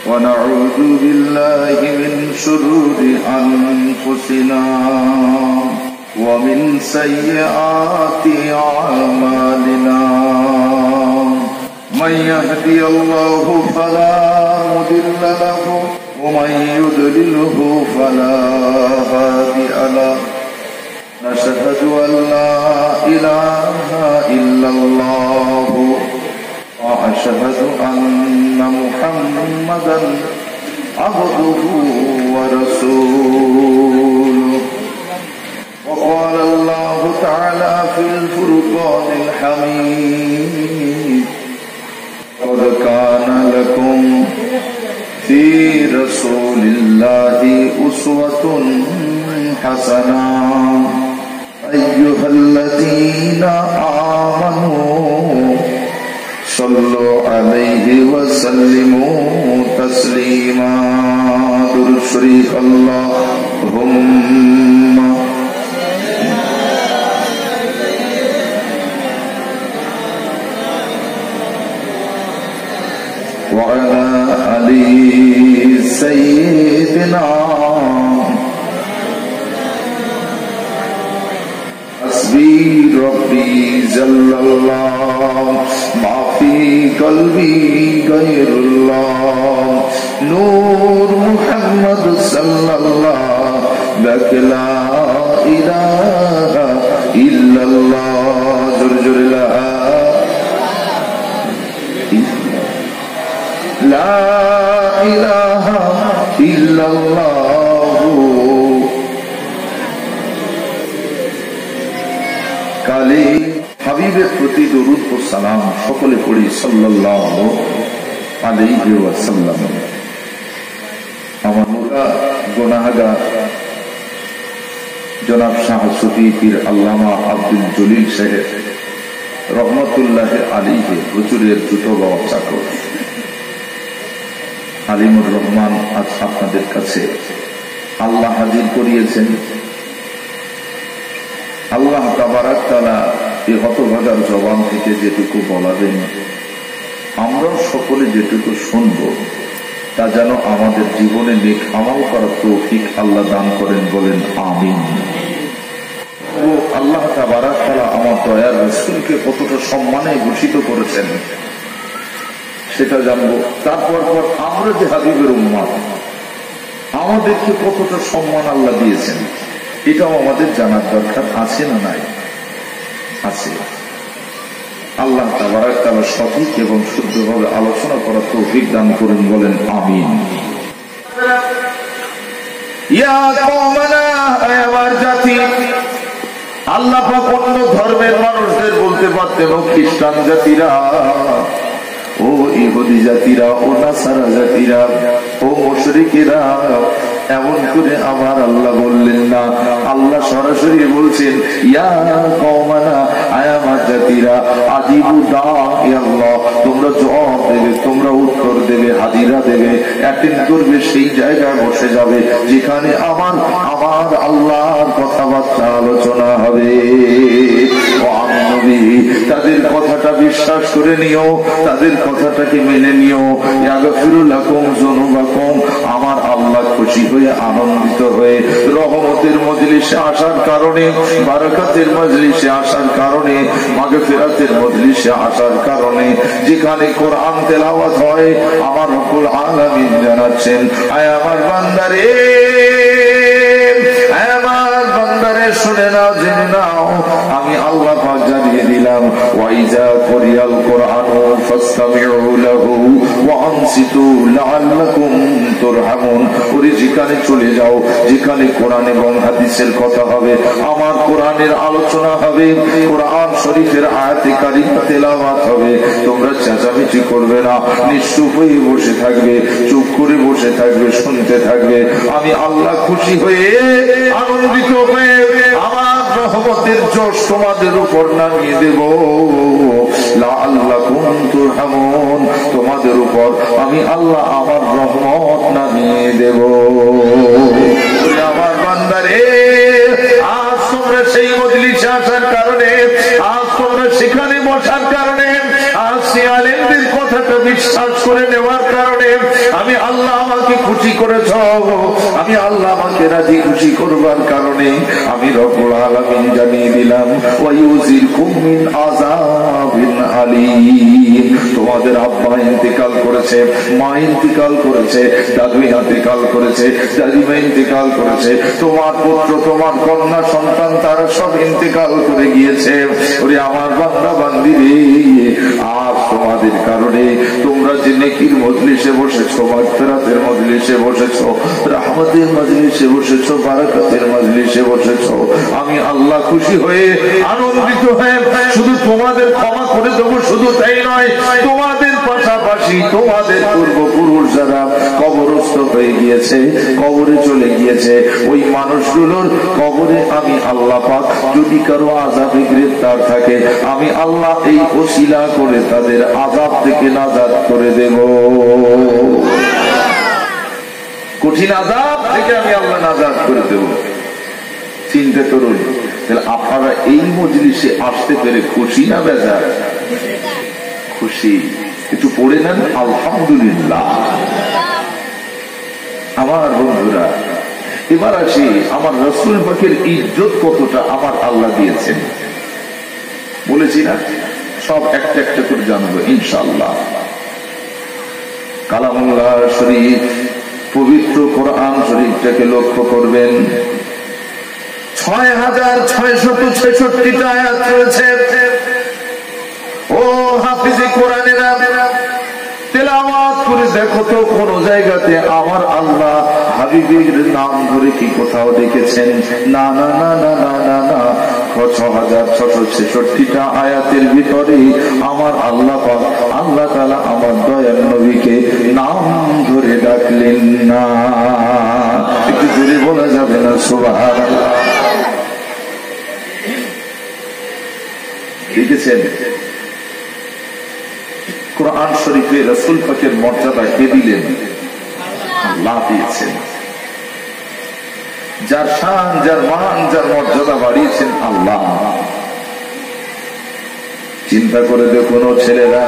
ونعوذ بالله من شرور أنفسنا ومن سيئات أعمالنا من يهدي الله فلا مضل له ومن يضلله فلا هادي له نشهد أن لا إله إلا الله وأشهد أن محمدا عبده ورسوله وقال الله تعالى في الفرقان الحميد قد كان لكم في رسول الله أسوة حسنة أيها الذين آمنوا صلوا عليه وسلموا تسليما درود شريف اللهم وعلى آل سيدنا حسبي ربي جل الله ما في قلبي غير الله نور محمد صلى الله لك لا إله إلا الله جرجر لا إله إلا الله কালে হাবিবের প্রতি দরুদ ও সালাম সকলে পড়ি সাল্লাল্লাহু আলাইহি ওয়াসাল্লাম। আমার মোলা গুনাহগার জনাব শাহ সুফি পীর আল্লামা আব্দুল জলিল সাহেব রহমতুল্লাহ আলাইহি হুজুরের জুতো বাবা চাকর আলিমুর রহমান আজ আপনাদের কাছে আল্লাহ হাজির করিয়েছেন। আল্লাহ তাবারাক তাআলা এই হতভাগার জবান থেকে যেটুকু বলাবেন আমরা সকলে যেটুকু শুনব তা যেন আমাদের জীবনে নেক আমল করার তৌফিক আল্লাহ দান করেন, বলেন আমিন। ও আল্লাহ তাবারাক তাআলা আমার দয়ার রাসূলকে কতটা সম্মানে ভূষিত করেছেন সেটা জানবো। তারপর আমরা যে হাবিবের উম্মত আমাদেরকে কতটা সম্মান আল্লাহ দিয়েছেন এটাও আমাদের জানার দরকার আছে না নাই? আছে। আল্লাহ তাবারাক তাআলা সঠিক এবং শুদ্ধভাবে আলোচনা করার তৌফিক দান করুন, বলেন আমিন। ইয়া কওমানা, আমার জাতি। আল্লাহ পাক অন্য ধর্মের মানুষদের বলতে পারতেন ও খ্রিস্টান জাতিরা, ও ইহুদি জাতিরা, ও নাসারা জাতিরা, ও মুশরিকেরা, এমন করে আমার আল্লাহ বললেন না। আল্লাহ সরাসরি বলছেন ইয়া কওমানা, আয় আমার জাতিরা, আজিবু দাঈ আল্লাহ, তোমরা জবাব দেবে, তোমরা উত্তর দেবে, হাজিরা দেবে, অ্যাটেন্ড করবে, সেই জায়গায় বসে যাবে যেখানে আমার আল্লাহর কথাবার্তা আলোচনা হবে। ও আমি নবী, তাদের কথাটা বিশ্বাস করে নিও, তাদের কথাটাকে মেনে নিও। ইয়াগফিরু লাকুম যুনুবাকুম, আমার আল্লাহ খুশি হয়ে আনন্দিত হয়ে রহমতের মজলিসে আসার কারণে, বারাকাতের মজলিসে আসার কারণে, মাগফিরাতের মজলিসে আসার কারণে, যেখানে কোরআন তেলাওয়াত হয়, আমার রব্বুল আলামিন জানাচ্ছেন আয় আমার বান্দারে, আয় আমার বান্দারে, শুনে নাও, জেনে নাও, আমি আল্লাহ পাক জানিয়ে দিলাম ওয়াইজা কুরিয়াল কুরআনু ফাসতামিউ লাহু ওয়া আনসিতু লাআল্লাকুম তুরহামুন। ওরে যেখানে চলে যাও, যেখানে কোরআন এবং হাদিসের কথা হবে, আমার কোরআনের আলোচনা হবে, কোরআন শরীফের আয়াতে কারিমা তেলাওয়াত হবে, তোমরা চেঁচামেচি করবে না, নিশ্চুপ হয়ে বসে থাকবে, চুপ করে বসে থাকবে, শুনতে থাকবে। আমি আল্লাহ খুশি হয়ে আনন্দিত হয়ে আমার রহমতের জোশ তোমাদের উপর নামিয়ে দেব। লাআল্লাকুম তুরহামুন, তোমাদের উপর আমি আল্লাহ আমার রহমত নামিয়ে দেব। আমার বান্দারে, আজ তোমরা সেই মজলিসে আসার কারণে, আজ তোমরা সেখানে বসার কারণে, আজ সে আলেমদের কথাটা বিশ্বাস করে নেওয়ার কারণে আমি আল্লাহ আমাকে খুশি করেছ, আমি আল্লাহ আমাকে রাজি খুশি করবার কারণে আমি রব্বুল আলামিন জানিয়ে দিলাম ওয়ায়ুজিরকুম মিন আযাবিন আলীম। তোমাদের আব্বা ইন্তেকাল করেছে, মা ইন্তেকাল করেছে, দাদু ইন্তেকাল করেছে, দাদিমা ইন্তেকাল করেছে, তোমার পুত্র তোমার কন্যা সন্তান তারা সব ইন্তেকাল করে গিয়েছে। ওরে আমার বান্দা বান্দি রে, আর তোমাদের কারণে তোমরা যে নেকির মজলিসে বসেছো, মাগফিরাতের মজলিসে বসেছো, রহমতের মজলিসে বসেছো, বারাকাতের মজলিসে বসেছো, আমি আল্লাহ খুশি হয়ে আনন্দিত হয়ে শুধু তোমাদের ক্ষমা করে দেবো, শুধু তাই নয়, তোমাদের পাশাপাশি তোমাদের পূর্বপুরুষ যারা কবরস্থ হয়ে গিয়েছে, কবরে চলে গিয়েছে, ওই মানুষগুলোর কবরে আমি আল্লাহ পাক যদি কারো আযাবে গ্রেফতার থাকে, আমি আল্লাহ এই ওসিলা করে তাদের আযাব থেকে নাজাত করে দেব। কঠিন আযাব থেকে আমি আল্লাহ নাজাত করে দেব। চিন্তা করুন, তাহলে আপনারা এই মজলিসে আসতে পেরে খুশি না বেজার? খুশি। একটু পড়ে নেন আলহামদুলিল্লাহ। আমার বন্ধুরা, এবার আসি আমার রাসূল পাকের ইজ্জত কতটা আমার আল্লাহ দিয়েছেন। বলেছি না, সব একটা একটা করে জানবো ইনশাআল্লাহ। কালামুল্লাহ শরীফ, পবিত্র কোরআন শরীফটাকে লক্ষ্য করবেন। ৬৬৬৬টা আয়াত রয়েছে। ও হাফিজে কোরআনেরা, তেলাওয়াত করে দেখো তো কোন জায়গাতে আমার আল্লাহ হাবিবের নাম ধরে কি কোথাও দেখেছেন? না না না না না না না। ৬৬৬৬টা আয়াতের ভিতরে আমার আল্লাহ পাক, আল্লাহ তাআলা আমার দয়ার নবীকে নাম ধরে ডাকলেন না। একটু জোরে বলা যাবে না সুবহানাল্লাহ? দেখেছেন কোরআন শরীফে রাসূল পাকের মর্যাদা কে দিলেন? আল্লাহ দিয়েছেন। যার শান, যার মান, যার মর্যাদা বাড়িয়েছেন আল্লাহ। চিন্তা করে দেখুন ও ছেলেরা,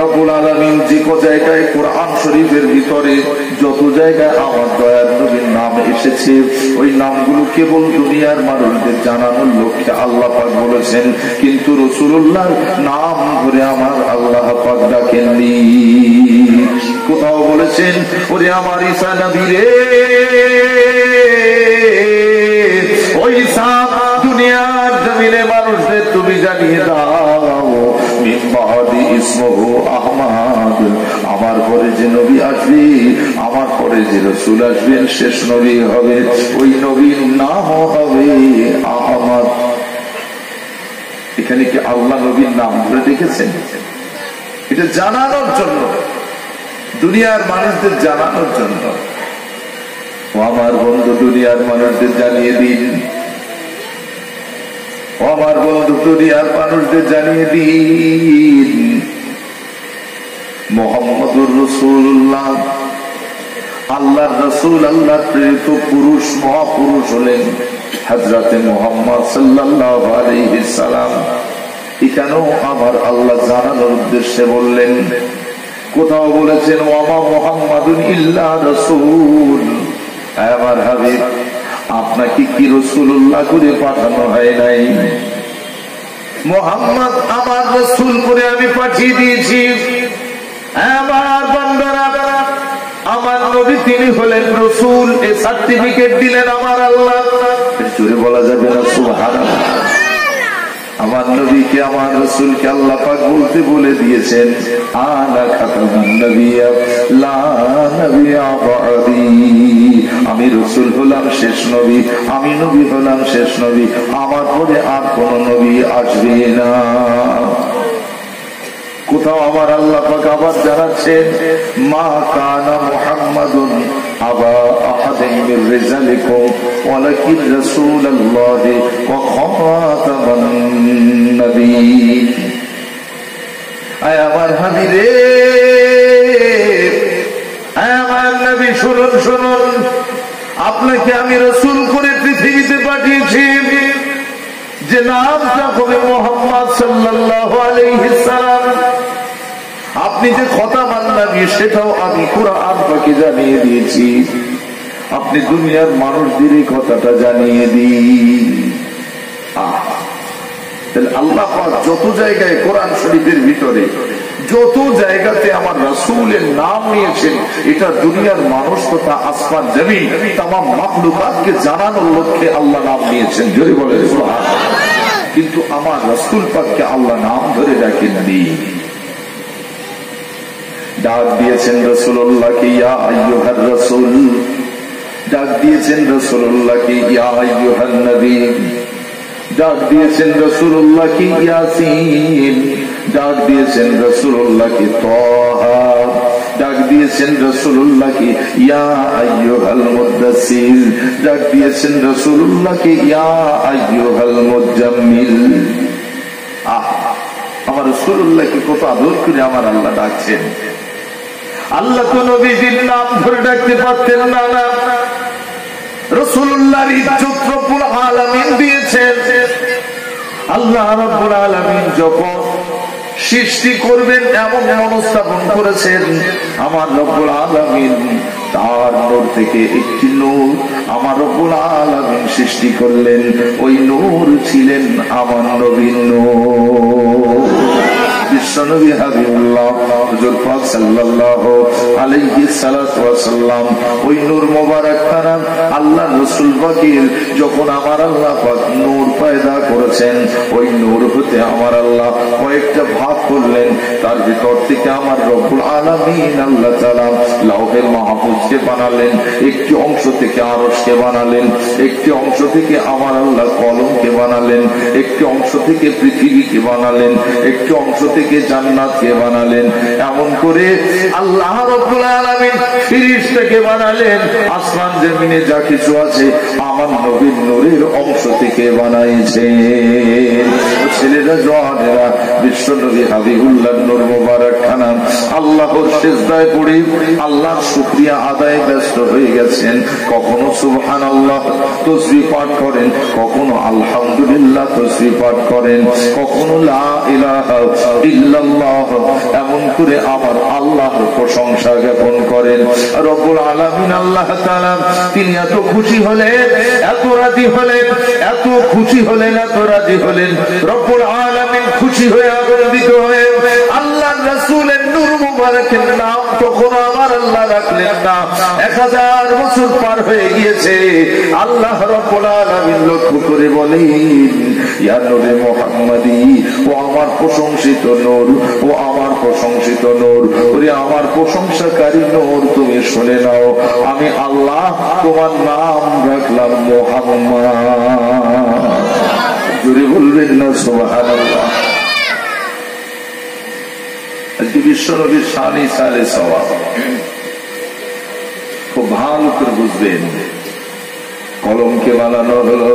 রব্বুল আলামিন যে জায়গায় কোরআন শরীফের ভিতরে যত জায়গায় আমার দয়ার নবীর নাম এসেছে, ওই নামগুলো কেবল দুনিয়ার মানুষদের জানানোর লক্ষ্যে আল্লাহ পাক বলেছেন, কিন্তু রাসূলুল্লাহর নাম ধরে আমার আল্লাহ পাক ডাকেননি। কোথাও বলেছেন, ওরে আমার ঈসা নবী রে, ওই ঈসা দুনিয়ার জমিনে মানুষদের তুমি জানিয়ে দাও, মিন বাদি ইসমুহু আহমদ, আমার পরে যে নবী আসবে, আমার পরে যে রাসূল আসবেন, শেষ নবী হবে, ওই নবীর নাম হবে আহমদ। এখানে কি আল্লাহ নবীর নাম ধরে দেখেছেন? এটা জানানোর জন্য, দুনিয়ার মানুষদের জানানোর জন্য। ও আমার বন্ধু, দুনিয়ার মানুষদের জানিয়ে দিন, ও আমার বন্ধু, দুনিয়ার মানুষদের জানিয়ে দিন, মুহাম্মদুর রাসূলুল্লাহ, আল্লাহর রাসূল, আল্লাহর প্রেরিত পুরুষ, মহাপুরুষ হলেন হযরতে মুহাম্মদ সাল্লাল্লাহু আলাইহি সাল্লাম। এখানেও আমার আল্লাহ জানানোর উদ্দেশ্যে বললেন। কোথাও বলেছেন, ওয়ামা মুহাম্মাদুন ইল্লা রাসূল, আমার হাবিব আপনাকে কি রাসূলুল্লাহ করে পাঠানো হয় নাই? মুহাম্মদ আমার রাসূল করে আমি পাঠিয়ে দিয়েছি। আমার বান্দারা, আমার নবী তিনি হলেন রাসূল, এই সার্টিফিকেট দিলেন আমার আল্লাহ। জোরে বলা যাবে না সুবহানাল্লাহ? আমার নবীকে, আমার রাসূলকে আল্লাহ পাক বলতে বলে দিয়েছেন, আনা খাতামান নবিয়্যা লা নবিয়্যা বা'দি, আমি রাসূল হলাম শেষ নবী, আমি নবী হলাম শেষ নবী, আমার পরে আর কোন নবী আসবে না। কোথাও আমার আল্লাহ পাক আবার জানাচ্ছেন, মা কানা মুহাম্মাদুন আবা আহাদিন মির রিজালিকুম ওয়ালাকিন রাসূলুল্লাহি ওয়া খাতামান নবিয়্যিন। আয় আমার হাবিবে, আয় আমার নবী, শুনুন শুনুন, আপনাকে আমি রাসূল করে পৃথিবীতে পাঠিয়েছি, যে নামটা হবে মুহাম্মদ সাল্লাল্লাহু আলাইহি সাল্লাম। আপনি যে খতামান আমি সেটাও আমি কুরআন পাকে জানিয়ে দিয়েছি। আপনি দুনিয়ার মানুষদের এই কথাটা জানিয়ে দিন। তাহলে আল্লাহ পাক যত জায়গায় কোরআন শরীফের ভিতরে যত জায়গাতে আমার রাসূলের নাম নিয়েছেন, এটা দুনিয়ার মানুষ তথা আসমান জমিন তামাম মাখলুকাতকে জানানোর লক্ষ্যে আল্লাহ নাম নিয়েছেন। জোরে বলে সুবহানাল্লাহ। কিন্তু আমার রাসূল পাককে আল্লাহ নাম ধরে রাখেননি। ডাক দিয়েছেন রাসূলুল্লাহকে ইয়া আইয়ুহার রাসূল, ডাক দিয়েছেন রাসূলুল্লাহকে ইয়া আইয়ুহান নবী, ডাক দিয়েছেন রাসূলুল্লাহকে ইয়াসিন, ডাক দিয়েছেন রাসূলুল্লাহকে তাহা, ডাক দিয়েছেন রাসূলুল্লাহকে ইয়া আইয়ুহাল মুদ্দাসসির, ডাক দিয়েছেন রাসূলুল্লাহকে ইয়া আইয়ুহাল মুজাম্মিল। আমার রাসূলুল্লাহকে কত আদর করে আমার আল্লাহ ডাকছেন। আল্লাহ তো নবীজির নাম ধরে ডাকতে পারতেন না। রাসূলুল্লাহর ইজ্জত রব্বুল আলামিন দিয়েছেন। আল্লাহ রাব্বুল আলামিন যখন সৃষ্টি করবেন এমন মনস্থাপন করেছেন, আমার রব্বুল আলামিন তার নূর থেকে একটি নূর আমার রব্বুল আলামিন সৃষ্টি করলেন। ওই নূর ছিলেন আমার নবীর নূর। বিশ্বনবী হাবিবুল্লাহ হুজুর পাক সাল্লাল্লাহু আলাইহি সাল্লাতু ওয়া সাল্লাম ওই নূর মোবারক খানা আল্লাহ রাসূল পাকের যখন আমার আল্লাহ পাক নূর পয়দা করেছেন, ওই নূর হতে আমার আল্লাহ কয়েকটা ভাগ করলেন। তার ভিতর থেকে আমার রব্বুল আলামিন আল্লাহ তাআলা লাউহে মাহফুজকে বানালেন, একটি অংশ থেকে আরশকে বানালেন, একটি অংশ থেকে আমার আল্লাহ কলমকে বানালেন, একটি অংশ থেকে পৃথিবীকে বানালেন, একটি অংশ থেকে জান্নাতকে বানালেন। এমন করে আল্লাহ রাব্বুল আলামিন ফেরেশতাকে বানালেন। আসমান জমিনে যা কিছু আছে আমার নবীর নূরের অংশ থেকে বানাইছেন। ছেলেরা জওয়ানেরা বিশ্বনবী হাবিবুল্লাহর নূর মোবারক খানা আল্লাহর সিজদায় পড়ে আল্লাহর শুকরিয়া আদায়ে ব্যস্ত হয়ে গেছেন। কখনো সুবহানাল্লাহ তাসবিহ পাঠ করেন, কখনো আলহামদুলিল্লাহ তাসবিহ পাঠ করেন, কখনো লা ইলাহা ইল্লাল্লাহ, এমন করে আমার আল্লাহর প্রশংসা জ্ঞাপন করেন। রব্বুল আলামিন আল্লাহ তাআলা তিনি এত খুশি হলেন, এত রাজি হলেন, এত খুশি হলেন, এত রাজি হলেন। রব্বুল আলামিন খুশি হয়ে আনন্দিত হয়ে আল্লাহর রাসূলের নূর মুবারকের নাম তখন আমার আল্লাহ রাখলেন না। 1000 বছর পার হয়ে গিয়েছে। আল্লাহ রব্বুল আলামিন লক্ষ্য করে বলেন, ইয়া নূরে মুহাম্মাদি, ও আমার প্রশংসিত নূর, ও আমার প্রশংসিত নূর, ওরে আমার প্রশংসাকারী নূর, তুমি শুনে নাও, আমি আল্লাহ তোমার নাম রাখলাম মুহাম্মদ। জোরে বলবেন না সুবহানাল্লাহ। আজকে বিশ্বনবীর শানে সালে সওয়াব খুব ভালো করে বুঝবেন। কলমকে বানানো হলো,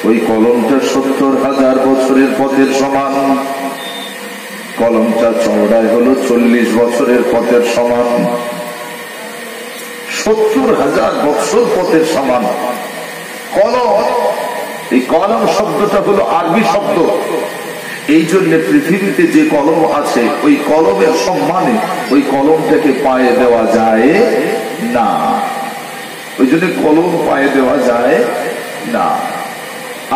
ওই কলমটা 70,000 বছরের পথের সমান। কলমটা চওড়ায় হলো 40 বছরের পথের সমান। 70,000 বছর পথের সমান কলম। এই কলম শব্দটা হলো আরবি শব্দ। এই জন্য পৃথিবীতে যে কলম আছে ওই কলমের সম্মানে ওই কলমটাকে পায়ে দেওয়া যায় না। ওই জন্য কলম পায়ে দেওয়া যায় না।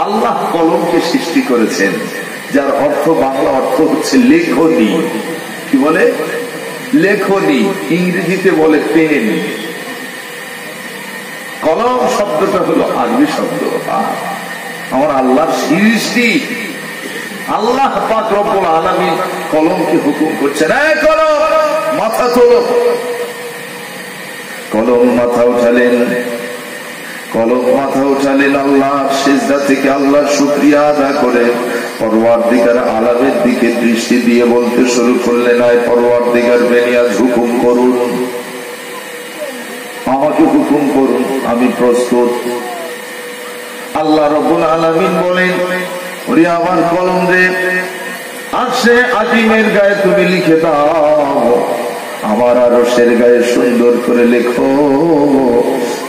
আল্লাহ কলমকে সৃষ্টি করেছেন, যার অর্থ বাংলা অর্থ হচ্ছে লেখনী। কি বলে? লেখনী। ইংরেজিতে বলে পেন। কলম শব্দটা হলো আরবি শব্দ। আমার আল্লাহর সৃষ্টি। আল্লাহ পাক রব্বুল আলামিন কলমকে হুকুম করছেন, কলম মাথা তোলো। কলম মাথা উঠালেন, কলম মাথা উঠালেন। আল্লাহ সিজদা থেকে আল্লাহর শুকরিয়া আদা করে পরওয়ারদিগার আলামের দিকে দৃষ্টি দিয়ে বলতে শুরু করলেন, আয় পরওয়ারদিগার বেনিয়াজ হুকুম করুন, আমাকে হুকুম করুন, আমি প্রস্তুত। আল্লাহ রাব্বুল আলামিন বলেন, ওরে আমার কলম রে, আরশে আজিমের গায়ে তুমি লিখে দাও, আমার আরশের গায়ে সুন্দর করে লেখো,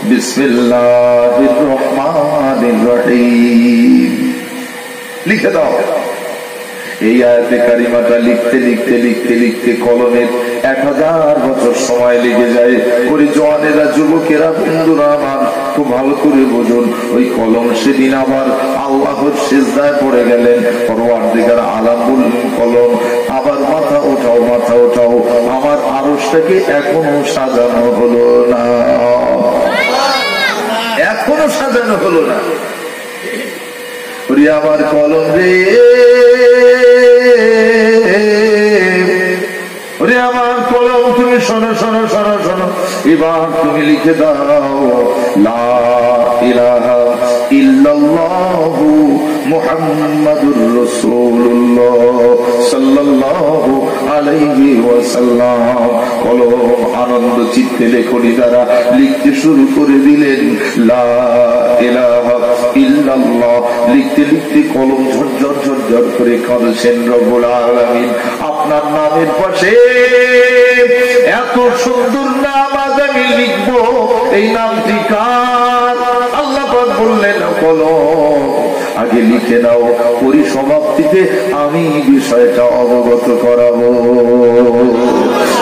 বিসমিল্লাহির রহমানির রহিম। লিখে দাও। এই আয়াতে কারিমাটা লিখতে লিখতে লিখতে লিখতে কলমের 1000 বছর সময় লেগে যায়। ওই জওয়ানেরা, যুবকেরা, বন্ধুরা আমার, খুব ভালো করে বুঝুন, ওই কলম সেদিন আবার আল্লাহর সিজদায় পড়ে গেলেন। পরওয়ারদিগার আলাম বললেন, কলম আবার মাথা ওঠাও, মাথা ওঠাও, আমার আরশটাকে এখনো সাজানো হলো না, এখনো সাজানো হলো না। ওরে আমার কলম রে, ওরে আমার কলম, তুমি শোনো শোনো শোনো শোনো, এবার তুমি লিখে দাও, লা ইলাহা ইল্লাল্লাহু মুহাম্মাদুর রাসূলুল্লাহ সাল্লাল্লাহু আলাইহি ওয়াসাল্লাম। কলম আনন্দ চিত্তে লেখনি দ্বারা লিখতে শুরু করে দিলেন, লা ইলাহা ইল্লাল্লাহ। লিখতে লিখতে কলম ঝরঝর ঝরঝর করে কাঁদছেন। রব্বুল আলামিন আপনার নামের পাশে এত সুন্দর নাম আজ আমি লিখবো, এই নামটি কার? আল্লাহ পাক বললেন, কলম আগে লিখে দাও, পরিসমাপ্তিতে আমি বিষয়টা অবগত করাবো।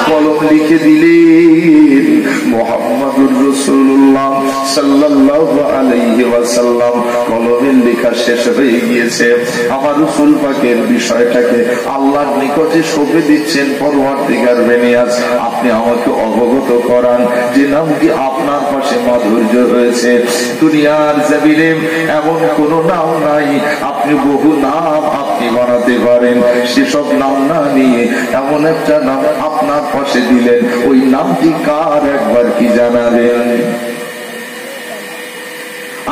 কলম লিখে দিলেন, মুহাম্মাদুর রাসূলুল্লাহ সাল্লাল্লাহু আলাইহি ওয়াসাল্লাম। কলমের লেখা শেষ হয়ে গিয়েছে। আমার রাসূল পাকের বিষয়টাকে আল্লাহর নিকটে সঁপে দিচ্ছেন। পরওয়ারদিগার বেনিয়াজ, আপনি আমাকে অবগত করান যে নামটি আপনার পাশে মাধুর্য হয়েছে। দুনিয়ার জমিনে এমন কোন নাম নাই, আপনি বহু নাম আপনি বানাতে পারেন, সেসব নাম না নিয়ে এমন একটা নাম আপনার পাশে দিলেন, ওই নামটি কার একবার কি জানালেন?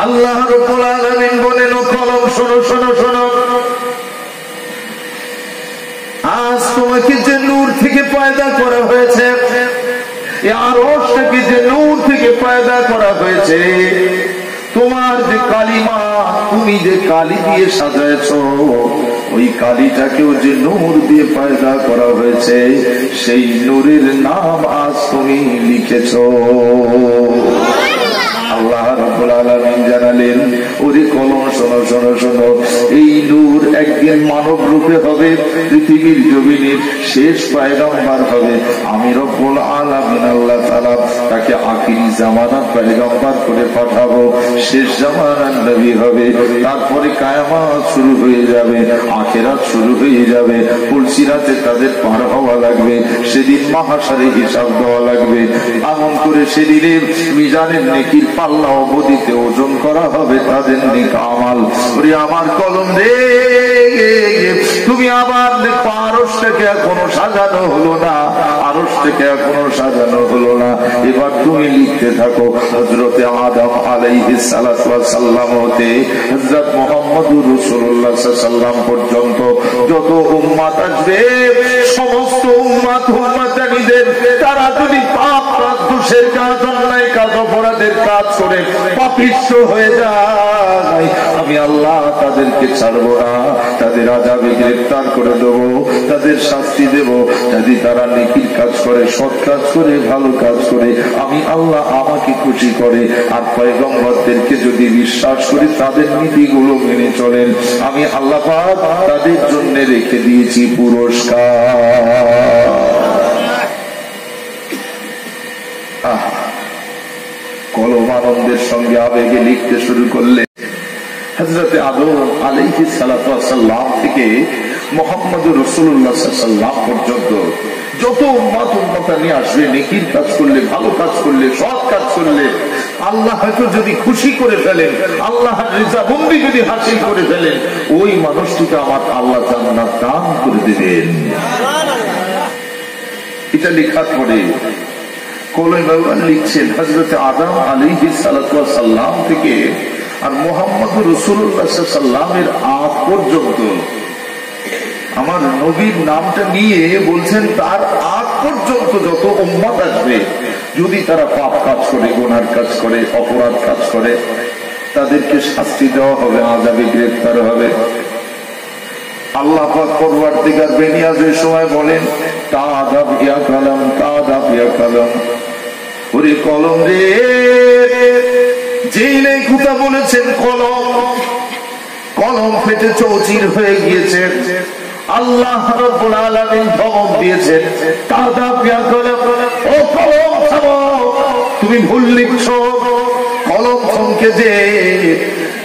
আল্লাহ রাব্বুল আলামিন বলেন, ও কলম শোনো শোনো শোনো, আজ তোমাকে যে নূর থেকে পয়দা করা হয়েছে, আরশটাকে যে নূর থেকে পয়দা করা হয়েছে, তোমার যে কালিমা, তুমি যে কালি দিয়ে সাজাইছ, ওই কালিটাকেও যে নূর দিয়ে পয়দা করা হয়েছে, সেই নূরের নাম আজ তুমি লিখেছ। আল্লাহ রাব্বুল আলামিন জানালেন, ওরে কলম শোনো শোনো শোনো, এই নূর একদিন মানব রূপে হবে, পৃথিবীর জমিনের শেষ পয়গম্বর হবে। আমি রব্বুল আলামিন আল্লাহ তাআলা তাকে আখিরি জামানার পয়গম্বর করে পাঠাবো, শেষ জামানার নবী হবে। তারপরে কিয়ামত শুরু হয়ে যাবে, আখিরাত শুরু হয়ে যাবে, পুলসিরাতে তাদের পার হওয়া লাগবে, সেদিন মাহশারে হিসাব দেওয়া লাগবে। এমন করে সেদিনে মিজানের নেকির পাল্লা অবধিতে ওজন করা হবে তাদের নেক আমাল। ওরে আমার কলম রে, তুমি আবার দেখো, আরশটাকে এখনো সাজানো হলো না, আরশটাকে এখনো সাজানো হলো না। এবার তুমি লিখতে থাকো, হযরতে আদম আলাইহিস সালাতু ওয়াস সালাম হতে হযরত মুহাম্মদুর রাসূলুল্লাহ সাল্লাল্লাহু আলাইহি ওয়াসাল্লাম পর্যন্ত যত উম্মত আসবে, সমস্ত উম্মতানিদের তারা যদি পাপ দোষের কাজ, অন্যায় কাজ, অপরাধের কাজ করে পাপিষ্ঠ হয়ে যায়, আমি আল্লাহ তাদেরকে ছাড়বো না, তাদের আযাবে গ্রেফতার করে দেব, তাদের শাস্তি দেব। যদি তারা নেকির কাজ করে, সৎ কাজ করে, ভালো কাজ করে, আমি আল্লাহ আমাকে খুশি করে, আর পয়গম্বরদেরকে যদি বিশ্বাস করি, তাদের নীতিগুলো মেনে চলেন, আমি আল্লাহ পাক তাদের জন্য রেখে দিয়েছি পুরস্কার। কলম আনন্দের সঙ্গে আবেগে লিখতে শুরু করলে। হযরতে আদম আলাইহিস সালাতু ওয়াস সালাম থেকে মুহাম্মদুর রাসূলুল্লাহ সাল্লাল্লাহু আলাইহি ওয়াসাল্লাম পর্যন্ত যত উম্মতানি আসবে, নেকির কাজ করলে, ভালো কাজ করলে, সৎ কাজ করলে, আল্লাহ হয়তো যদি খুশি করে ফেলেন, আল্লাহর রিজাবন্দি যদি হাসিল করে ফেলেন, ওই মানুষটিকে আমার আল্লাহ জান্নাত দান করে দিবেন। এটা লেখার পরে কলম লিখছেন, হযরতে আদম আলাইহিস সালাতু ওয়াস সালাম থেকে আর মুহাম্মদুর রাসূলুল্লাহ সাল্লাল্লাহু আলাইহি ওয়াসাল্লামের আগ পর্যন্ত আমার নবীর নামটা নিয়ে বলছেন, তার আগ পর্যন্ত যত উম্মত আসবে, যদি তারা পাপ কাজ করে, গুনার কাজ করে, অপরাধ কাজ করে, তাদেরকে শাস্তি দেওয়া হবে, আযাবে গ্রেফতার হবে। আল্লাহ পাক পরওয়ারদিগার বেনিয়াজ এই সময় বলেন, তাআদাব ইয়া কালাম, তাআদাব ইয়া কালাম। ওরে কলম রে, যেই নেই কথা বলেছেন কলম, কলম ফেটে চৌচির হয়ে গিয়েছে। আল্লাহ রাব্বুল আলামিন ধমক দিয়েছেন, ও কলম থামো, তুমি ভুল লিখছো। কলম থমকে যে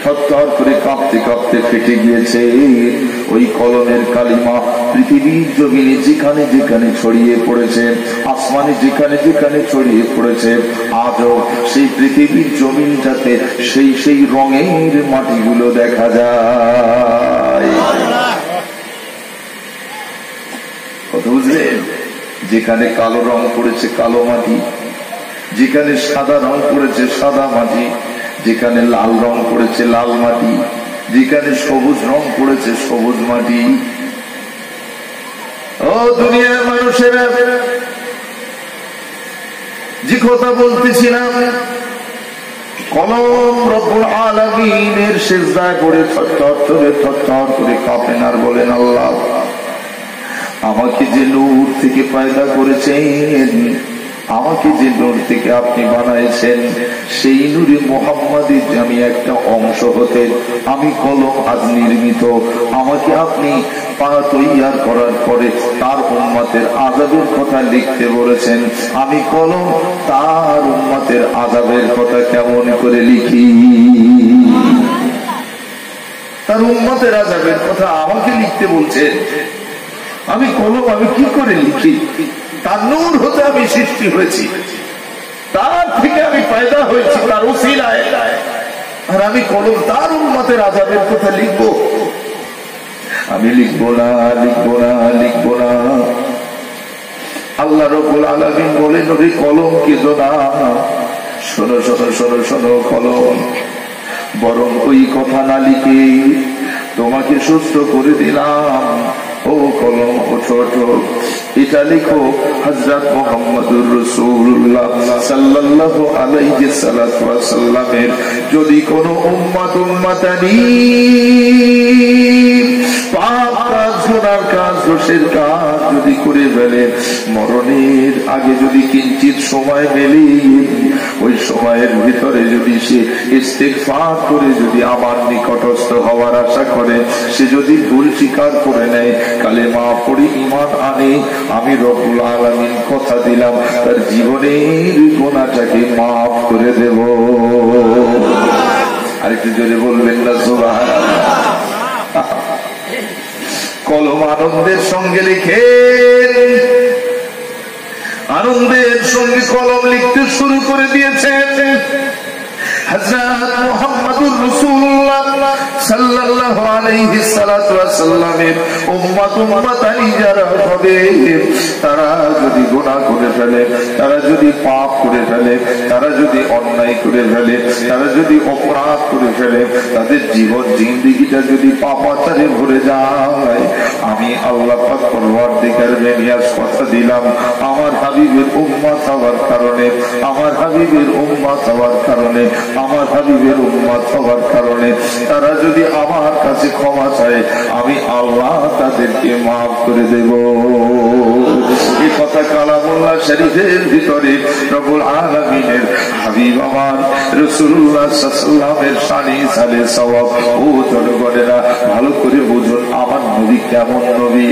থরথর করে কাঁপতে কাঁপতে ফেটে গিয়েছে। ওই কলমের কালিমা পৃথিবীর জমিনে যেখানে যেখানে ছড়িয়ে পড়েছে, আসমানে যেখানে যেখানে ছড়িয়ে পড়েছে, আজও সেই পৃথিবীর জমিনটাতে সেই সেই রঙের মাটিগুলো দেখা যায়। কথা বুঝলেন? যেখানে কালো রং পড়েছে কালো মাটি, যেখানে সাদা রং পড়েছে সাদা মাটি, যেখানে লাল রং পড়েছে লাল মাটি, যেখানে সবুজ রং পড়েছে সবুজ মাটি। ও দুনিয়ার মানুষেরা, যে কথা বলতেছিলাম, কলম রব্বুল আলামিনের সিজদায় পড়ে থরথর করে কাঁপেন আর বলেন, আল্লাহ আমাকে যে নূর থেকে পয়দা করেছেন, আমাকে যে নূর থেকে আপনি বানাইছেন, সেই নূরে মুহাম্মাদের আমি একটা অংশ হতে, আমি কলম আজ নির্মিত। আমাকে আপনি তৈয়ার করার পরে তার উম্মতের আযাবের কথা লিখতে বলেছেন, আমি কলম তার উম্মতের আযাবের কথা কেমন করে লিখি? তার উম্মতের আযাবের কথা আমাকে লিখতে বলছেন, আমি কলম আমি কি করে লিখি? তার নূর হতে আমি সৃষ্টি হয়েছি, তার থেকে আমি পয়দা হয়েছি, তার উসিলায়, আর আমি কলম তার উম্মতের আযাবের কথা লিখবো? আমি লিখবো না, লিখবো না, লিখবো না। আল্লাহ রাব্বুল আলামিন বলেন, ওরে কলম কেঁদো না, শোনো শোনো শোনো শোনো কলম, বরং ওই কথা না লিখে তোমাকে সুস্থ করে দিলাম। ও কলম ওঠো ওঠো, এটা লিখো হযরত মুহাম্মদুর রাসূলুল্লাহ সাল্লাল্লাহু আলাইহি সাল্লামের যদি কোনো উম্মত উম্মতানি পাপ কাজ, গুনার কাজ, দোষের কাজ যদি করে ফেলে, মরণের আগে যদি কিঞ্চিত সময় মেলে, ওই সময়ের ভিতরে যদি সে ইস্তিগফার করে যদি আমার নিকটস্থ হওয়ার আশা করে, সে যদি ভুল স্বীকার করে নেয়, কালেমা পড়ে ঈমান আনে, আমি রব্বুল আলামিন কথা দিলাম তার জীবনের গুনাহটাকে মাফ করে দেব। আরেকটু জোরে বলবেন না সুবহানাল্লাহ। কলম আনন্দের সঙ্গে লিখে, আনন্দের সঙ্গে কলম লিখতে শুরু করে দিয়েছেন। হযরত মুহাম্মদুর রাসূলুল্লাহ সাল্লাল্লাহু আলাইহি সাল্লামের উম্মত উম্মতানি যারা হবে, তারা যদি গুনাহ করে ফেলে, তারা যদি পাপ করে ফেলে, তারা যদি অন্যায় করে ফেলে, তারা যদি অপরাধ করে ফেলে, তাদের জীবন জিন্দেগিটা যদি পাপাচারে ভরে যায়, আমি আল্লাহ পাক পরওয়ারদিগার মেনিয়াস কথা দিলাম, আমার হাবিবের উম্মত হওয়ার কারণে, আমার হাবিবের উম্মত হওয়ার কারণে, আমার হাবিবের উম্মত হওয়ার কারণে তারা যদি আমার কাছে ক্ষমা চায়, আমি আল্লাহ তাদেরকে মাফ করে দেব। এই কথা কালামুল্লাহ শরীফের ভিতরে রব্বুল আলামিনের হাবিব আমার রাসূলুল্লাহ সাল্লাল্লাহু আলাইহি শানি সালে সওয়াব। ও জনগণেরা, ভালো করে বুঝুন আমার নবী কেমন নবী।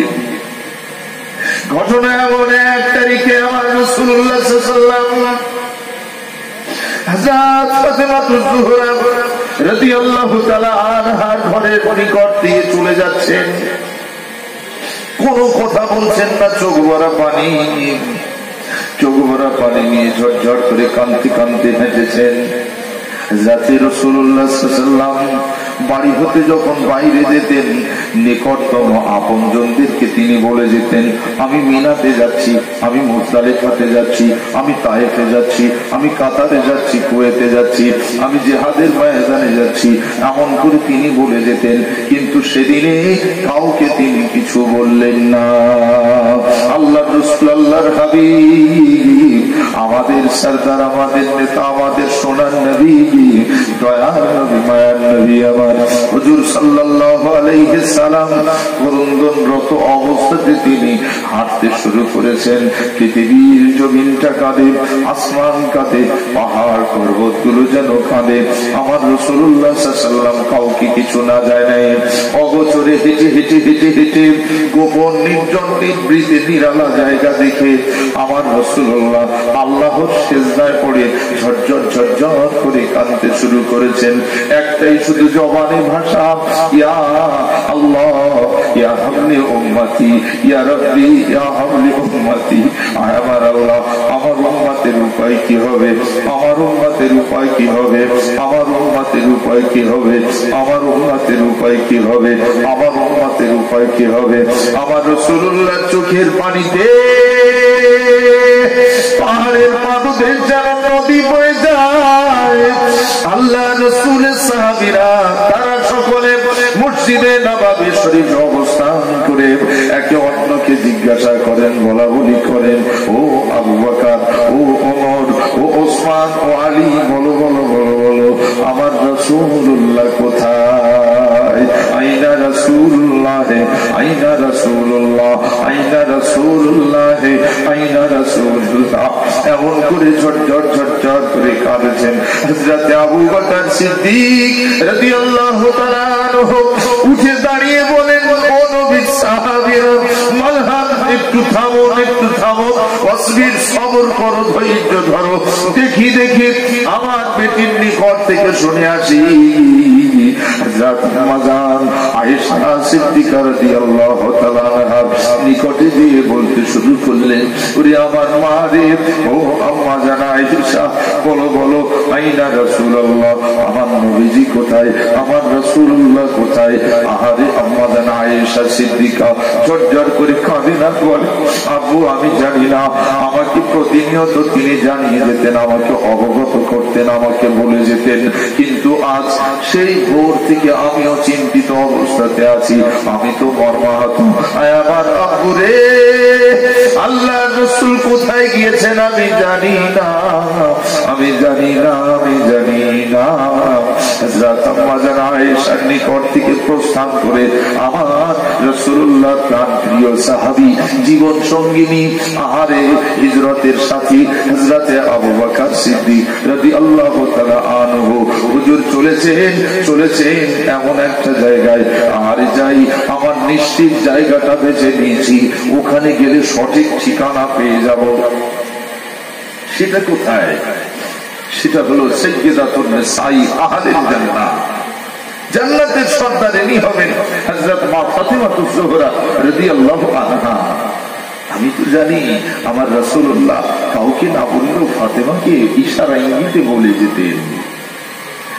ঘটনা এমন, এক তারিখে আমার রাসূলুল্লাহ সাল্লাল্লাহু আলাইহি হযরত ফাতেমাতুজ জোহরা রাদিয়াল্লাহু তাআলা আনহার ঘরের নিকট দিয়ে চলে যাচ্ছেন, কোনো কথা বলছেন না, চোখ ভরা পানি, চোখ ভরা পানি নিয়ে ঝরঝর করে কাঁদতে কাঁদতে হেঁটেছেন। যাতে রাসূলুল্লাহ সাল্লাল্লাহু আলাইহি ওয়াসাল্লাম বাড়ি হতে যখন বাইরে যেতেন, নিকটতম আপনজনদেরকে তিনি বলে যেতেন, আমি মিনাতে যাচ্ছি, আমি মুজদালিফাতে যাচ্ছি, আমি তায়েফে যাচ্ছি, আমি কাতারে যাচ্ছি, কুয়েতে যাচ্ছি, আমি জিহাদের ময়দানে যাচ্ছি, এমন করে তিনি বলে যেতেন। কিন্তু সেদিনে কাউকে তিনি কিছু বললেন না। আল্লাহর রাসূল, আল্লাহর হাবিব আমাদের সরদার, আমাদের নেতা, আমাদের সোনার নবী, দয়ার নবী, মায়ার নবী আমার হুজুর সাল্লাল্লাহু আলাইহি সাল্লাম ক্রন্দনরত অবস্থাতে তিনি হাঁটতে শুরু করেছেন। পৃথিবীর জমিনটা কাঁদে, আসমান কাঁদে, পাহাড় পর্বতগুলো যেন কাঁদে। আমার রাসূলুল্লাহ সাল্লাল্লাহু আলাইহি সাল্লাম কাউকে কিছু না যায় নাই, অগোচরে হেঁটে হেঁটে হেঁটে হেঁটে গোপন নির্জন নিভৃতে নিরালা জায়গা দেখে আমার রাসূলুল্লাহ আল্লাহর সিজদায় পড়ে ঝরঝর ঝরঝর করে কাঁদতে শুরু করেছেন। একটাই শুধু জবানে ভাষা, ইয়া আল্লাহ ইয়া হাবলি উম্মতি, ইয়া রাব্বি ইয়া হাবলি উম্মতি। আমার আল্লাহ, আমার উম্মতের উপায় কি হবে, আমার উম্মতের উপায় কি হবে, আমার উম্মতের উপায় কি হবে, আমার উম্মতের উপায় কি হবে, আমার উম্মতের উপায় কি হবে। আমার রাসূলুল্লাহ চোখের পানিতে পাহাড়ের পাদদেশ যেন নদী বয়ে যায়। আল্লাহ রাসূলের সাহাবীরা তারা সকলে মসজিদে নববী শরীফে অবস্থান করে একে অন্যকে জিজ্ঞাসা করেন, বলা বলি করেন, ও আবু বকর, ও ওমর, ও ওসমান, ও আলী, বলো বলো বলো বলো আমার রাসূলুল্লাহ কোথায়? আইনা রাসূলুল্লাহ, আইনা রাসূলুল্লাহ, আইনা রাসূলুল্লাহ, আইনা রাসূলুল্লাহ। এমন করে ঝরঝর ঝরঝর করে কাঁদছেন। হযরত আবু বকর সিদ্দিক রাদিয়াল্লাহু তাআলা আনহু উঠে দাঁড়িয়ে বলেন, ও নবীর সাহাবীরা, মালহান, একটু থামো, একটু থামো, অসবির, সবর করো, ধৈর্য ধরো, দেখি দেখি আমার বেটির নিকট থেকে শুনে আসি। হযরত মাজান আয়েশা সিদ্দিকা রাদিয়াল্লাহু তাআলা আনহা নিকটে গিয়ে বলতে শুরু করলেন, ওরে আমার মা রে, ও আম্মা জান আয়েশা, বলো বলো আইনা রাসূলুল্লাহ, আমার নবীজি কোথায়, আমার রাসূলুল্লাহ কোথায়? আহারে আম্মা জান আয়েশা সিদ্দিকা ঝরঝর করে কাঁদেন আর বলেন, আব্বু আমি জানি না। আমাকে প্রতিনিয়ত তিনি জানিয়ে যেতেন, আমাকে অবগত করতেন, আমাকে বলে যেতেন, কিন্তু আজ সেই ভোর থেকে আমিও চিন্তিত অবস্থাতে আছি, আমি তো মর্মাহত। আমার আব্বু রে, আল্লাহ রাসূল কোথায় গিয়েছেন আমি জানি না, আমি জানি না, আমি জানি না। হযরত আম্মা জান আয়েশার নিকট থেকে প্রস্থান করে আমার রাসূলুল্লাহ প্রাণ প্রিয় সাহাবী, জীবন সঙ্গিনী, আহারে হিজরতের সাথী হযরত আবু বকর সিদ্দিক রাদিয়াল্লাহু তাআলা আনহু হুজুর চলেছেন এমন একটা জায়গায়, আর যাই আমার নিশ্চিত জায়গাটা বেছে নিয়েছি, ওখানে গেলে সঠিক ঠিকানা পেয়ে যাব। সেটা কোথায়? সেটা হলো সাইয়্যিদাতুন নিসাই আহলিল জান্নাহ, জান্নাতের সর্দারিনী হবেন হযরত মা ফাতিমাতুজ জোহরা রাদিয়াল্লাহু আনহা। আমি তো জানি আমার রাসূলুল্লাহ কাউকে না বললেও ফাতেমাকে ইশারা ইঙ্গিতে বলে যেতেন,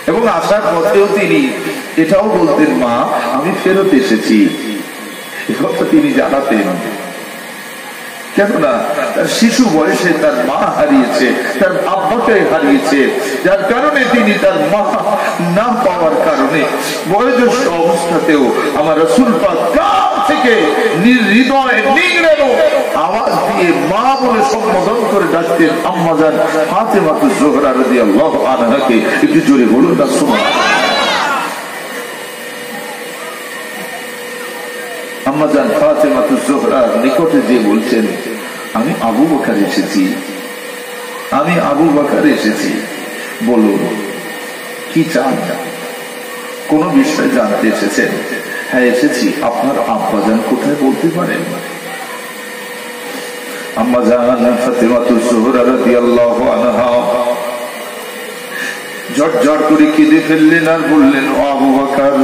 এবং আসার পথেও তিনি এটাও বলতেন, মা আমি ফেরত এসেছি, কথা তিনি জানাতেন। কেননা তার শিশু বয়সে তার মা হারিয়েছে, তার আব্বাকে হারিয়েছে, যার কারণে তিনি তার মা না পাওয়ার কারণে বয়োজ্যেষ্ঠ অবস্থাতেও আমার রাসূল পাক কান থেকে হৃদয় নিংড়ানো আওয়াজ দিয়ে মা বলে সম্বোধন করে ডাকতেন আম্মা জান ফাতেমাতুজ জোহরা রাদিয়াল্লাহু আনহাকে। একটু জোরে বলুন না সুবহানাল্লাহ। আম্মা জান ফাতেমাতুজ জোহরার নিকটে যে বলছেন, আমি আবু বকর এসেছি, আমি আবু বকর এসেছি, বলুন কি চান, কোন বিষয় জানতে এসেছেন? হ্যাঁ এসেছি, আপনার আব্বা জান কোথায় বলতে পারেন? আম্মা জান ফাতেমাতুজ জোহরা রাদিয়াল্লাহু আনহা ঝরঝর করে কেঁদে ফেললেন আর বললেন, ও আবু বকর,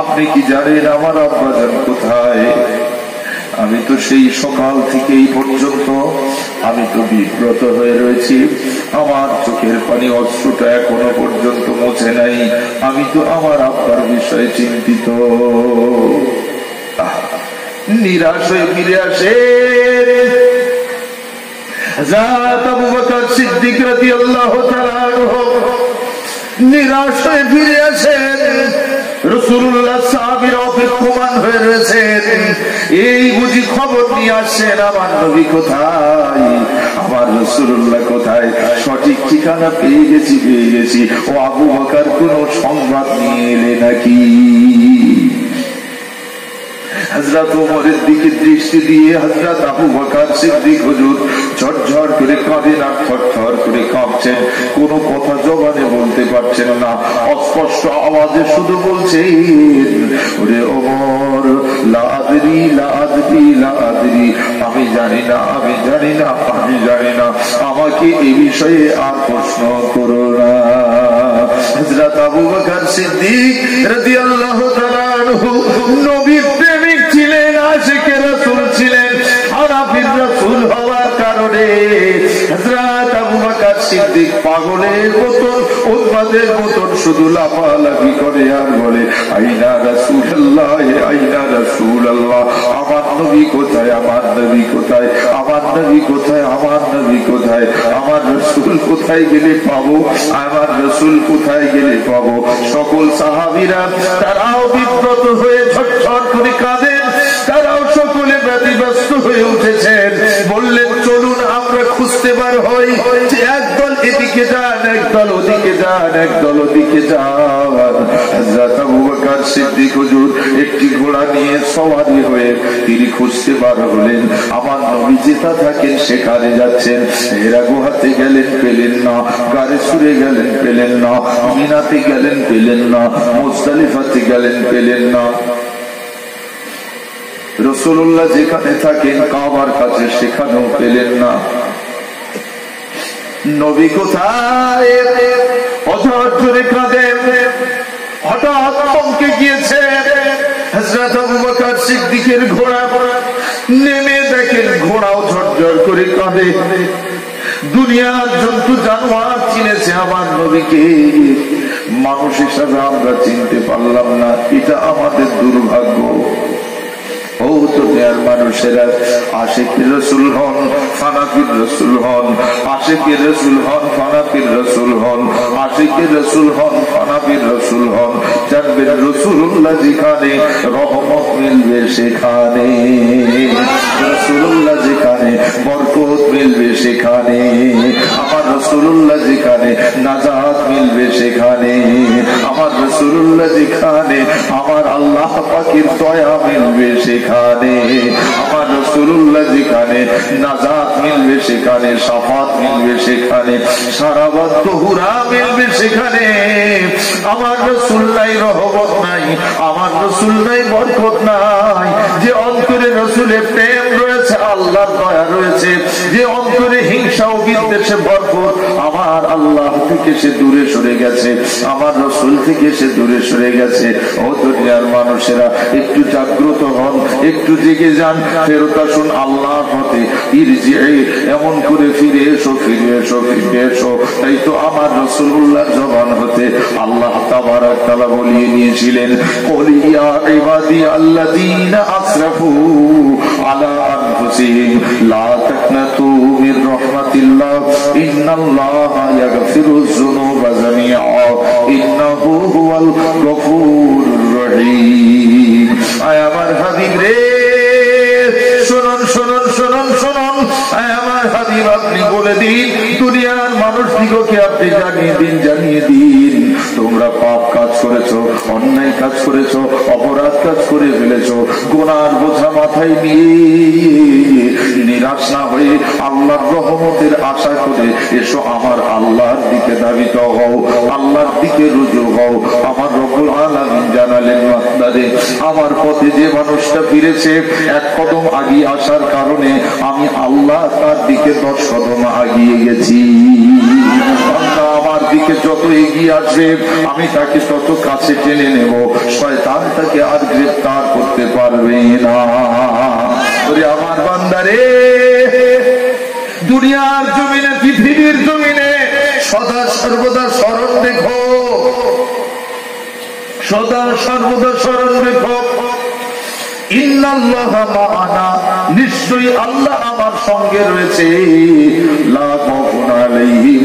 আপনি কি জানেন আমার আব্বাজান কোথায়? আমি তো সেই সকাল থেকে এই পর্যন্ত আমি তো বিব্রত হয়ে রয়েছি, আমার চোখের পানি অশ্রুটা এখনো পর্যন্ত মুছে নাই, আমি তো আমার আব্বার বিষয়ে চিন্তিত। নিরাশ হয়ে ফিরে আসে হযরত আবু বকর সিদ্দিক রাদিয়াল্লাহু তাআলা আনহু, নিরাশ হয়ে ফিরে আসেন। রাসূলুল্লাহ সাহাবীরা অপেক্ষমান হয়ে রয়েছেন, এই বুঝি খবর নিয়ে আসেন আমার নবী কোথায়, আমার রাসূলুল্লাহ কোথায়? সঠিক ঠিকানা পেয়ে গেছি। ও আবু বকর কোন সংবাদ নিয়ে এলে নাকি? হযরত ওমরের দিকে দৃষ্টি দিয়ে হযরত আবু বকর সিদ্দিক হুজুর ঝরঝর করে কাঁদেন আর থরথর করে কাঁপছেন। কোনো কথা জবানে বলতে পারছেন না, অস্পষ্ট আওয়াজে শুধু বলছেন, ওরে ওমর, লা আদরি লা আদরি লা আদরি, আমি জানি না, আমি জানি না, আমি জানি না, আমাকে এই বিষয়ে আর প্রশ্ন করো না। হযরত আবু বকর সিদ্দিক রাদিয়াল্লাহু তাআলা আনহু নবীর প্রেমিক ছিলেন, আশিকে রাসূল ছিলেন। হানাফির রাসূল হওয়ার কারণে হযরত আবু বকর সিদ্দিক পাগলের মতন, উন্মাদের মতন শুধু লাফালাফি করে আর বলে, আইনা রাসূলুল্লাহ, আইনা রাসূলুল্লাহ, আমার নবী কোথায়, আমার নবী কোথায়, আমার নবী কোথায়, আমার নবী কোথায়, আমার রাসূল কোথায় গেলে পাবো, আমার রাসূল কোথায় গেলে পাবো। সকল সাহাবীরা তারাও বিব্রত হয়ে ঝরঝর করে কাঁদেন, তারাও সকলে ব্যতিব্যস্ত হয়ে উঠেছেন। বললেন, চলুন আমরা খুঁজতে বার হই, একদল এদিকে যান, একদল ওদিকে যান, একদল ওদিকে যান। হযরত আবু বকর সিদ্দিক হুজুর একটি ঘোড়া নিয়ে সওয়ারি হয়ে তিনি খুঁজতে বার হলেন। আমার নবী যেটা থাকেন সেখানে যাচ্ছেন। এরা গুহাতে গেলেন, পেলেন না। গাড়ি সুরে গেলেন, পেলেন না। মিনাতে গেলেন, পেলেন না। মুজদালিফাতে গেলেন, পেলেন না। রাসূলুল্লাহ যেখানে থাকেন কাবার কাছে, সেখানেও পেলেন না। নবী কোথায়? অঝর ধরে কাঁদেন। হঠাৎ থমকে গিয়েছে হযরত আবু বকর সিদ্দিকের ঘোড়া। নেমে দেখেন ঘোড়াও ঝরঝর করে কাঁদে। দুনিয়ার জন্তু জানোয়ার চিনেছে আমার নবীকে, মানুষ হিসাবে আমরা চিনতে পারলাম না। এটা আমাদের দুর্ভাগ্য। ও দুনিয়ার মানুষেরা, আশিকের রাসূল হন, ফানাফির রাসূল হন, আশিকের রাসূল হন, ফানাফির রাসূল হন, আশিকের রাসূল হন, ফানাফির রাসূল হন। জানবেন রাসূলুল্লাহ যেখানে রহমত মিলবে সেখানে, রাসূলুল্লাহ যেখানে বরকত মিলবে সেখানে, আমার রাসূলুল্লাহ যেখানে নাজাত মিলবে সেখানে, আমার রাসূলুল্লাহ যেখানে আমার আল্লাহ পাকের দয়া মিলবে সেখানে, আমার রাসূলুল্লাহ যেখানে নাজাত মিলবে সেখানে, শাফাত মিলবে সেখানে, সারাবাত তুহুরা মিলবে সেখানে। আমার রাসূল নাই রহমত নাই, আমার রাসূল নাই বরকত নাই। যে অন্তরে রাসূলের প্রেম রয়েছে, আল্লাহর দয়া রয়েছে, যে অন্তরে হিংসা ও বিদ্বেষে ভরপুর, আমার আল্লাহ থেকে সে দূরে সরে গেছে, আমার রাসূল থেকে সে দূরে সরে গেছে। ও দুনিয়ার মানুষেরা, একটু জাগ্রত হন, একটু জেগে যান, ফেরত আসুন আল্লাহর পথে। ইরজি'i, এমন করে ফিরে এসো, ফিরে এসো, ফিরে এসো। তাই তো আমার রাসূলুল্লাহর জবান হতে আল্লাহ তাবারাক তাআলা বলিয়ে নিয়েছিলেন, কুল ইয়া ইবাদি আল্লাযীনা আসরাফু আলা আনফুসিহিম লা তাকনাতু মির রাহমাতিল্লাহ ইন্নাল্লাহা ইয়াগফিরুয যুনুবা জামিআ ইন্নাহু হুয়াল গফুরুর রহিম। আয় আমার হাবিব রে, শুনুন শুনুন শুনুন শুনুন, আয় আমার হাবিব, আপনি বলে দিন, দুনিয়ার মানুষ দিগকে আপনি জানিয়ে দিন, জানিয়ে দিন, তোমরা পাপ কাজ করেছো, অন্যায় কাজ করেছো, অপরাধ কাজ করে ফেলেছো। গুনার বোঝা মাথায় নিয়ে নিরাশ না হয়ে আল্লাহর রহমতের আশা করে এসো, আমার আল্লাহর দিকে ধাবিত হও, আল্লাহর দিকে রুজু হও। আমার রব্বুল আলামিন জানালেন, বান্দারে, আমার পথে যে মানুষটা ফিরেছে, এক কদম আগিয়ে আসার কারণে আমি আল্লাহ তার দিকে 10 কদম আগিয়ে গেছি। আমার দিকে যত এগিয়ে আসবে আমি তাকে তত কাছে টেনে নেব, শয়তান তাকে আর গ্রেফতার করতে পারবে না। আমার বান্দারে, দুনিয়ার জমিনে, পৃথিবীর জমিনে সদা সর্বদা স্মরণ রেখো, সদা সর্বদা স্মরণ রেখো, ইন্নাল্লাহা মা'ানা, নিশ্চয়ই আল্লাহ আমার সঙ্গে রয়েছে, লা খাউফুন আলাইহিম,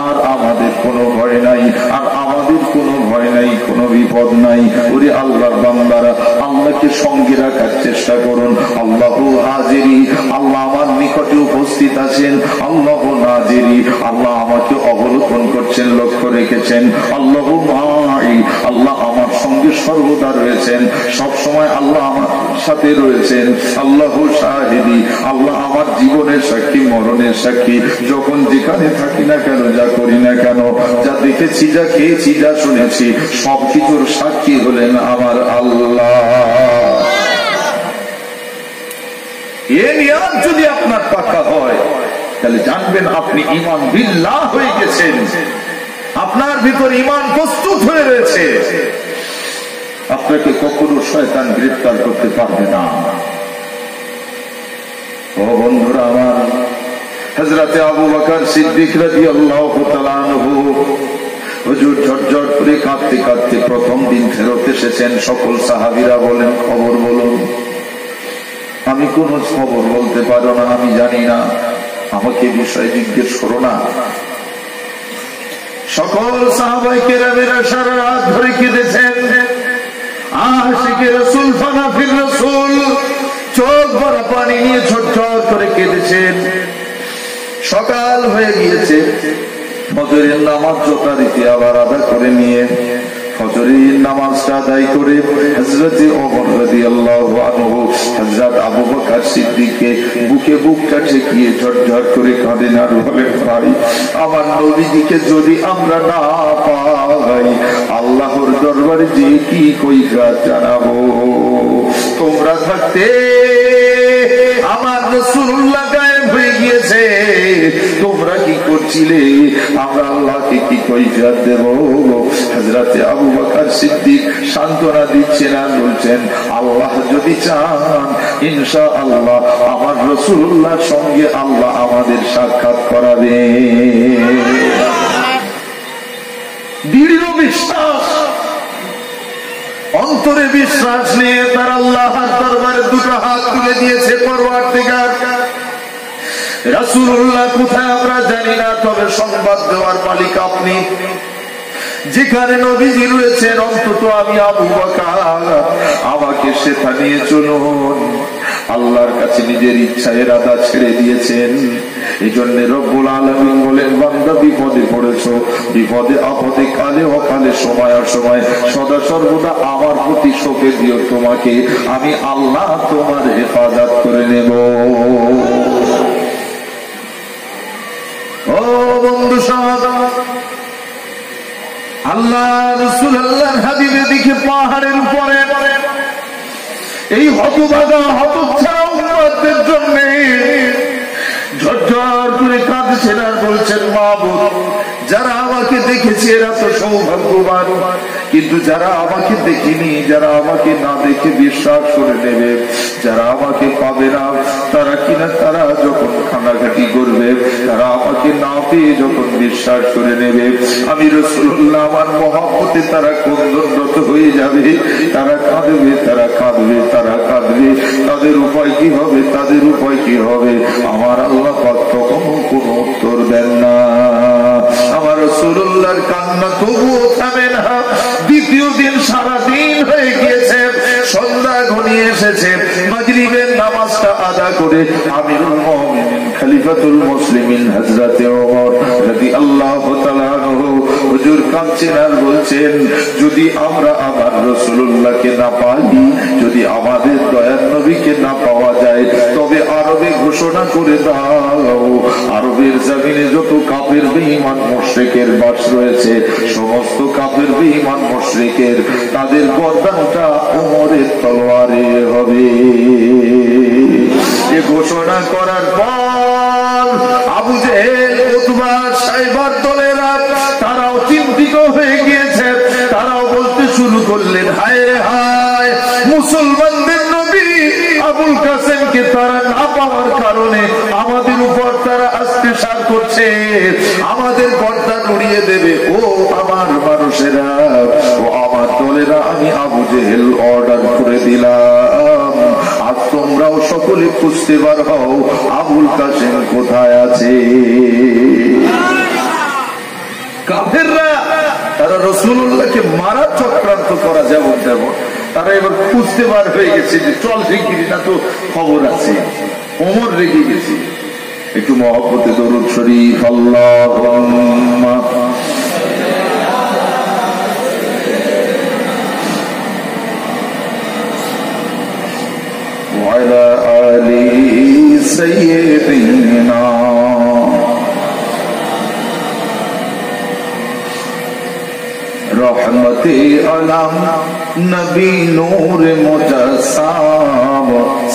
আর আমাদের কোনো ভয় নাই, আর আমাদের কোনো ভয় নাই, কোনো বিপদ নাই। ওরে আল্লাহর বান্দারা, আল্লাহকে সঙ্গে রাখার চেষ্টা করুন। আল্লাহু হাজিরি, আল্লাহ আমার নিকটে উপস্থিত উপস্থিত আছেন, আল্লাহ নাজিরি, আল্লাহ আমাকে অবলোকন করছেন, লক্ষ্য রেখেছেন। আল্লাহ মাই, আল্লাহ আমার সঙ্গে সর্বদা রয়েছেন, সব সময় আল্লাহ আমার সাথে রয়েছেন। আল্লাহ শাহিদি, আল্লাহ আমার জীবনের সাক্ষী, মরণের সাক্ষী। যখন যেখানে থাকি না কেন, যা করি না কেন, যা দেখেছি, যা খেয়েছি, যা শুনেছি, সবকিছুর সাক্ষী হলেন আমার আল্লাহ। এ নিয়াত যদি আপনার পাকা হয়, তাহলে জানবেন আপনি ঈমান বিল্লাহ হয়ে গেছেন, আপনার ভিতর ঈমান প্রস্তুত হয়ে রয়েছে। আপনাকে কখনো শয়তান গ্রেফতার করতে পারবে না। ও বন্ধুরা আমার, হযরতে আবু বকর সিদ্দিক রাদিয়াল্লাহু তাআলা আনহু হুজুর ঝরঝর করে কাঁদতে কাঁদতে প্রথম দিন ফেরত এসেছেন। সকল সাহাবীরা বলেন, খবর বলুন। আমি কোন খবর বলতে পারো না, আমি জানি না, আমাকে বিষয় জিজ্ঞেস করো না। সকল সাহাবায়ে কেরামেরা সারা রাত ধরে কেঁদেছেন। আশিকে রাসূল, ফানাফির রাসূল চোখ ভরা পানি নিয়ে ঝরঝর করে কেঁদেছেন। সকাল হয়ে গিয়েছে, ফজরের নামাজ যথারীতি আবার আদা করে নিয়ে ফজরের নামাজটা আদায় করে হযরতে ওমর রাদিয়াল্লাহু আনহু হযরত আবু বকর সিদ্দিককে বুকে বুকটা ঠেকিয়ে ঝরঝর করে কাঁদেন আর বলেন, ভাই, আমার নবীজিকে যদি আমরা না পাই, আল্লাহর দরবারে যে কি কৈফিয়ত জানাবো। তোমরা থাকতে আমার রাসূলুল্লাহ গায়েব হয়ে গিয়েছে, তোমরা কি করছিলে, আমরা আল্লাহকে কি কৈফিয়ত দেব। হযরতে আবু বকর সিদ্দিক সান্ত্বনা দিচ্ছেন আর বলছেন, আল্লাহ যদি চান ইনশাআল্লাহ আমার রাসূলুল্লাহর সঙ্গে আল্লাহ আমাদের সাক্ষাৎ করাবে। দৃঢ় বিশ্বাস, অন্তরে বিশ্বাস নিয়ে তার আল্লাহর দরবারে দুটো হাত তুলে দিয়েছে। পরওয়ারদিগার, রাসূলুল্লাহ কোথায় আমরা জানি না, তবে সংবাদ দেওয়ার মালিক আপনি। যেখানে নবীজি রয়েছেন, অন্তত আমি আবু বকর, আমাকে সেটা নিয়ে চলুন। আল্লাহর কাছে নিজের ইচ্ছা ইরাদা ছেড়ে দিয়েছেন। এই জন্য রব্বুল আলামিন বলেন, বান্দা বিপদে পড়েছো, বিপদে আপদে কালে অকালে সময় অসময় সদা সর্বদা আমার প্রতি শোকে দিও, তোমাকে আমি আল্লাহ তোমার হেফাজত করে নেব। ও বন্ধু সাহাবা, আল্লাহ রাসূল আল্লাহর হাবিবের দিকে পাহাড়ের উপরে এই হতভাগা হতচ্ছাড়া উম্মতের জন্য ঝরঝর করে কাঁদছেন আর বলছেন, মাবুদ, যারা আমাকে দেখেছে এরা তো সৌভাগ্যবান, কিন্তু যারা আমাকে দেখেনি, যারা আমাকে না দেখে বিশ্বাস করে নেবে, যারা আমাকে পাবে না, তারা কিনা তারা যখন কান্নাকাটি করবে, তারা আমাকে না পেয়ে যখন বিশ্বাস করে নেবে, আমি রাসূলুল্লাহ আমার মহব্বতে তারা ক্রন্দনরত হয়ে যাবে, তারা কাঁদবে, তারা কাঁদবে, তারা কাঁদবে, তাদের উপায় কি হবে, তাদের উপায় কি হবে। আমার আল্লাহ পাক কখনো কোনো উত্তর দেন না। আমার রাসূলুল্লাহর কান্না তবুও থামে না। দ্বিতীয় দিন সারাদিন হয়ে গিয়েছে, সন্ধ্যা ঘনিয়ে এসেছে, মাগরিবের নামাজটা আদা করে আমিরুল মুমিনিন খলিফাতুল মুসলিমিন হযরতে ওমর রাদিয়াল্লাহু তাআলা আনহু হুজুর কাঁদছেন আর বলছেন, যদি আমরা আমার রাসূলুল্লাহকে না পাই, যদি আমাদের দয়ার নবীকে না পাওয়া যায়, তবে আরবে ঘোষণা করে দাও, আরবের জমিনে যত কাফের বেঈমান মুশরিকের বাস রয়েছে, সমস্ত কাফের বেঈমান মুশরিকের তাদের গর্দানটা ওমরের তলোয়ারে হবে। এ ঘোষণা করার পর আবু জেহেল, উতবা, সাইবার দলেরা তারাও চিন্তিত হয়ে গিয়েছে। তারাও বলতে শুরু করলেন, হায় রে হায়, মুসলমানদের নবী আবুল কাসেমকে তারা না পাওয়ার কারণে আমাদের উপর তারা অত্যাচার করছে, আমাদের গর্দান উড়িয়ে দেবে। ও আমার মানুষেরা, ও আমার দলেরা, আমি আবু জেহেল অর্ডার করে দিলাম, আজ তোমরাও সকলে খুঁজতে বার হও আবুল কাসেম কোথায় আছে। কাফেররা তারা রাসূলুল্লাহকে মারার চক্রান্ত করা যেমন তেমন, তারা এবার খুঁজতে বার হয়ে গেছে যে চল শিগগিরি, না তো খবর আছে, ওমর রেগে গেছে। একটু মহব্বতে দরুদ শরীফ আল্লাহুম্মা ওয়া আলা আলি সাইয়্যিদিনা रहमते आलम नबी नूर मुजस्सम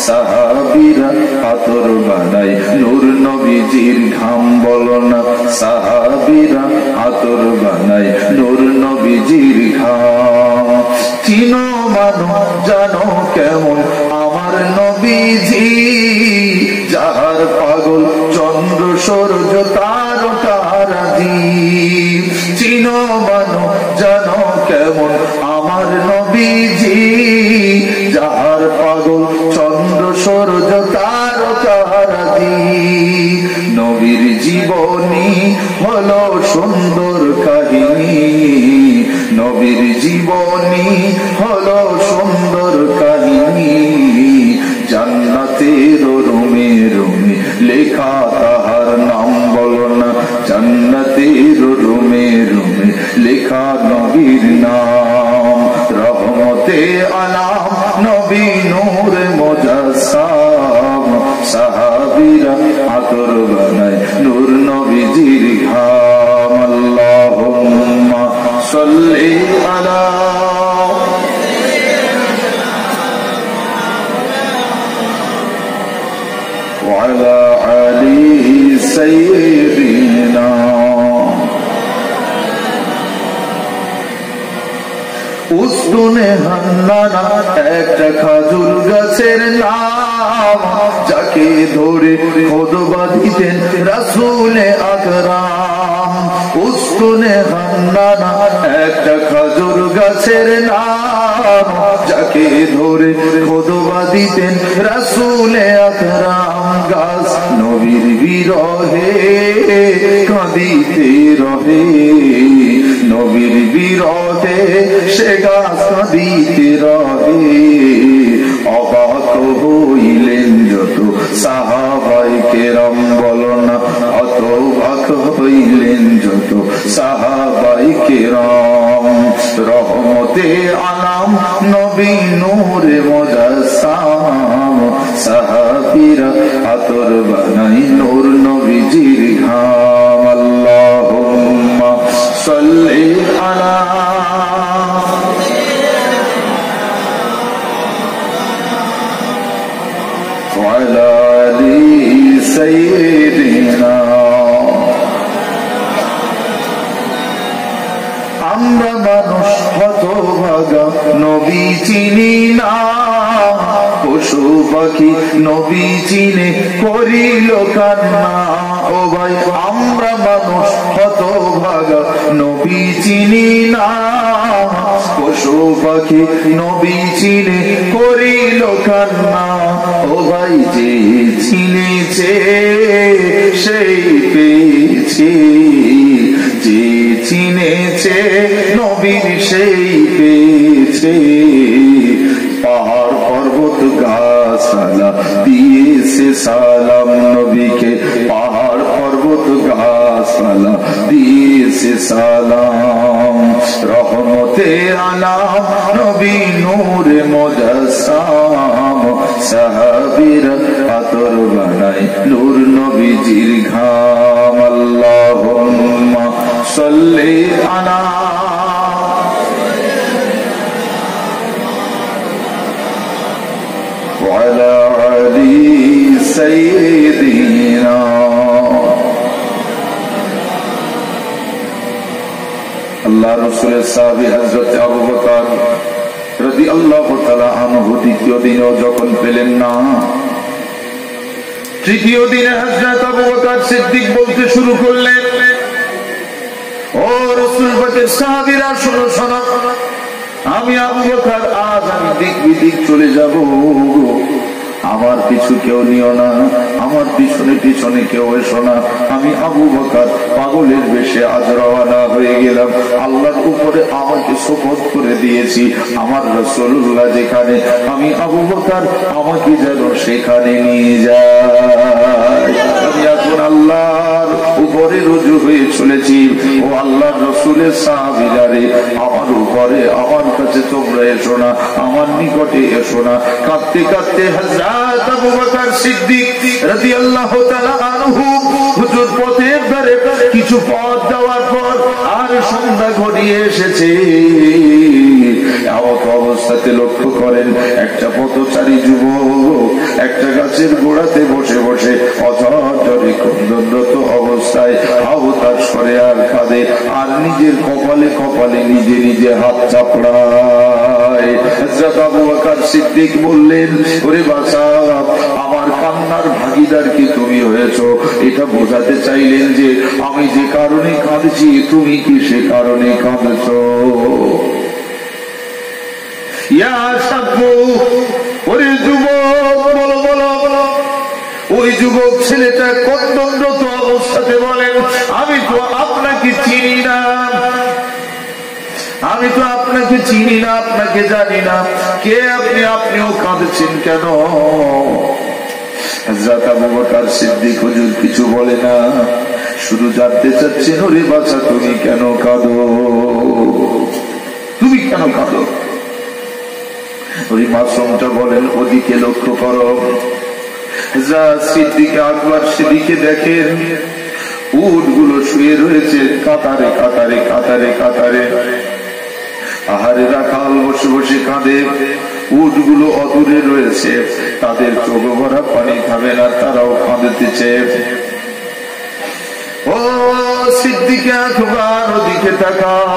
साहाबीरा आतर बानाई नूर नबीजीर घाम बोलो ना साहाबीरा आतर बानाई नूर नबीजीर घाम चिनो मानो जानो केमन आमार नबीजी जाहार पागल चंद्र सूर्य तारकाराजी चिनो मानो जानो केमन आमार नबीजी जाहार पागल चंद्र सूर्य तारकाराजी नबीर जीवनी हलो सुंदर काहिनी नबीर जीवनी हलो सुंदर काहिनी जन्नतेर रूमे रूमे लेखा ताहार नाम बोलो ना जन्नतेर रूमे रूमे लेखा नबीर नाम रहमते आलम नबी नूर मुजस्सम साहाबीरा आतर बानाई नूर नबीजीर घाम अल्लाहुम्मा सल्ली अला وعلى آله سيدنا उस्तुने हन्नाना एक खाजुर गाছের नाम जाके धरे खुतबा दितेन रसूल আকরাম उस्तुने हन्नाना एक खाजुर गाছের नाम जाके धरे खुतबा दितेन रसूल আকরাম गाছ नबीर बिरहे काঁদিতে रहे नबीर बिरहे से गाছ কাঁদিতে रहे অবাক হইলেন যত সাহাবায়ে কেরাম বলো না অবাক হইলেন যত সাহাবায়ে কেরাম রহমতে আলম নবী নূরে মুজস্সম সাহাবীরা আতর বানাই নূর নবীজির ঘাম আল্লাহুম্মা সাল্লি আলা وعلى آل سيدنا আমরা মানুষ হতভাগা নবী চিনি না পশু পাখি নবী চিনে করিল কান্না ও ভাই আমরা মানুষ হতভাগা নবী চিনি না পশু পাখি নবী চিনে করিল কান্না ও ভাই যে চিনেছে সেই পেয়েছে যে চিনেছে নবীর সেই পেয়েছে পাহাড় পর্বত গাছপালা দিয়েছে সালাম নবীকে পাহাড় পর্বত গাছপালা দিয়েছে সালাম রহমতে আলম নবী নূরে মুজস্সম সাহাবীরা আতর বানাই নূর নবীজির ঘাম আল্লাহুম্মা সাল্লি আলা وعلى آل سيدنا আল্লাহ রাসূলের সাহাবী হযরত আবু বকর রাদিয়াল্লাহু তাআলা আনহু দ্বিতীয় দিনও যখন পেলেন না তৃতীয় দিনে হযরত আবু বকর সিদ্দিক বলতে শুরু করলেন ও রাসূল পাকের সাহাবীরা শুনো শোনো আমি আবু বকর আজ আমি দিক বিদিক চলে যাব আমার পিছু কেউ নিও না আমার পিছনে পিছনে কেউ এসো না আমি আবু বকর পাগলের বেশে আজ রওনা হয়ে গেলাম আল্লাহর উপরে আমাকে শপথ করে দিয়েছি আমার রাসূলুল্লাহ যেখানে আমি আবু বকর আমাকে যেন সেখানে নিয়ে যায় আমি এখন আল্লাহর উপরে রুজু হয়ে চলেছি। ও আল্লাহর রাসূলের সাহাবীরা রে, আমার উপরে আমার কাছে তোমরা এসো না, আমার নিকটে এসো না। কাঁদতে কাঁদতে হযরত আবু বকর সিদ্দিক রাদিয়াল্লাহু তাআলা আনহু হুজুর পথের ধারে কিছু পথ যাওয়ার পর আর সন্ধ্যা ঘনিয়ে এসেছে। এমন অবস্থাতে লক্ষ্য করেন একটা পথচারী যুবক একটা গাছের গোড়াতে বসে বসে অঝরে ক্রন্দনরত অবস্থায় আহুতাশ করে আর কাঁদে, আর নিজের কপালে কপালে নিজে নিজে হাত চাপড়ায়। হযরত আবু বকর সিদ্দিক বললেন, ওরে বাছা, আমার কান্নার ভাগীদার কি তুমি হয়েছো? এটা বোঝাতে চাইলেন যে আমি যে কারণে কাঁদছি তুমি কি সে কারণে কাঁদছো? ইয়া সাব্বু, ওরে যুবক, বলো বলো বলো। ওই যুবক ছেলেটা ক্রন্দনরত অবস্থাতে বলেন, আমি তো আপনাকে চিনি না, আমি তো আপনাকে চিনি না, আপনাকে জানি না, কে আপনি? আপনিও কাঁদছেন কেন? হযরত আবু বকর সিদ্দিক হুজুর কিছু বলে না, শুধু জানতে চাচ্ছেন, ওরে বাছা তুমি কেন কাঁদো? তুমি কেন কাঁদো? ওই মাসুমটা বলেন, ওদিকে লক্ষ্য করো। হযরত সিদ্দিক আকবর সেদিকে দেখেন উটগুলো শুয়ে রয়েছে কাতারে কাতারে কাতারে কাতারে। আহারে রাখাল বসে বসে কাঁদে, উটগুলো অদূরে রয়েছে, তাদের চোখ ভরা পানি খাবে না, তারাও কাঁদতেছে। ও সিদ্দিক আকবর ওদিকে তাকাও।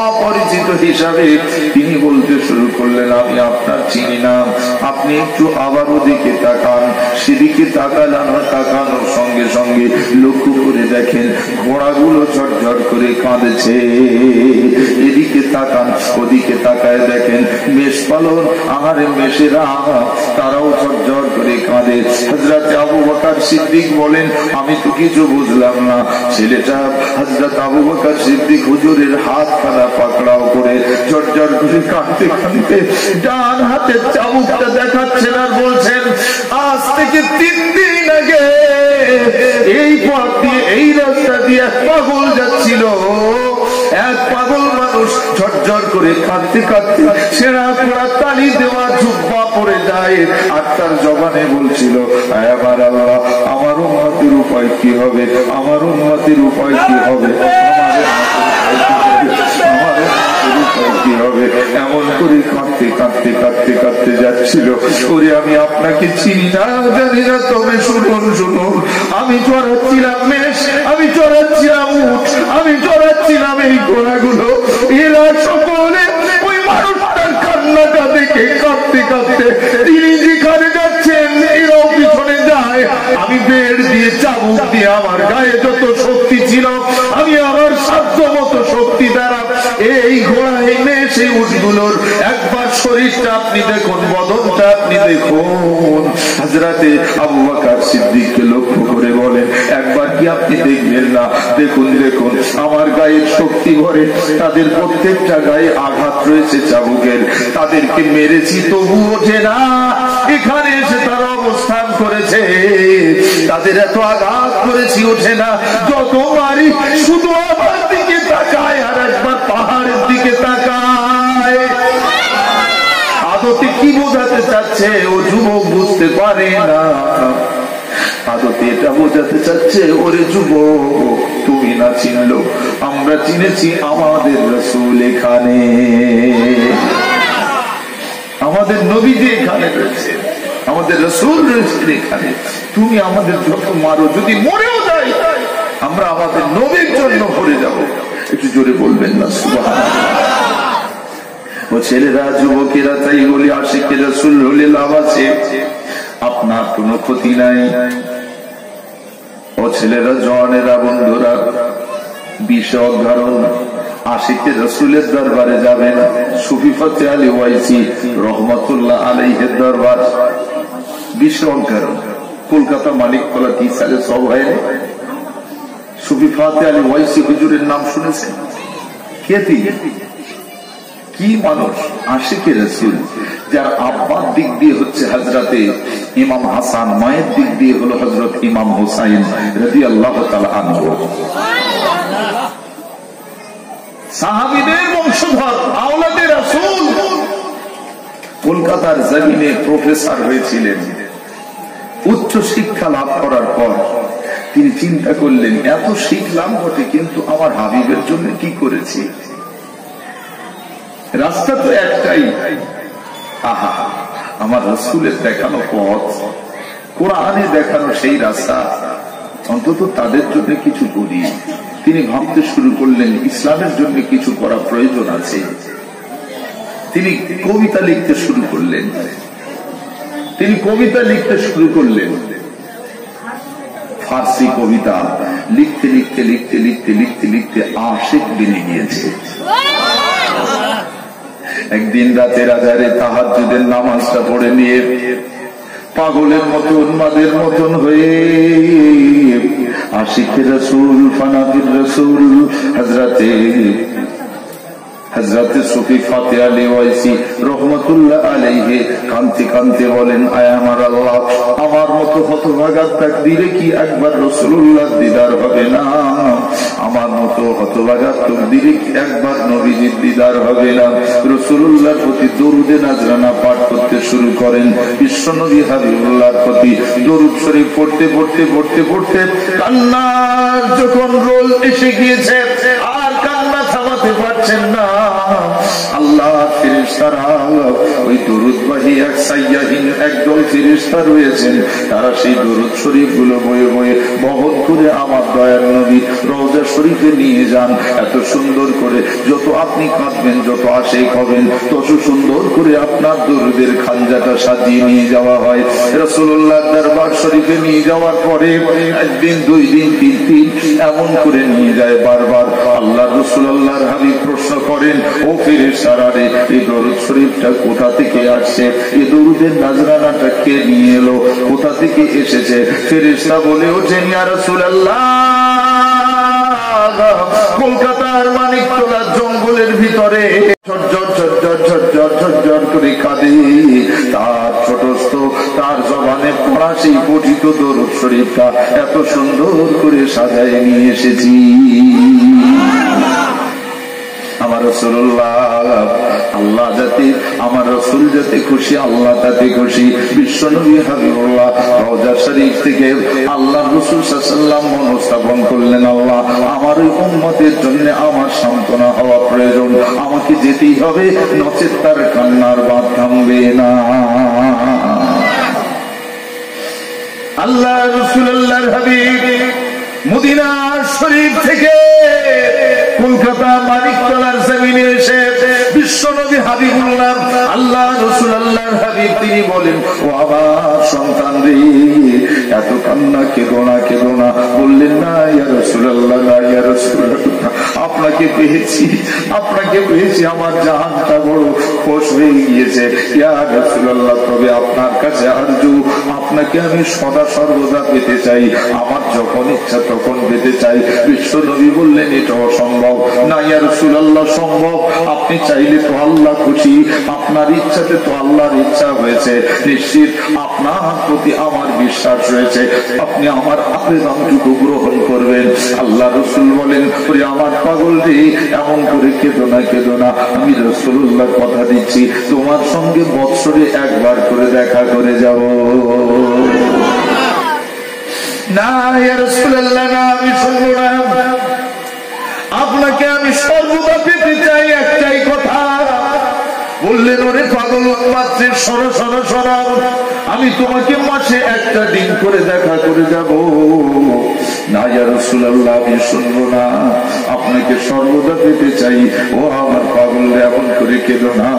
অপরিচিত হিসাবে তিনি বলতে শুরু করলেন, আমি আপনার চিনি না, আপনি একটু আবার ওদিকে তাকান। সেদিকে তাকানোর সঙ্গে সঙ্গে লক্ষ্য করে দেখেন ঘোড়াগুলো ঝরঝর করে কাঁদছে। এদিকে তাকান, ওদিকে তাকায় দেখেন মেষ পালন, আহারে মেষেরা তারাও ঝরঝর করে কাঁদে। হযরত আবু বকর সিদ্দিক বলেন, আমি তো কিছু বুঝলাম না। ছেলেটা হযরত আবু বকর সিদ্দিক হুজুরের হাত পাকড়াও করে ঝরঝর করে কাঁদতে কাঁদতে ডান হাতের চাবুকটা দেখাচ্ছেন আর বলছেন, আজ থেকে 3 দিন আগে এই পথ দিয়ে, এই রাস্তা দিয়ে এক পাগল যাচ্ছিল। এক পাগল মানুষ ঝরঝর করে কাঁদতে কাঁদতে সেরা পোড়া তালি দেওয়া জুব্বা পরে যায়, আর তার জবানে বলছিল, আমার আল্লাহ, আমার উম্মতের উপায় কি হবে? আমার উম্মতের উপায় কি হবে? কি হবে? এমন করে কাঁদতে কাঁদতে কাঁদতে কাঁদতে যাচ্ছিল। ওরে আমি আপনাকে চিনি না, জানি না, তবে শুনুন শুনুন, আমি চড়াচ্ছিলাম মেষ, আমি চড়াচ্ছিলাম উট, আমি চড়াচ্ছিলাম এই ঘোড়াগুলো। এরা সকলে ওই মানুষটার কান্নাটা দেখে কাঁদতে কাঁদতে তিনি যেখানে যাচ্ছেন এরাও পিছনে যায়। আমি বেড় দিয়ে চাবুক দিয়ে আমার গায়ে যত শক্তি ছিল আমি আমার সাধ্য মতো শক্তি দ্বারা এই ঘোড়া এনে সেই উটগুলোর একবার শরীরটা আপনি দেখুন, বদনটা আপনি দেখুন। হযরতে আবু বকর সিদ্দিককে লক্ষ্য করে বলেন, একবার কি আপনি দেখবেন না? দেখুন দেখুন, আমার গায়ের শক্তি ভরে তাদের প্রত্যেকটা গায়ে আঘাত রয়েছে চাবুকের, তাদেরকে মেরেছি তবু ওঠে না। এখানে এসে তারা অবস্থান করেছে, তাদের এত আঘাত করেছি ওঠে না। যত মারি শুধু আমার দিকে তাকায় আর একবার পাহাড়ের দিকে তাকায়। আদতে কি বোঝাতে চাচ্ছে ও যুবক বুঝতে পারে না। আদতে এটা বোঝাতে চাচ্ছে, ওরে যুবক, তুমি না চিনলো আমরা চিনেছি আমাদের রাসূল এখানে, আমাদের নবী যে এখানে রয়েছে, আমাদের রাসূল রয়েছে এখানে। তুমি আমাদের যত মারো, যদি মরেও যাই আমরা আমাদের নবীর জন্য মরে যাব। একটু জোরে বলবেন না সুবহানাল্লাহ। ও ছেলেরা, যুবকেরা, তাই বলি আশিকে রাসূল হলে লাভ আছে, আপনার কোনো ক্ষতি নাই। ও ছেলেরা, জওয়ানেরা, বন্ধুরা, বিষয় ধারণ আশিকে রাসূলের দরবারে যাবেন। সুফি ফাতে আলী ওয়াইসি রহমাতুল্লাহ আলাইহির দরবার, বিষয় ধারণ, কলকাতা মানিকতলা 30 সালে সব হয়। সুফি ফাতে আলী ওয়াইসি হুজুরের নাম শুনেছেন? কে তিনি? কি মানুষ? আশিকে রাসূল, যার আব্বার দিক দিয়ে হচ্ছে হযরতে ইমাম হাসান, মায়ের দিক দিয়ে হলো হযরত ইমাম হুসাইন রাদিয়াল্লাহু তাআলা আনহু। সাহাবীদের বংশধর, আওলাদে রাসূল। কলকাতার জমিনে প্রফেসর হয়েছিলেন। উচ্চ শিক্ষা লাভ করার পর তিনি চিন্তা করলেন, এত শিখলাম বটে, কিন্তু আমার হাবিবের জন্য কি করেছি? রাস্তা তো একটাই, আহা আমার রাসূলের দেখানো পথ, কোরআনে দেখানো সেই রাস্তা, অন্তত তাদের জন্য কিছু করি। তিনি ভাবতে শুরু করলেন ইসলামের জন্য কিছু করা প্রয়োজন আছে। তিনি কবিতা লিখতে শুরু করলেন। ফার্সি কবিতা লিখতে লিখতে লিখতে লিখতে লিখতে লিখতে আশিক বেনে গিয়েছে। একদিন রাতের আধারে তাহাজ্জুদের নামাজটা পড়ে নিয়ে পাগলের মতো উন্মাদের মতন হয়ে আশিকে রাসূল, ফানাতির রাসূল হযরতে সুফি ফাতে আলী ওয়াইসি রহমাতুল্লাহ আলাইহি কাঁদতে কাঁদতে বলেন, আয় আমার আল্লাহ, আমার মতো হতভাগা তাকদীরে কি একবার রাসূলুল্লাহ দিদার হবে না? আমার মতো হতভাগা তাকদীরে কি একবার নবীজির দিদার হবে না? রাসূলুল্লাহর প্রতি দরুদে নাজরানা পাঠ করতে শুরু করেন। বিশ্বনবী হাবিবুল্লাহর প্রতি দরুদ শরীফ পড়তে পড়তে পড়তে পড়তে কান্নার যখন রোল এসে গিয়েছে, আর কান্না থামাতে পারছেন না। আল্লাহ ফেরেশতারা, ওই দরুদবাহী এক সাইয়াহীন একদল ফেরেশতা রয়েছেন, তারা সেই দরুদ শরীফ গুলো বয়ে বয়ে বহন করে আমার দয়ার নবী রওজা শরীফে নিয়ে যান। এত সুন্দর করে যত আপনি কাঁদবেন, যত আশিক হবেন, তত সুন্দর করে আপনার দরুদের খানজাটা সাজিয়ে নিয়ে যাওয়া হয়। রাসূলুল্লাহ দরবার শরীফে নিয়ে যাওয়ার পরে একদিন, দুই দিন, তিন দিন এমন করে নিয়ে যায় বারবার। আল্লাহ রাসূলুল্লাহর হাবিব প্রশ্ন করেন, ও ফেরেশতারা রে, এই দরুদ শরীফটা কোথা থেকে আসছে? এই দরুদের নাজরানাটা কে নিয়ে এলো? কোথা থেকে এসেছে? ফেরেশতা বলে ওঠেন, ইয়া রাসূলুল্লাহ, কলকাতার মানিকতলার জঙ্গলের ভিতরে ঝরঝর ঝরঝর ঝরঝর ঝরঝর করে কাঁদে তার ছোটস্থ, তার জবানে পড়া সেই পঠিত দরুদ শরীফটা এত সুন্দর করে সাজায় নিয়ে এসেছি। আমার রাসূলুল্লাহ, আল্লাহ যাতে, আমার রাসূল যাতে খুশি, আল্লাহ তাতে খুশি। বিশ্বনবী হাবিবুল্লাহ রওজা শরীফ থেকে আল্লাহ রাসূল সাল্লাল্লাহু আলাইহি ওয়াসাল্লাম মনস্থাপন করলেন, আল্লাহ আমার ওই উম্মতের জন্য আমার সান্ত্বনা হওয়া প্রয়োজন, আমাকে যেতেই হবে, নচেৎ তার কান্নার বাঁধ থামবে না। আল্লাহ রাসূলুল্লাহর হাবিব মদিনা শরীফ থেকে কলকাতা মানিকতলার জমিনে এসে বিশ্বনবী হাবিবুল্লাহ, আল্লাহ রাসূলুল্লাহর হাবিব, তিনি বলেন, ও আমার সন্তান রে, এত কান্না কেঁদো না, কেঁদো না। বললেন, না ইয়া রাসূলুল্লাহ, না ইয়া রাসূলুল্লাহ, আপনাকে পেয়েছি, আপনাকে পেয়েছি, আমার জাহানটা বড় খুশ হয়ে গিয়েছে ইয়া রাসূলুল্লাহ। তবে আপনার কাছে আরজু, আপনাকে আমি সদা সর্বদা পেতে চাই, আমার যখন ইচ্ছা তখন পেতে চাই। বিশ্বনবী বললেন, এটা অসম্ভব। না ইয়া রাসূলুল্লাহ, সম্ভব। আপনি চাইলে তো আল্লাহ খুশি, আপনার ইচ্ছাতে তো আল্লাহর ইচ্ছা হয়েছে, নিশ্চিত আপনার প্রতি আমার বিশ্বাস রয়েছে, আপনি আমার আবেদনটুকু গ্রহণ করবেন। আল্লাহ রাসূল বলেন, ওরে আমার পাগল রে, এমন করে কেঁদো না, কেঁদো না। আমি রাসূলুল্লাহ কথা দিচ্ছি, তোমার সঙ্গে বৎসরে একবার করে দেখা করে যাব। না ইয়া রাসূলুল্লাহ, না, আমি শুনবো না, আপনাকে আমি সর্বদা পেতে চাই, একটাই কথা। বললেন, ওরে পাগল মাত্রে সরো সরো সরো, আমি তোমাকে মাসে একটা দিন করে দেখা করে যাব। না ইয়া রাসূলুল্লাহ, আমি শুনবো না, আপনাকে সর্বদা পেতে চাই। ও আমার পাগল, এমন করে কেঁদো না,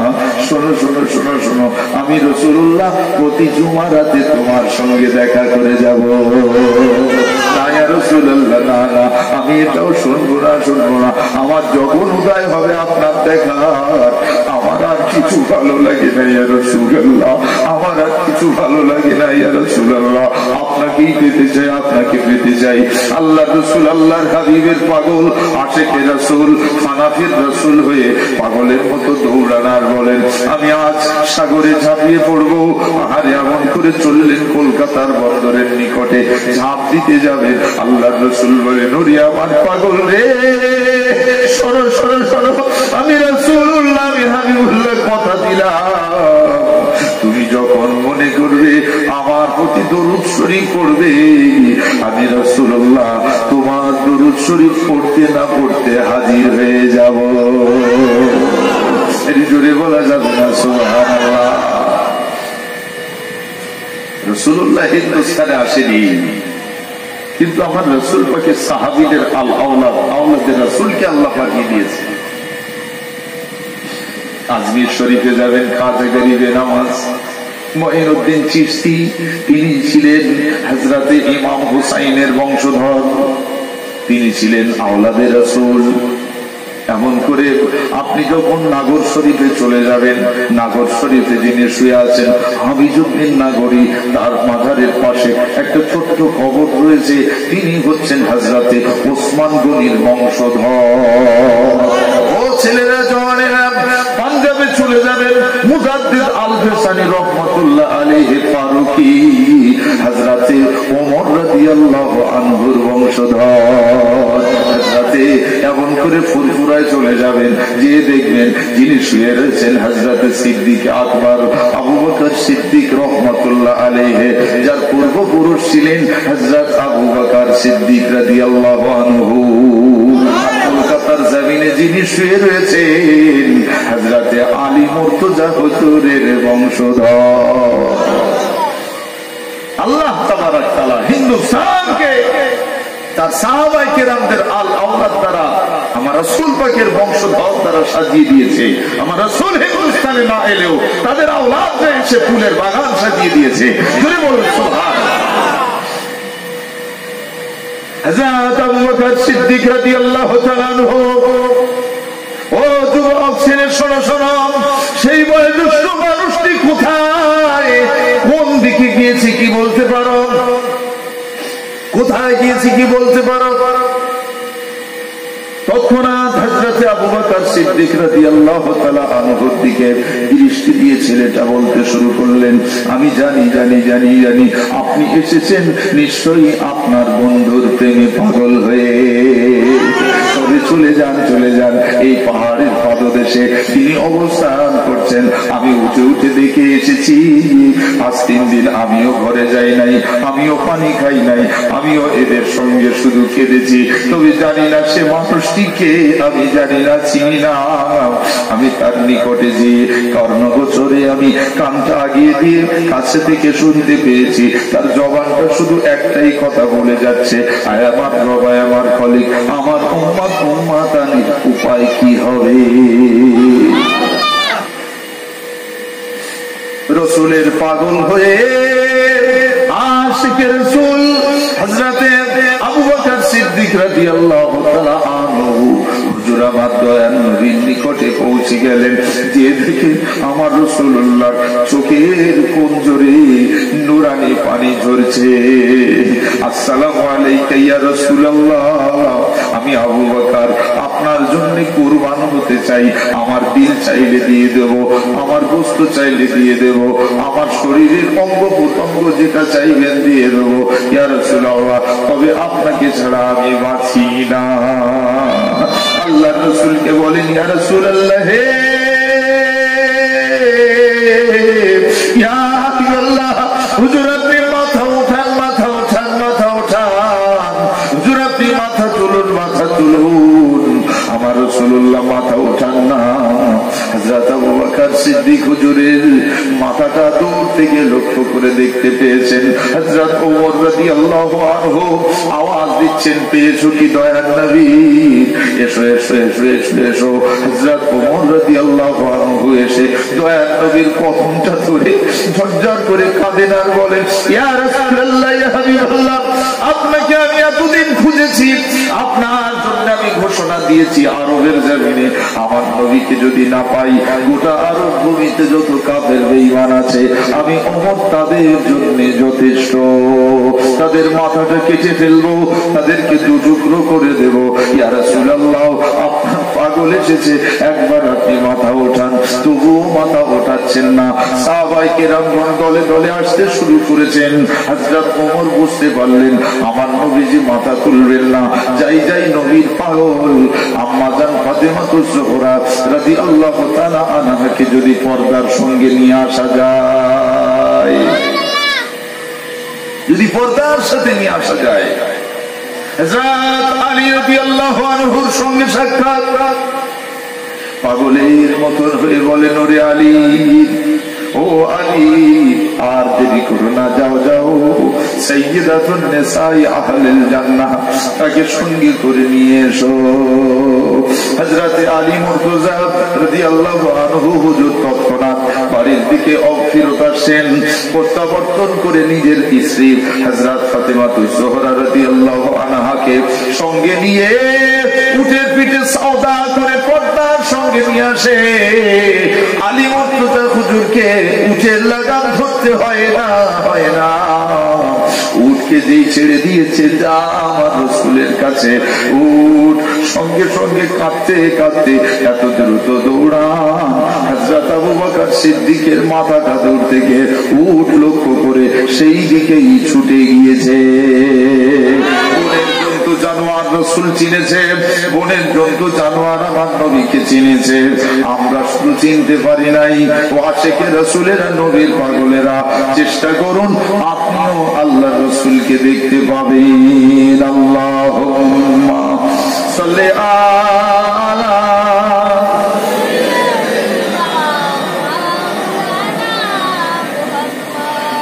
শোনো শোনো শোনো শোনো, আমি রাসূলুল্লাহ প্রতি জুমা রাতে তোমার সঙ্গে দেখা করে যাব। না ইয়া রাসূলুল্লাহ, না না, আমি এটাও শুনবো না, শুনবো না, আমার যখন উদয় হবে আপনার দেখার, আমার আর কিছু ভালো লাগে না ইয়া রাসূলুল্লাহ, আমার আর কিছু ভালো লাগে না ইয়া রাসূলুল্লাহ, আপনাকেই পেতে চাই, আপনাকে পেতে চাই। আল্লাহ রাসূল আল্লাহর হাবিবের পাগল, আশিকে রাসূল, ফানাফির রাসূল হয়ে পাগলের মতো দৌড়ান আর বলেন আমি আজ সাগরে ঝাঁপিয়ে পড়বো। আরে এমন করে চললেন কলকাতার বন্দরের নিকটে, ঝাঁপ দিতে যাবেন। আল্লাহ রাসূল বলেন ওরে আমার পাগল রে, শোনো শোনো শোনো, আমি রাসূলুল্লাহ, আমি হাবিবুল্লাহ কথা দিলাম, তুমি যখন মনে করবে আমার প্রতি দরুদ শরীফ পড়বে, আমি রাসূলুল্লাহ তোমার দরুদ শরীফ পড়তে না পড়তে হাজির হয়ে যাব। এর জোরে বলা যাবে না সুবহানাল্লাহ। রাসূলুল্লাহ হিন্দুস্তানে আসেনি, কিন্তু আমার রাসূল পাকের সাহাবীদের আল আওলাদ, আওলাদের রাসূলকে আল্লাহ পাঠিয়ে দিয়েছে। আজমির শরীফে যাবেন, খাজা গরিবে নামাজ মঈনুদ্দিন চিশতি, তিনি ছিলেন হযরতে ইমাম হুসাইনের বংশধর, তিনি ছিলেন আওলাদের রাসূল। এমন করে আপনি যখন নাগর শরীফে চলে যাবেন, নাগর শরীফে যিনি শুয়ে আছেন হাবিজুদ্দিন নাগরী, তার মাজারের পাশে একটা ছোট্ট কবর রয়েছে, তিনি হচ্ছেন হযরতে ওসমান গনির বংশধর। ও ছেলেরা জওয়ানেরা, পাঞ্জাবে চলে যাবেন, মুজাদ্দিদ আল ফেসানি রহমাতুল্লাহ আলাইহি ফারুকি হযরতে ওমর রাদিয়াল্লাহু আনহুর বংশধর। হযরতে এমন করে ফুরফুরায় চলে যাবেন, যে দেখবেন যিনি শুয়ে রয়েছেন হযরতে সিদ্দিক আকবর আবু বকর সিদ্দিক রহমাতুল্লাহ আলাইহি, যার পূর্বপুরুষ ছিলেন হযরত আবু বকর সিদ্দিক রাদিয়াল্লাহু আনহু। কলকাতার জমিনে যিনি শুয়ে রয়েছেন হযরতে আলী মুর্তজা হুজুরের বংশধর। আল্লাহ তাবারক তাআলা হিন্দুস্তানকে তার সাহাবায়ে কেরামদের আল আওলাদ দ্বারা, আমার রাসূল পাকের বংশধর দ্বারা সাজিয়ে দিয়েছে। আমার রাসূল হিন্দুস্তানে না এলেও তাদের আওলাদরা এসে ফুলের বাগান সাজিয়ে দিয়েছে। জোরে বলুন সুবহানাল্লাহ। হযরত আবু বকর সিদ্দিক রাদিয়াল্লাহু তাআলা আনহু, ও যুবক ছেলে শোনো শোনো, সেই বয়োজ্যেষ্ঠ মানুষটি কোথায়, কোন দিকে গিয়েছে কি বলতে পারো? কোথায় গিয়েছে কি বলতে পারো? তৎক্ষণাৎ হযরত আবু বকর সিদ্দিক রাদিয়াল্লাহু তাআলা আনহুর দিকে দৃষ্টি দিয়ে ছেলেটা বলতে শুরু করলেন, আমি জানি জানি জানি জানি আপনি এসেছেন নিশ্চয়ই আপনার বন্ধুর প্রেমে পাগল হয়ে। তবে চলে যান চলে যান, এই পাহাড়ের পাদদেশে তিনি অবস্থান করছেন। আমি উঠে উঠে দেখে এসেছি, আজ 3 দিন আমিও ঘরে যাই নাই, আমিও পানি খাই নাই, আমিও এদের সঙ্গে শুধু কেঁদেছি। তবে জানি না সে মানুষটিকে, আমি জানি না, চিনি না। আমি তার নিকটে গিয়ে কর্ণগোচরে আমি কানটা আগিয়ে দিয়ে কাছে থেকে শুনতে পেয়েছি, তার জবানটা শুধু একটাই কথা বলে যাচ্ছে, আয় আমার রব, আয় আমার খলিক, আমার উম্মত উম্মাতানির উপায় কি হবে? রসুলের পাগল হয়ে আশিকে রাসূল হযরতে আবু বকর সিদ্দিক রাদিয়াল্লাহু তাআলা আনহু হুজুর আমার দয়ার নবীর নিকটে পৌঁছে গেলেন। যে দেখে আমার রাসূলুল্লাহর চোখের কোণজোরে নূরানি পানি ঝরছে। আসসালামু আলাইকা ইয়া রাসূলুল্লাহ, আমি আবু বকর আপনার জন্য কুরবান হতে চাই, আমার দিল চাইলে দিয়ে দেব, আমার গোশত চাইলে দিয়ে দেব, আমার শরীরের অঙ্গ প্রত্যঙ্গ যেটা চাইবেন দিয়ে দেব ইয়া রাসূলুল্লাহ, তবে আপনাকে ছাড়া আমি বাঁচি না। আল্লাহ রাসূলকে বলেন, ইয়া রাসূলুল্লাহ, ইয়া হাবিবাল্লাহ, হুজুর আপনি মাথা উঠান, মাথা উঠান, মাথা উঠান, হুজুর আপনি মাথা তুলুন, মাথা তুলুন। আমার রাসূলুল্লাহ মাথা উঠান না। হযরত আবু বকর সিদ্দিক হুজুরের মাথাটা দূর থেকে লক্ষ্য করে দেখতে পেয়েছেন। হযরত ওমর রাদিয়াল্লাহু আনহু আওয়াজ দিচ্ছেন, পেয়েছো কি দয়ার নবী? এসো এসো এসো এসো এসো। হযরত ওমর রাদিয়াল্লাহু আনহু এসে দয়ার নবীর কদমটা ধরে ঝরঝর করে কাঁদেন আর বলেন, ইয়া রাসূলুল্লাহ, ইয়া হাবিবাল্লাহ, আপনাকে আমি এতদিন খুঁজেছি, আপনার জন্য আমি ঘোষণা দিয়েছি আরবের জমিনে, আমার নবীকে যদি না পাই গোটা আরব ভূমিতে যত কাফের বেঈমান আছে আমি ওমর তাদের জন্য যথেষ্ট। তাদের মাথাটা কেটে ফেলবো, তাদেরকে দু টুকরো করে দেবো। ইয়া রাসূলুল্লাহ, আপনার পাগল এসেছে, একবার আপনি মাথা ওঠান। তবুও মাথা ওঠাচ্ছেন না। সাহাবায়ে কেরামগণ দলে দলে আসতে শুরু করেছেন। হযরত ওমর বুঝতে পারলেন আমার নবীজি মাথা তুলবেন না। যাই যাই নবীর পাগল আম্মা জান ফাতেমাতুজ জোহরা রাদিয়াল্লাহু তাআলা আনহাকে যদি পর্দার সঙ্গে নিয়ে আসা যায়, যদি পর্দার সাথে নিয়ে আসা যায়, হযরত আলী রাদিয়াল্লাহু আনহুর সঙ্গে সাক্ষাৎ। পাগলের মতন হয়ে বলেন, ওরে আলী, ও আলী, আর দেরি করো না, যাও যাও, সাইয়্যিদাতুন নিসাই আহলিল জান্নাহ, তাকে সঙ্গে করে নিয়ে এসো। হযরত আলী মুর্তজা রাদিয়াল্লাহু আনহু হুজুর তৎক্ষণাৎ বাড়ির দিকে ফিরত আসেন। প্রত্যাবর্তন করে নিজের স্ত্রী হযরত ফাতেমাতুজ জোহরা রাদিয়াল্লাহু আনহাকে সঙ্গে নিয়ে উটের পিঠে সওদা করে পর্দার সঙ্গে নিয়ে আসে। আলী মুর্তজা হুজুরকে উটের লাগাম ধরতে হয় না, হয় না। উটকে যেই ছেড়ে দিয়েছে, যা আমার রাসূলের কাছে, উট সঙ্গে সঙ্গে কাঁদতে কাঁদতে এত দ্রুত দৌড়ান, হযরত আবু বকর সিদ্দিকের মাথাটা দূর থেকে উট লক্ষ্য করে সেই দিকেই ছুটে গিয়েছে। জানোয়ার রাসূল চিনেছে, বনের জন্তু জানোয়ার আমার নবীকে চিনেছে। আমরা শুধু চিনতে পারি নাই। ও আশিকে রাসূলেরা, নবীর পাগলেরা, চেষ্টা করুন আপনিও আল্লাহ রাসূলকে দেখতে পাবেন। আল্লাহুম্মা সাল্লি আলা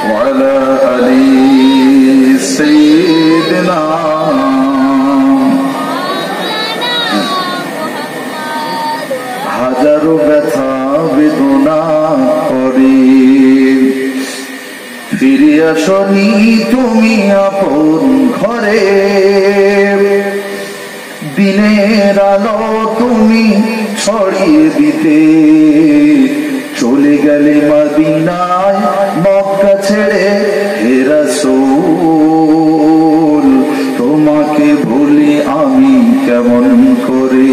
ওয়া আলা আলি সাইয়্যিদিনা। হাজারো ব্যথা বেদনা করে ফিরে আসনি তুমি আপন ঘরে, দিনের আলো তুমি ছড়িয়ে দিতে চলে গেলে মদিনায় মক্কা ছেড়ে। হে রাসূল, তোমাকে ভুলি আমি কেমন করে,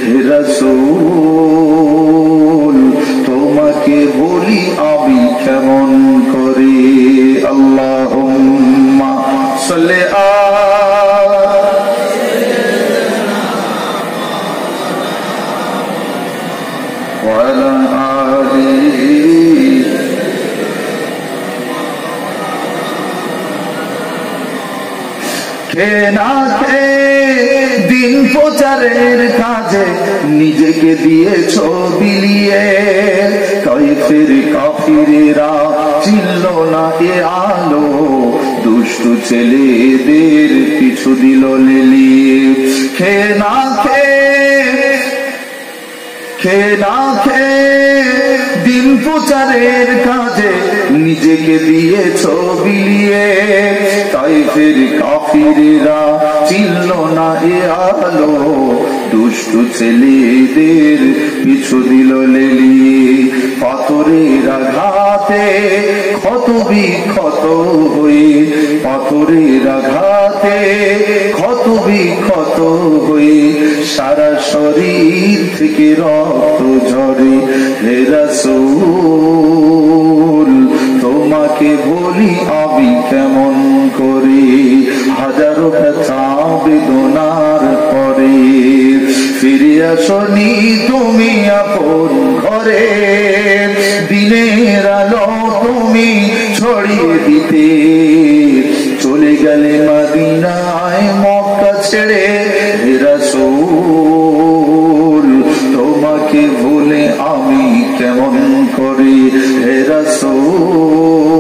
হে রাসূল, তোমাকে ভুলি আমি কেমন করে। আল্লাহুম্মা সাল্লি আলা কে না কে দিন প্রচারের কাজে নিজেকে দিয়েছ বিলিয়ে, তাইফের কাফিরেরা চিনল না এ আলো, দুষ্টু ছেলেদের পিছু দিল লেলিয়ে। কে না কে দিন প্রচারের কাজে নিজেকে দিয়েছ বিলিয়ে, তাইফের কাফিরেরা চিনল না এ আলো, দুষ্টু ছেলেদের পিছু দিল লেলিয়ে। পাথরের আঘাতে ক্ষত বিক্ষত হয়ে, পাথরের আঘাতে ক্ষত বিক্ষত হয়ে সারা শরীর থেকে রক্ত ঝরে। হে রাসূল, তোমাকে বলি আমি কেমন করে, হাজারো ব্যথা বেদনার পরে ফিরে আসনি তুমি আপন ঘরে, দিনের আলো তুমি ছড়িয়ে দিতে চলে গেলে মদিনায় মক্কা ছেড়ে। হে রাসূল, তোমাকে ভুলে আমি কেমন করে, হে রাসূল,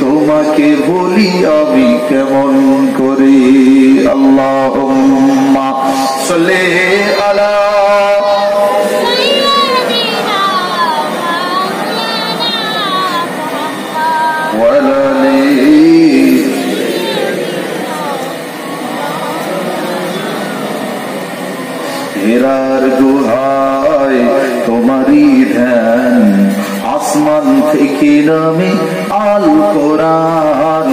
তোমাকে ভুলি আমি কেমন করে। আল্লাহুম্মা সাল্লি আলা ওয়া আলা হেরার গুহায় তোমারই ধ্যান, আসমান থেকে নামে আল কোরআন।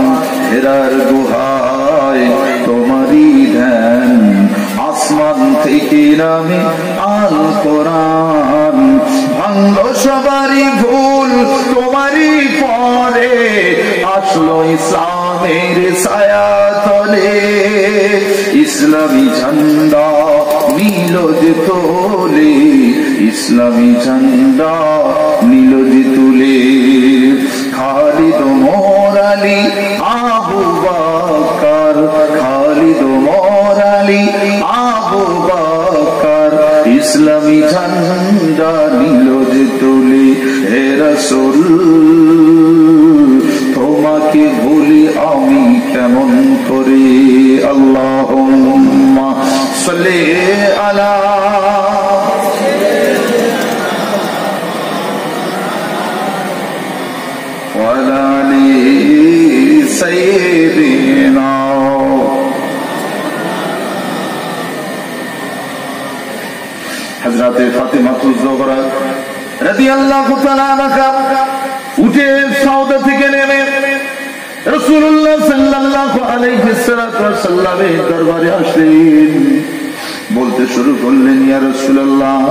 হেরার গুহায় তোমারই ধ্যান, আসমান থেকে নামে আল কোরআন। ভাঙল সবারই ভুল তোমারই পরে, আসলো ইসলামের ছায়া তলে। ইসলামী ঝান্ডা নীল যে তোলে, ইসলামী ঝান্ডা নীল যে তুলে। খালিদ ওমর আলী আবু বকর, খালিদ ওমর আলী আবু বকর, ইসলামী ঝান্ডা নীল যে তুলে। হে রাসূল তোমাকে ভুলি আমি কেমন করে। আল্লাহুম্মা সাল্লি আলা ওয়ালা আলি সাইয়্যিদিনা। হযরতে ফাতিমাতুজ যোহরা রাদিয়াল্লাহু তাআলা আনহা উঠে সওদা থেকে নেমে রাসূলুল্লাহ সাল্লাল্লাহু আলাইহি ওয়াসাল্লামের দরবারে আসলেন। বলতে শুরু করলেন, ইয়া রাসূলুল্লাহ,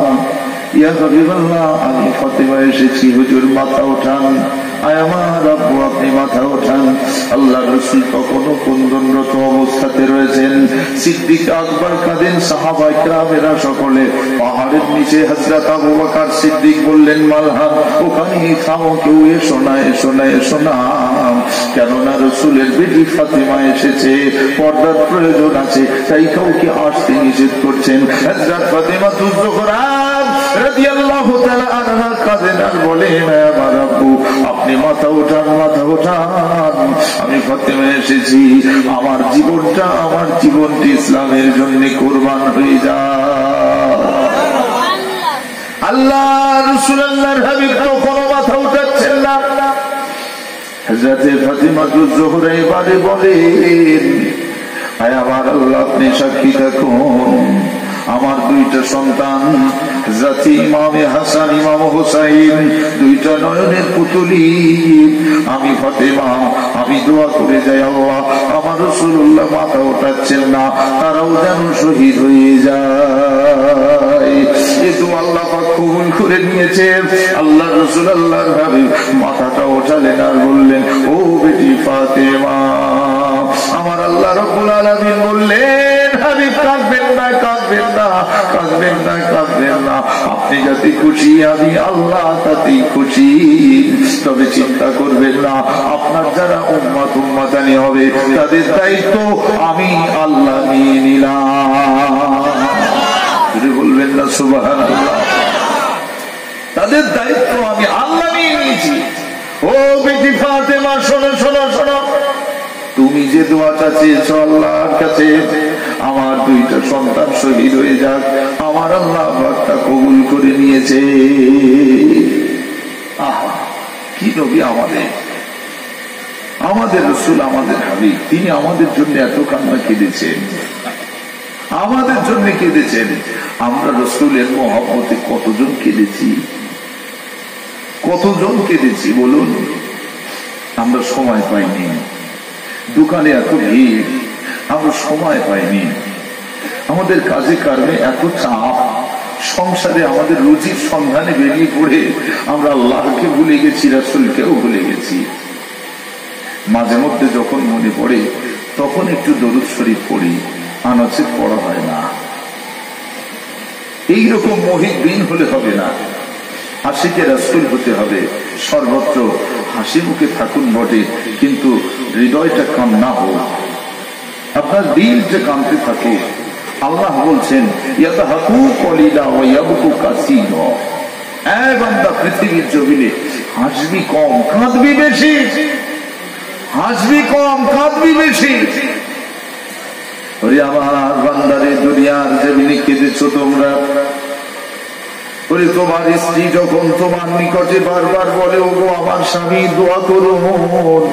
ইয়া হাবিবাল্লাহ, আমি ফাতিমা এসেছি, হুজুর মাথা ওঠান। আয় আমার আব্বু, আপনি মাথা ওঠান। আল্লাহ রাসূল তখনও কুন্দনরত অবস্থাতে রয়েছেন। সিদ্দিক আকবর কাঁদেন, সাহাবায়ে কেরামেরা সকলে পাহাড়ের নিচে। হযরত আবু বকর সিদ্দিক বললেন, মালহাম, ওখানেই থামো, কেউ এসো না, এসো না, এসো না। কেননা রাসূলের বেটি ফাতিমা এসেছে, পর্দার প্রয়োজন আছে, তাই কাউকে আসতে নিষেধ করছেন। হযরত ফাতিমাতুজ যোহরা রাদিয়াল্লাহু তাআলা আনহা কাঁদেন আর বলেন, আমার আব্বু, আপনি মাথা ওঠান, মাথা ওঠান। আমি ফাতিমা এসেছি, আমার জীবনটা, আমার জীবনটি ইসলামের জন্য কুরবান হয়ে যায়। আল্লাহ রাসূল আল্লাহর হাবিব কখনো মাথা উঠাচ্ছেন না। হযরত ফাতিমাতুজ যোহরা এবারে বলেন, আয় আমার আল্লাহ, আপনি সাক্ষী থাকুন, আমার দুইটা সন্তান হযরত ইমামে হাসান, ইমাম হুসাইন, দুইটা নয়নের পুতুলি। আমি ফাতিমা, আমি দোয়া করে যাই, আল্লাহ, আমার রাসূলুল্লাহ মাথা ওঠাচ্ছেন না, তারাও যেন শহীদ হয়ে যায়। এই তো আল্লাহ পাক কবুল করে নিয়েছে। আল্লাহ রাসূল আল্লাহর হাবিব মাথাটা ওঠালেন আর বললেন, ও বেটি ফাতিমা, আমার আল্লাহ রাব্বুল আলামিন বললেন, হাবিব কাঁদবেন না, কাঁদবেন না, কাঁদবেন না, কাঁদবেন না। আপনি যাতে খুশি, আমি আল্লাহ তাতেই খুশি। তবে চিন্তা করবেন না, আপনার যারা উম্মত উম্মাতানি হবে, তাদের দায়িত্ব আমি আল্লাহ নিয়ে নিলাম। বলবেন না সুবহানাল্লাহ? তাদের দায়িত্ব আমি আল্লাহ নিয়ে নিয়েছি। ও বেটি ফাতেমা, শোনো শোনো শোনো, তুমি যে দোয়াটা চেয়েছো আল্লাহর কাছে, আমার দুইটা সন্তান শহীদ হয়ে যাক, আমার আল্লাহ বারটা কবুল করে নিয়েছে। আহা, কি নবী আমাদের, আমাদের রাসূল, আমাদের হাবিব, তিনি আমাদের জন্য এত কান্না কেঁদেছেন, আমাদের জন্য কেঁদেছেন। আমরা রাসূলের মহব্বতে কতজন কেঁদেছি, কতজন কেঁদেছি বলুন? আমরা সময় পাইনি, দোকানে এত ভিড়, আমরা সময় পাইনি, আমাদের কাজে কর্মে এত চাপ, সংসারে আমাদের রুচির সন্ধানে বেরিয়ে পড়ে আমরা আল্লাহকে ভুলে গেছি, রাসূলকেও ভুলে গেছি। মাঝে মধ্যে যখন মনে পড়ে তখন একটু দরুদ শরীফ পড়ি, আনাচে পড়া হয় না। এইরকম মুহিব্বিন হলে হবে না, আশিকে রাসূল হতে হবে। সর্বত্র হাসি মুখে থাকুন বটে, কিন্তু হৃদয়টা কান্না হোক, আপনার দিলটা কাঁদতে থাকে। আল্লাহ বলছেন, ইয়াদহাকু কলিলা ওয়া ইয়াবকু কাসীরা। এ বান্দা, পৃথিবীর জমিনে হাসবি কম, কাঁদবি বেশি। হাসবি কম, কাঁদবি বেশি। ওরে আমার বান্দারে, দুনিয়ার জমিনে কেঁদেছো তোমরা। ওরে তোমার স্ত্রী যখন তোমার নিকটে বারবার বলে, ওগো আমার স্বামী দোয়া করুন,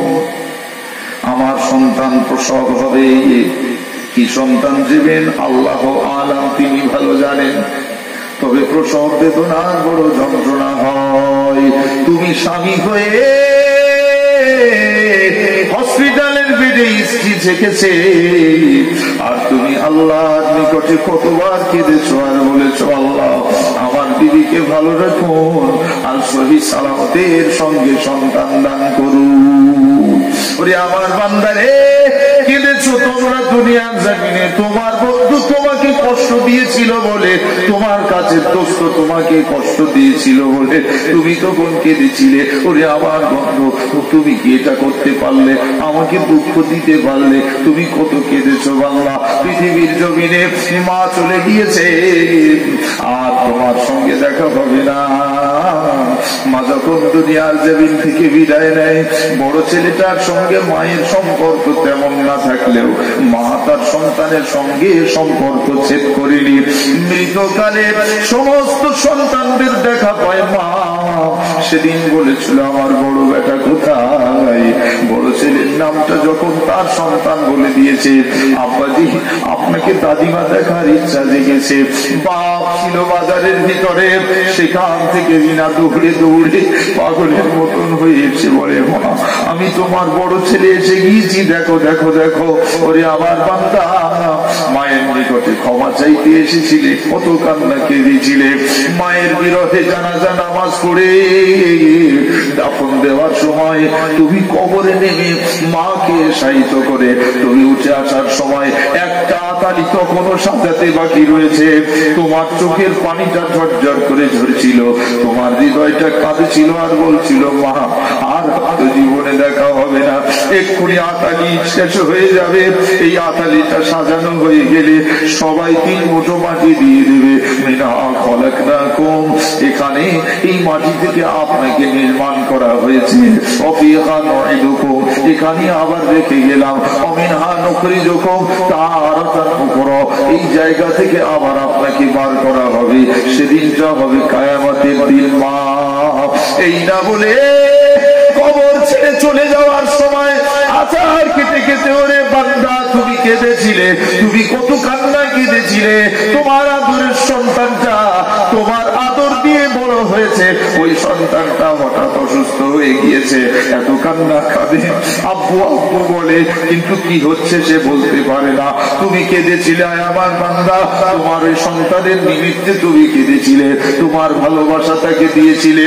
আমার সন্তান প্রসব হবে, কি সন্তান দিবেন আল্লাহ আলাম, তিনি ভালো জানেন। তবে প্রসব বেদনার বড় যন্ত্রণা হয়। তুমি স্বামী হয়ে হসপিটালের বেডে স্ত্রী থেকেছে, আর তুমি আল্লাহর নিকটে কতবার কেঁদেছো আর বলেছো, আল্লাহ আমার বিবিকে ভালো রাখুন আর সহি সালামতের সঙ্গে সন্তান দান করুন। ওরে আমার বান্দারে, কেঁদেছো তোমরা দুনিয়ার জমিনে। তোমার বন্ধু তোমাকে কষ্ট দিয়েছিল বলে, তোমার কাছে দোস্ত তোমাকে কষ্ট দিয়েছিল বলে তুমি তখন কেঁদেছিলে। ওরে আমার বন্ধু, তুমি কি এটা করতে পারলে? আমাকে দুঃখ দিতে পারলে? তুমি কত কেঁদেছো বাংলা। পৃথিবীর জমিনে মা চলে গিয়েছে, আর তোমার সঙ্গে দেখা হবে না। মা যখন দুনিয়ার জমিন থেকে বিদায় নেয়, বড় ছেলেটার সঙ্গে মায়ের সম্পর্ক তেমন না থাকলেও মা তার সন্তানের সঙ্গে সম্পর্ক ছেদ করেনি। মৃতকালে সমস্ত সন্তানদের দেখা পায় মা। সেদিন বলেছিল, আমার বড় বেটা কোথায়? বড় ছেলের নামটা যখন তার সন্তান বলে দিয়েছে, আব্বাজি আপনাকে দাদিমা দেখার ইচ্ছা জেগেছে। বাপ ছিল বাজারের ভিতরে, সেখান থেকে বিনা দৌড়ে দৌড়ে পাগলের মতন হয়ে এসে বলে, মা আমি তোমার বড় ছেলে এসে গিয়েছি, দেখো দেখো দেখো। ওরে আমার বান্দা, মায়ের নিকটে ক্ষমা চাইতে এসেছিলে, কত কান্না কেঁদেছিলে। মায়ের বিরহে জানাজা নামাজ পড়ে দাফন দেওয়ার সময় তুমি কবরে নেমে মাকে শায়িত করে তুমি উঠে আসার সময় একটা আতালি তখনও সাজাতে বাকি রয়েছে। তোমার চোখের পানিটা ঝরঝর করে ঝরছিল, তোমার হৃদয়টা কাঁদেছিল আর বলছিল, মা আর জীবনে দেখা হবে না, এক্ষুনি আতালি শেষ হয়ে যাবে। এই আতালিটা সাজানো হয়ে গেলে সবাই 3 মুঠো মাটি দিয়ে দেবে। মিনা খলাকনাকুম, এখানে এই মাটি থেকে আপনাকে নির্মাণ করা হয়েছে। অফিহা নুঈদুকুম, এখানে আবার রেখে গেলাম। অমিনহা নুখরিজুকুম তারাতান উখরা, এই জায়গা থেকে আবার আপনাকে বার করা হবে। সেদিনটা হবে কিয়ামতের দিন। মা এই না বলে কবর ছেড়ে চলে যাওয়ার সময় আচার কেটে কেটে, ওরে বান্দা তুমি কেঁদেছিলে, তুমি কত কান্না কেঁদেছিলে। তোমার আদরের সন্তানটা তোমার আদর দিয়ে বড় হয়েছে, ওই সন্তানটা হঠাৎ অসুস্থ হয়ে গিয়েছে, এত কান্না কাঁদে, আব্বু আব্বু বলে, কিন্তু কি হচ্ছে সে বলতে পারে না। তুমি কেঁদেছিলে আমার বান্দা, তোমার ওই সন্তানের নিমিত্তে তুমি কেঁদেছিলে, তোমার ভালোবাসাটাকে দিয়েছিলে।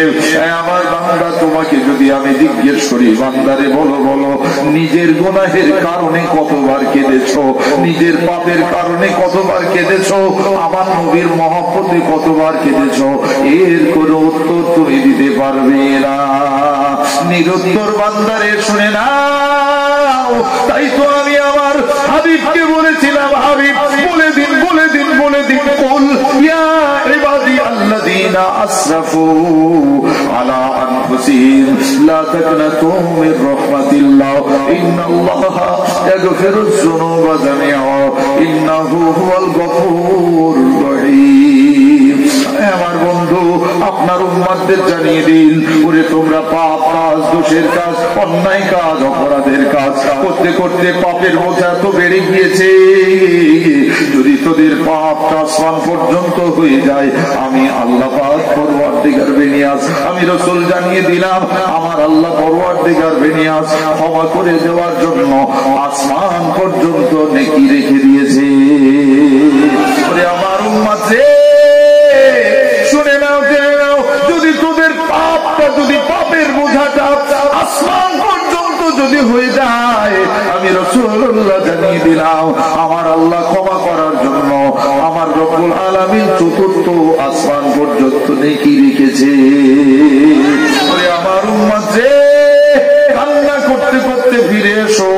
আমার বান্দা, তোমাকে যদি আমি জিজ্ঞেস করি, বান্দারে বলো বলো, নিজের গুনাহের কারণে কতবার কেঁদেছো? নিজের পাপের কারণে কতবার কেঁদেছো? আমার নবীর মহব্বতে কতবার কেঁদেছো? এর কোনো উত্তর তুমি দিতে পারবে না। নিরুত্তর বান্দারে শুনে নাও। তাই তো আমি আমার হাবিবকে বলেছিলাম, হাবিব বলে দিন বলে দিন বলে দিন, কুল ইয়া ইবাদি আল্লাযীনা আসরাফু আলা আনফুসিহিম লা তাকনাতু মির রাহমাতিল্লাহ ইন্নাল্লাহা ইয়াগফিরুয যুনুবা জামিআ ইন্নাহু হুয়াল গফুরুর রহিম। আমার বন্ধু, আপনার উম্মতদের জানিয়ে দিন, ওরে তোমরা পাপ কাজ, দোষের কাজ, অন্যায় কাজ, অপরাধের কাজ করতে করতে পাপের বোঝা তো বেড়ে গিয়েছে। যদি তোদের পাপটা আসমান পর্যন্ত হয়ে যায়, আমি আল্লাহ পাক পরওয়ারদিগার বেনিয়াস, আমি রাসূল জানিয়ে দিলাম, আমার আল্লাহ পরওয়ারদিগার বেনিয়াস ক্ষমা করে দেওয়ার জন্য আসমান পর্যন্ত নেকি রেখে দিয়েছে। ওরে আমার উম্মত রে, শুনে নাও, জেনে নাও, যদি তোদের পাপটা, যদি পাপের বোঝাটা আসমান পর্যন্ত যদি হয়ে যায়, আমি রাসূলুল্লাহ জানিয়ে দিলাম, আমার আল্লাহ ক্ষমা করার জন্য আমার রব্বুল আলামিন চতুর্থ আসমান পর্যন্ত নেকি রেখেছে। ওরে আমার উম্মত রে, কান্না করতে করতে ফিরে এসো,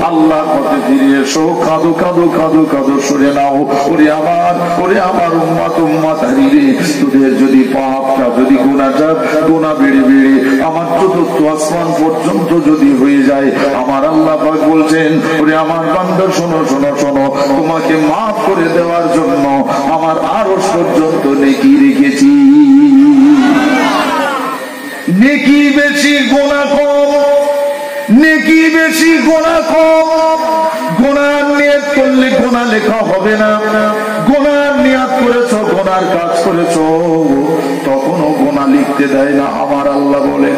আল্লাহর পথে ফিরে এসো, কাঁদো কাঁদো কাঁদো কাঁদো, শুনে নাও। ওরে আমার উম্মত উম্মতারি রে, তোদের যদি পাপটা, যদি গুনাহ বেড়ে বেড়ে আমার চতুর্থ আসমান পর্যন্ত যদি হয়ে যায়, আমার আল্লাহ পাক বলছেন, ওরে আমার বান্দা শোনো শোনো শোনো, তোমাকে মাফ করে দেওয়ার জন্য আমার আরশ পর্যন্ত নেকি রেখেছি। নেকি বেশি, গুনাহ কম। নেকি বেশি গুনাহ কম। গুনার নিয়ত করলে গুনাহ লেখা হবে না। গুনার নিয়ত করেছো, গুনার কাজ করেছো, তখনও গুনাহ লিখতে দেয় না। আমার আল্লাহ বলেন,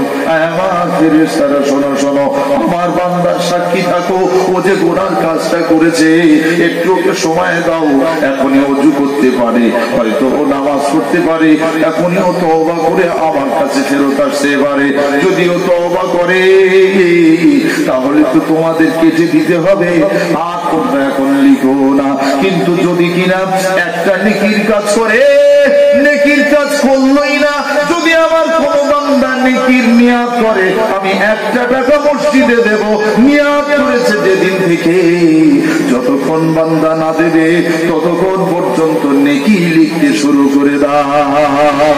আমার ফেরেশতারা শোনো শোনো, আমার বান্দার সাক্ষী থাকো, ও যে গুনার কাজটা করেছে, একটু সময় দাও, এখনই ওযু করতে পারে, হয়তো ও নামাজ পড়তে পারে, এখনই ও তওবা করে আমার কাছে ফেরত আসতে পারে। যদিও তওবা করে, তাহলে তো তোমাদের কেটে দিতে হবে, আর তোমরা এখন লিখো না। কিন্তু যদি কিনা একটা নেকির কাজ করে, নেকির কাজ করলোই না, যদি আমার কোনো বান্দা নেকির নিয়াত করে, আমি 1 টাকা মসজিদে দেব, নিয়াত করেছে যেদিন থেকে, যতক্ষণ বান্দা না দেবে ততক্ষণ পর্যন্ত নেকি লিখতে শুরু করে দাও।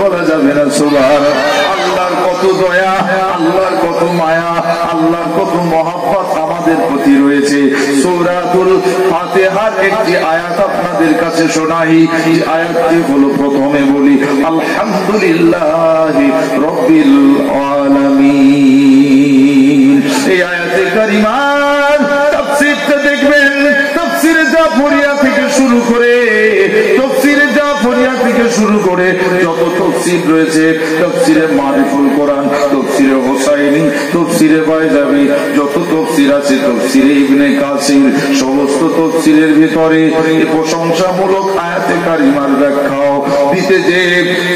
বলা যাবে না সুবহানাল্লাহ। আল্লাহর কত দয়া, আল্লাহর কত মায়া, আল্লাহর কত মহব্বত আমাদের প্রতি রয়েছে। সূরাতুল ফাতিহার একটি আয়াত আপনাদের কাছে শোনাই। এই আয়াতটি হলো, প্রথমে বলি আলহামদুলিল্লাহি রাব্বিল আলামিন। এই আয়াতে কারিমার তাফসীরটা দেখবেন, তাফসীরে জাফরিয়া থেকে শুরু করে, তাফসীরে জাফরিয়া থেকে শুরু করে যত তাফসীর রয়েছে, তাফসীরে মারিফুল কোরআন, তাফসীরে হোসাইনি, তাফসীরে বাইজাবি, যত তাফসীর আছে, তাফসীরে ইবনে কাসির, সমস্ত তাফসীরের ভিতরে এই প্রশংসামূলক আয়াতে কারিমার ব্যাখ্যাও দিতে যে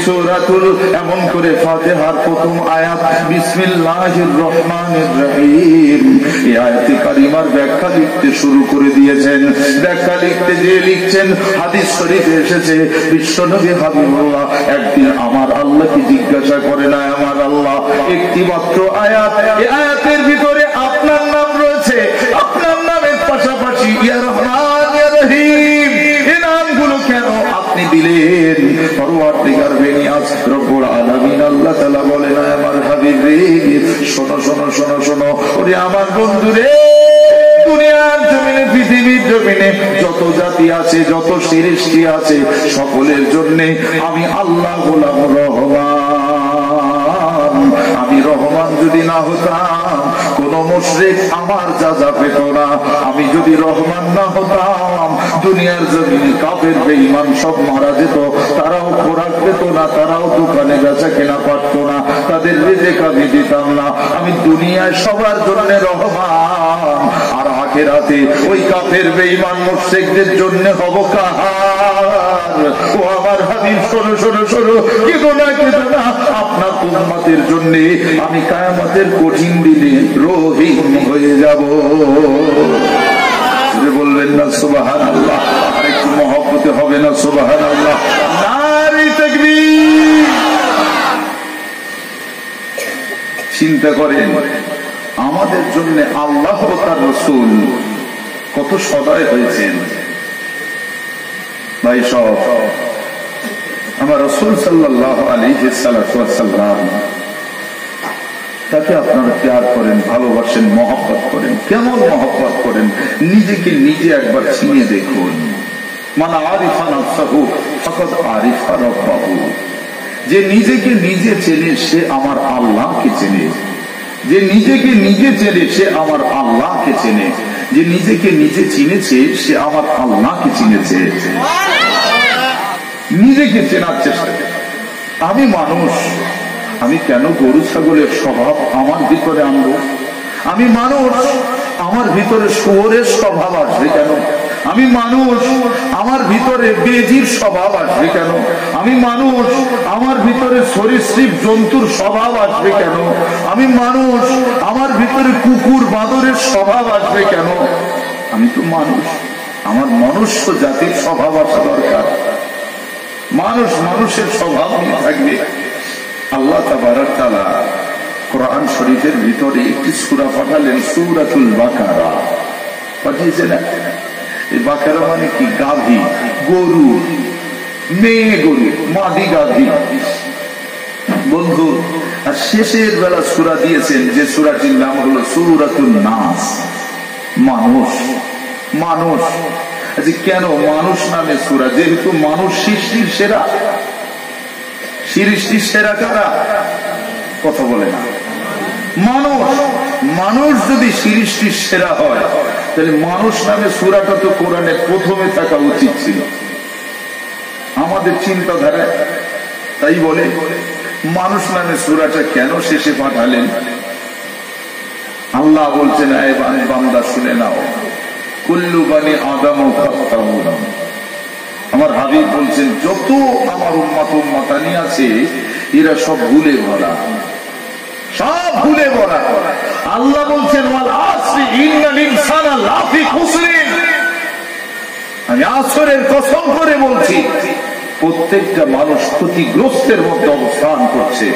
সূরাতুল, এমন করে ফাতিহার প্রথম আয়াত বিসমিল্লাহির রহমানির রহিম, এই আয়াতে কারিমার ব্যাখ্যা লিখতে শুরু করে দিয়েছেন। ব্যাখ্যা লিখতে যে লিখছেন, হাদিস শরীফে এসেছে, বিশ্বনবী হাবিবুল্লাহ একদিন আমার আল্লাহকে জিজ্ঞাসা করে, না আমার আল্লাহ, একটি মাত্র আয়াত, এই আয়াতের ভিতরে আপনার নাম রয়েছে, আপনার নামের পাশাপাশি ইয়া রহমান ইয়া রহিম, এই নামগুলো কেন আপনি দিলেন? পরওয়ারদিগার বেনিয়াজ রব্বুল আলামিন আল্লাহ তাআলা বলেন, আমার হাবিব রে, শোনো শোনো শোনো শোনো, ওরে আমার বন্ধু রে, দুনিয়ার জমিনে, পৃথিবীর জমিনে যত জাতি আছে, যত সৃষ্টি আছে, সকলের জন্য আমি আল্লাহ গোলাম রহমান। আমি রহমান যদি না হতাম, কোন মুশরিক আমার যাজা পেত না। আমি যদি রহমান না হতাম, দুনিয়ার জমিনে কাফের বেঈমান সব মারা যেত, তারাও খোরাক পেত না, তারাও দোকানে বেচা কেনা পারত না, তাদের রিজিক আমি দিতাম না। আমি দুনিয়ায় সবার জন্য রহমান, আর আখিরাতে ওই কাফের বেঈমান মুশরিকদের জন্য হব কাহার। ও আমার হাবিব, শোনো শোনো শোনো, কেঁদো না কেঁদো না, আপনার উম্মতের জন্য আমি কিয়ামতের কঠিন দিনে রহিম হয়ে যাব। বলবেন না সুবহানাল্লাহ? আর একটু মহব্বতে হবে না সুবহানাল্লাহ? নারে তাকবীর। চিন্তা করেন, আমাদের জন্য আল্লাহ ও তার রাসূল কত সদয় হয়েছেন। ভাই সব, আমার রাসূল সাল্লাল্লাহু আলাইহি ওয়াসাল্লাম, তাকে আপনারা প্যার করেন, ভালোবাসেন, মহব্বত করেন। কেমন মহব্বত করেন? নিজেকে নিজে একবার চিনে দেখুন। মান আরিফা নাফসাহু ফাকাদ আরিফা রাব্বাহু। যে নিজেকে নিজে চেনে, সে আমার আল্লাহকে চেনে। যে নিজেকে নিজে চেনে, সে আমার আল্লাহকে চেনে। যে নিজেকে নিজে চিনেছে, সে আমার আল্লাহকে চিনেছে। নিজেকে চেনার চেষ্টা। আমি মানুষ, আমি কেন গরু ছাগলের স্বভাব আমার ভিতরে আনবো? আমি মানুষ, আমার ভিতরে শুয়োরের স্বভাব আসবে কেন? আমি মানুষ, আমার ভিতরে বেজির স্বভাব আসবে কেন? আমি মানুষ, আমার ভিতরে সরীসৃপ জন্তুর স্বভাব আসবে কেন? আমি মানুষ, আমার ভিতরে কুকুর বাঁদরের স্বভাব আসবে কেন? আমি তো মানুষ, আমার মনুষ্য জাতির স্বভাব আসা দরকার। মানুষ মানুষের স্বভাব নিয়ে থাকবে। আল্লাহ তাবারক তাআলা কোরআন শরীফের ভিতরে একটি সূরা পাঠালেন, সূরাতুল বাকারা পাঠিয়েছেন। এই বাকারা মানে কি? গাভী, গরু, মেয়ে গরু, মাদি গাভী। বন্ধু, আর শেষের বেলা সূরা দিয়েছেন যে সূরাটির নাম হলো সূরাতুন নাস, মানুষ। মানুষ আচ্ছা, কেন মানুষ নামে সূরা? যেহেতু মানুষ সৃষ্টির সেরা। সৃষ্টির সেরা কারা? কথা বলে না। মানুষ যদি সৃষ্টির সেরা হয় তাহলে মানুষ নামে সূরাটা তো কোরআনে প্রথমে থাকা উচিত ছিল আমাদের চিন্তাধারায়। তাই বলে মানুষ নামে সূরাটা কেন শেষে পাঠালেন? আল্লাহ বলছেন, এই বান্দা শুনে নাও, কুল্লু বানি আদম খাত্তাউন। আমার হাবিব বলছেন, যত আমার উম্মত উম্মতানি আছে এরা সব ভুলে ভরা, সব ভুলে ভরা। আল্লাহ বলছেন, ওয়াল আসরি ইন্নাল ইনসানা লাফি খুসরিন। আমি আসরের কসম করে বলছি, প্রত্যেকটা মানুষ ক্ষতিগ্রস্তের মধ্যে অবস্থান করছে।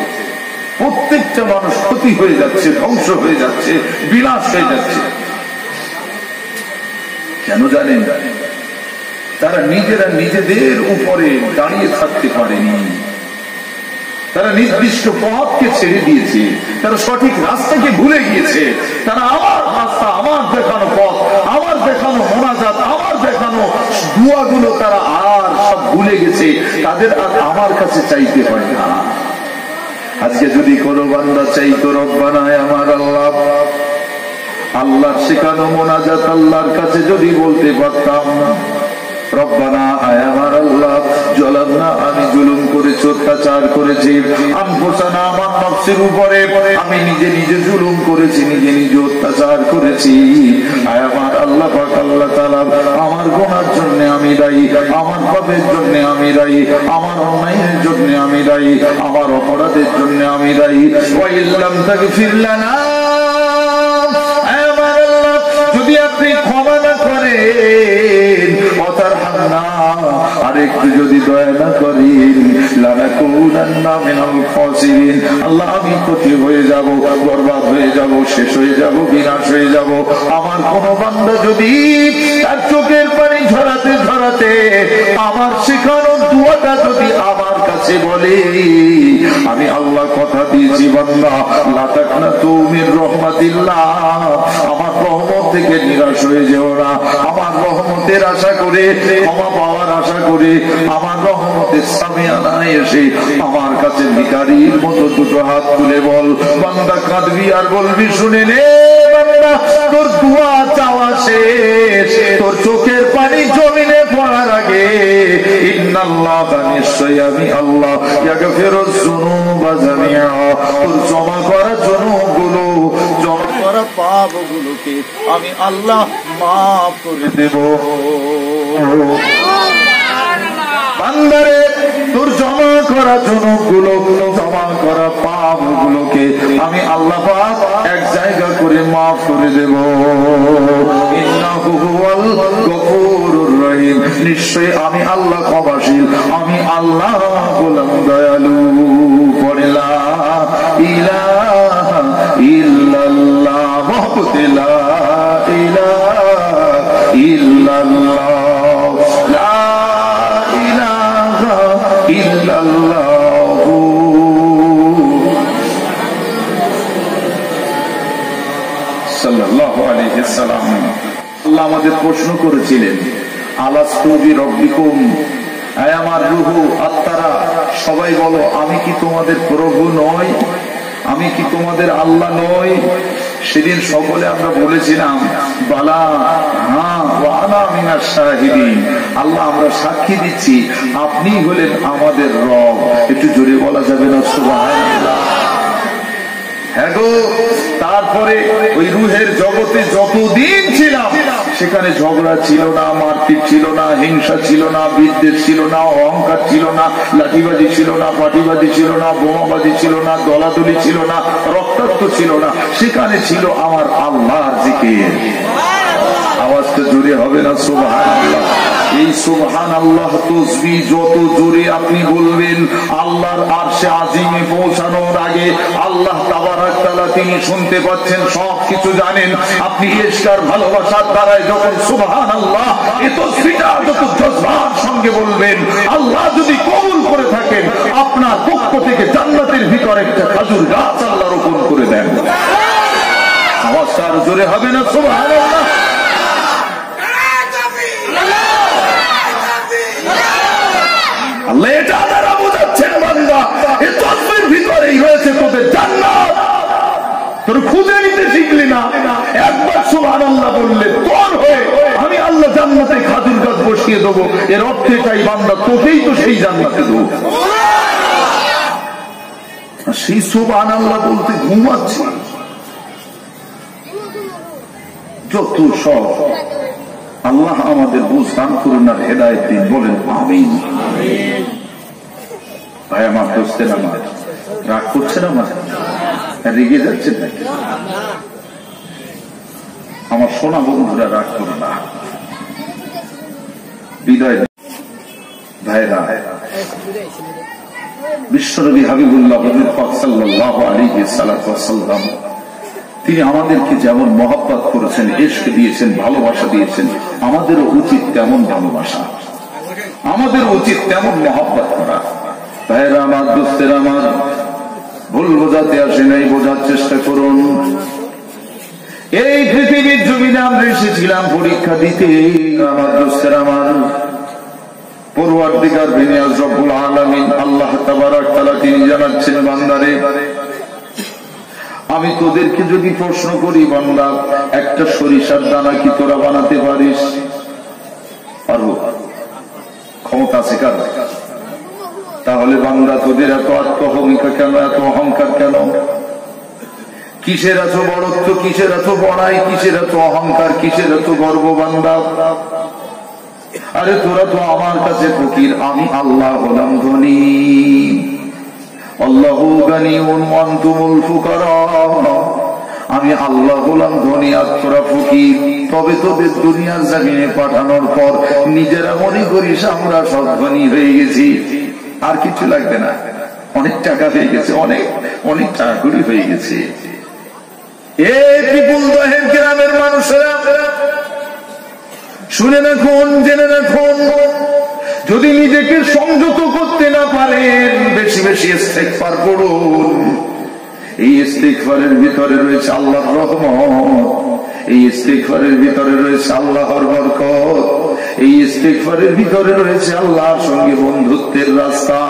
প্রত্যেকটা মানুষ ক্ষতি হয়ে যাচ্ছে, ধ্বংস হয়ে যাচ্ছে, বিনাশ হয়ে যাচ্ছে। কেন জানেন? তারা নিজেরা নিজেদের উপরে দাঁড়িয়ে থাকতে পারেনি। তারা নির্দিষ্ট পথকে ছেড়ে দিয়েছে, তারা সঠিক রাস্তাকে ভুলে গিয়েছে। তারা আমার রাস্তা, আমার দেখানো পথ, আমার দেখানো মোনাজাত, আমার দেখানো দুয়াগুলো তারা আর সব ভুলে গেছে। তাদের আর আমার কাছে চাইতে হয় না। আজকে যদি কোনো বান্দা চাইতো, রব্বানা আমার আল্লাহ, আল্লাহর শেখানো মোনাজাত আল্লাহর কাছে যদি বলতে পারতাম, রব্বানা আয় আমার আল্লাহ, জলাবনা আমি জুলুম করেছি, অত্যাচার করেছি, আনফুসানা আমার নফসের উপরে আমি নিজে নিজে জুলুম করেছি, নিজে নিজে অত্যাচার করেছি। আয় আমার আল্লাহ পাক, আল্লাহ তাআলা আমার গুনার জন্য আমি দায়ী, আমার পাপের জন্য আমি দায়ী, আমার অন্যায়ের জন্য আমি দায়ী, আমার অপরাধের জন্য আমি দায়ী। ওয়া ইল্লাম তাগফির লানা, আয় আমার আল্লাহ যদি আপনি ক্ষমা না করেন, আর একটু যদি দয়া না করেন, লানাকুনান্না মিনাল খাসিরিন, আল্লাহ আমি ক্ষতি হয়ে যাব, বরবাদ হয়ে যাব, শেষ হয়ে যাব, বিনাশ হয়ে যাব। আমার কোন বান্দা যদি তার চোখের পানি ঝরাতে ঝরাতে আমার শেখানো দুয়াটা যদি আমার কাছে বলে, আমি আল্লাহ কথা দিয়েছি, বান্দা লা তাকনাতু মির রাহমাতিল্লাহ, আমার রহমত থেকে নিরাশ হয়ে যেও না। আমার রহমতের আশা করে, ক্ষমা পাওয়ার আশা করে, আমার রহমতের সামিয়ানায় এসে আমার কাছে ভিখারির মতো দুটো হাত তুলে বল, বান্দা কাঁদবি আর বলবি, শুনে নে বান্দা, তোর দুয়া চাওয়া শেষ, তোর চোখের পানি জমিনে পড়ার আগে ইন্নাল্লাহ, নিশ্চয়ই আমি আল্লাহ, ইয়াগফিরুজ যুনুবা জামিআ, তোর জমা করা যুনুবগুলো, জমা করা পাপগুলোকে আমি আল্লাহ মাফ করে দেব। বান্দারে, তোর জমা করা যুনুবগুলো, জমা করা পাপগুলোকে আমি আল্লাহ পাক এক জায়গা করে মাফ করে দেব। ইন্নাহু হুয়াল গফুরুর রহিম, নিশ্চয়ই আমি আল্লাহ ক্ষমাশীল, আমি আল্লাহ গোলাম দয়ালু। পড়ে লা ইলাহা ইল্লাল্লাহ, মুহাম্মাদুর লা ইলাহা ইল্লাল্লাহ, লা ইলাহা ইল্লাল্লাহ। সাল্লাল্লাহু আলাইহি সাল্লাম। আল্লাহ আমাদের প্রশ্ন করেছিলেন, আলাস্তু বিরব্বিকুম, আয় আমার রূহ আত্মারা সবাই বলো, আমি কি তোমাদের প্রভু নই? আমি কি তোমাদের আল্লাহ নই? সেদিন সকলে আমরা বলেছিলাম, বালা, হ্যাঁ, ওয়া আনা মিনাশ শাহিদিন, আল্লাহ আমরা সাক্ষী দিচ্ছি আপনি হলেন আমাদের রব। একটু জোরে বলা যাবে না সুবহানাল্লাহ? হ্যাঁ গো। তারপরে ওই রুহের জগতে যতদিন ছিলাম সেখানে ঝগড়া ছিল না, মারপিট ছিল না, হিংসা ছিল না, বিদ্বেষ ছিল না, অহংকার ছিল না, লাঠিবাজি ছিল না, পাটিবাজি ছিল না, বোমাবাজি ছিল না, দলাদলি ছিল না, রক্তাক্ত ছিল না। সেখানে ছিল আমার আল্লাহর জিকির। আওয়াজটা জোরে হবে না সুবহানাল্লাহ? এই সুবহানাল্লাহ তাসবিহ যত জোরে আপনি বলবেন, আল্লাহর আরশে আজিমে পৌঁছানোর আগে আল্লাহ তাবারক তাআলা তিনি শুনতে পাচ্ছেন, সব কিছু জানেন। আপনি ইশকার ভালোবাসার দ্বারা যখন সুবহানাল্লাহ এই তাসবিহটা যত জজবার সঙ্গে বলবেন, আল্লাহ যদি কবুল করে থাকেন, আপনার পক্ষ থেকে জান্নাতের ভিতরে একটা খেজুর গাছ আল্লাহ রোপণ করে দেন। আওয়াজটা আর জোরে হবে না সুবহানাল্লাহ? আল্লাহ এটা দ্বারা বোঝাচ্ছেন, বান্দা এই তাসবিহর ভিতরেই রয়েছে তোদের জান্নাত। তোর খুঁজে নিতে শিখলি না। একবার সুবহানাল্লাহ বললে তোর হয়ে আমি আল্লাহ জান্নাতে খাজুর গাছ বসিয়ে দেবো, এর অর্থ এটাই বান্দা তোকেই তো সেই জান্নাতে দেবো। সেই সুবহানাল্লাহ বলতে ঘুমাচ্ছি। যত সব আল্লাহ আমাদের বুঝ দান করুন আর হেদায়েত দিন, বলেন আমিন। ভাই আমার দোস্তের আমার রাগ করছে না, আমার রেগে যাচ্ছে নাকি? আমার সোনা বন্ধুরা রাগ করো না, বিদায় ভাইরা। বিশ্বনবী হাবিবুল্লাহ হুজুর পাক সাল্লাল্লাহু আলাইহি ওয়াসাল্লাম তিনি আমাদেরকে যেমন মহব্বত করেছেন, ইশক দিয়েছেন, ভালোবাসা দিয়েছেন, আমাদেরও উচিত তেমন ভালোবাসা, আমাদের উচিত তেমন মহব্বত করা। ভাইরা আমার, দোস্তের আমার, ভুল বোঝাতে আসে নাই, বোঝার চেষ্টা করুন। এই পৃথিবীর জমিনে আমরা এসেছিলাম পরীক্ষা দিতে। আমার দোস্তের আমার, পরওয়ারদিগার বিনিয়াজ রব্বুল আলামিন আল্লাহ তাবারক তাআলা তিনি জানাচ্ছেন, বান্দারে আমি তোদেরকে যদি প্রশ্ন করি, বান্দা একটা সরিষার দানা কি তোরা বানাতে পারিস? পারবো? ক্ষমতা আছে কার? তাহলে বান্দা তোদের এত আত্মহমিকা কেন, এত অহংকার কেন? কিসের এত বড়ত্ব, কিসের এত বড়াই, কিসের এত অহংকার, কিসের এত গর্ব? বান্দা আরে তোরা তো আমার কাছে ফকির, আমি আল্লাহ হলাম ধনী। আল্লাহু গানিয়ুন ওয়া আনতুমুল ফুকারা, আমি আল্লাহ হলাম ধনী আর তোরা ফকির। তবে তোদের দুনিয়ার জমিনে পাঠানোর পর নিজেরা মনে করিস আমরা সব ধনী হয়ে গেছি, আর কিছু লাগবে না, অনেক টাকা হয়ে গেছে, অনেক অনেক টাকা করি হয়ে গেছে। এই বিপুল দহের গ্রামের মানুষেরা শুনে রাখুন, জেনে রাখুন, যদি নিজেকে সংযত করতে না পারেন বেশি বেশি ইস্তেগফার করুন। এই ইস্তেগফারের ভিতরে রয়েছে আল্লাহর রহমত, এই ইস্তেগফারের ভিতরে রয়েছে আল্লাহর বরকত, এই ইস্তেগফারের ভিতরে রয়েছে আল্লাহর সঙ্গে বন্ধুত্বের রাস্তা।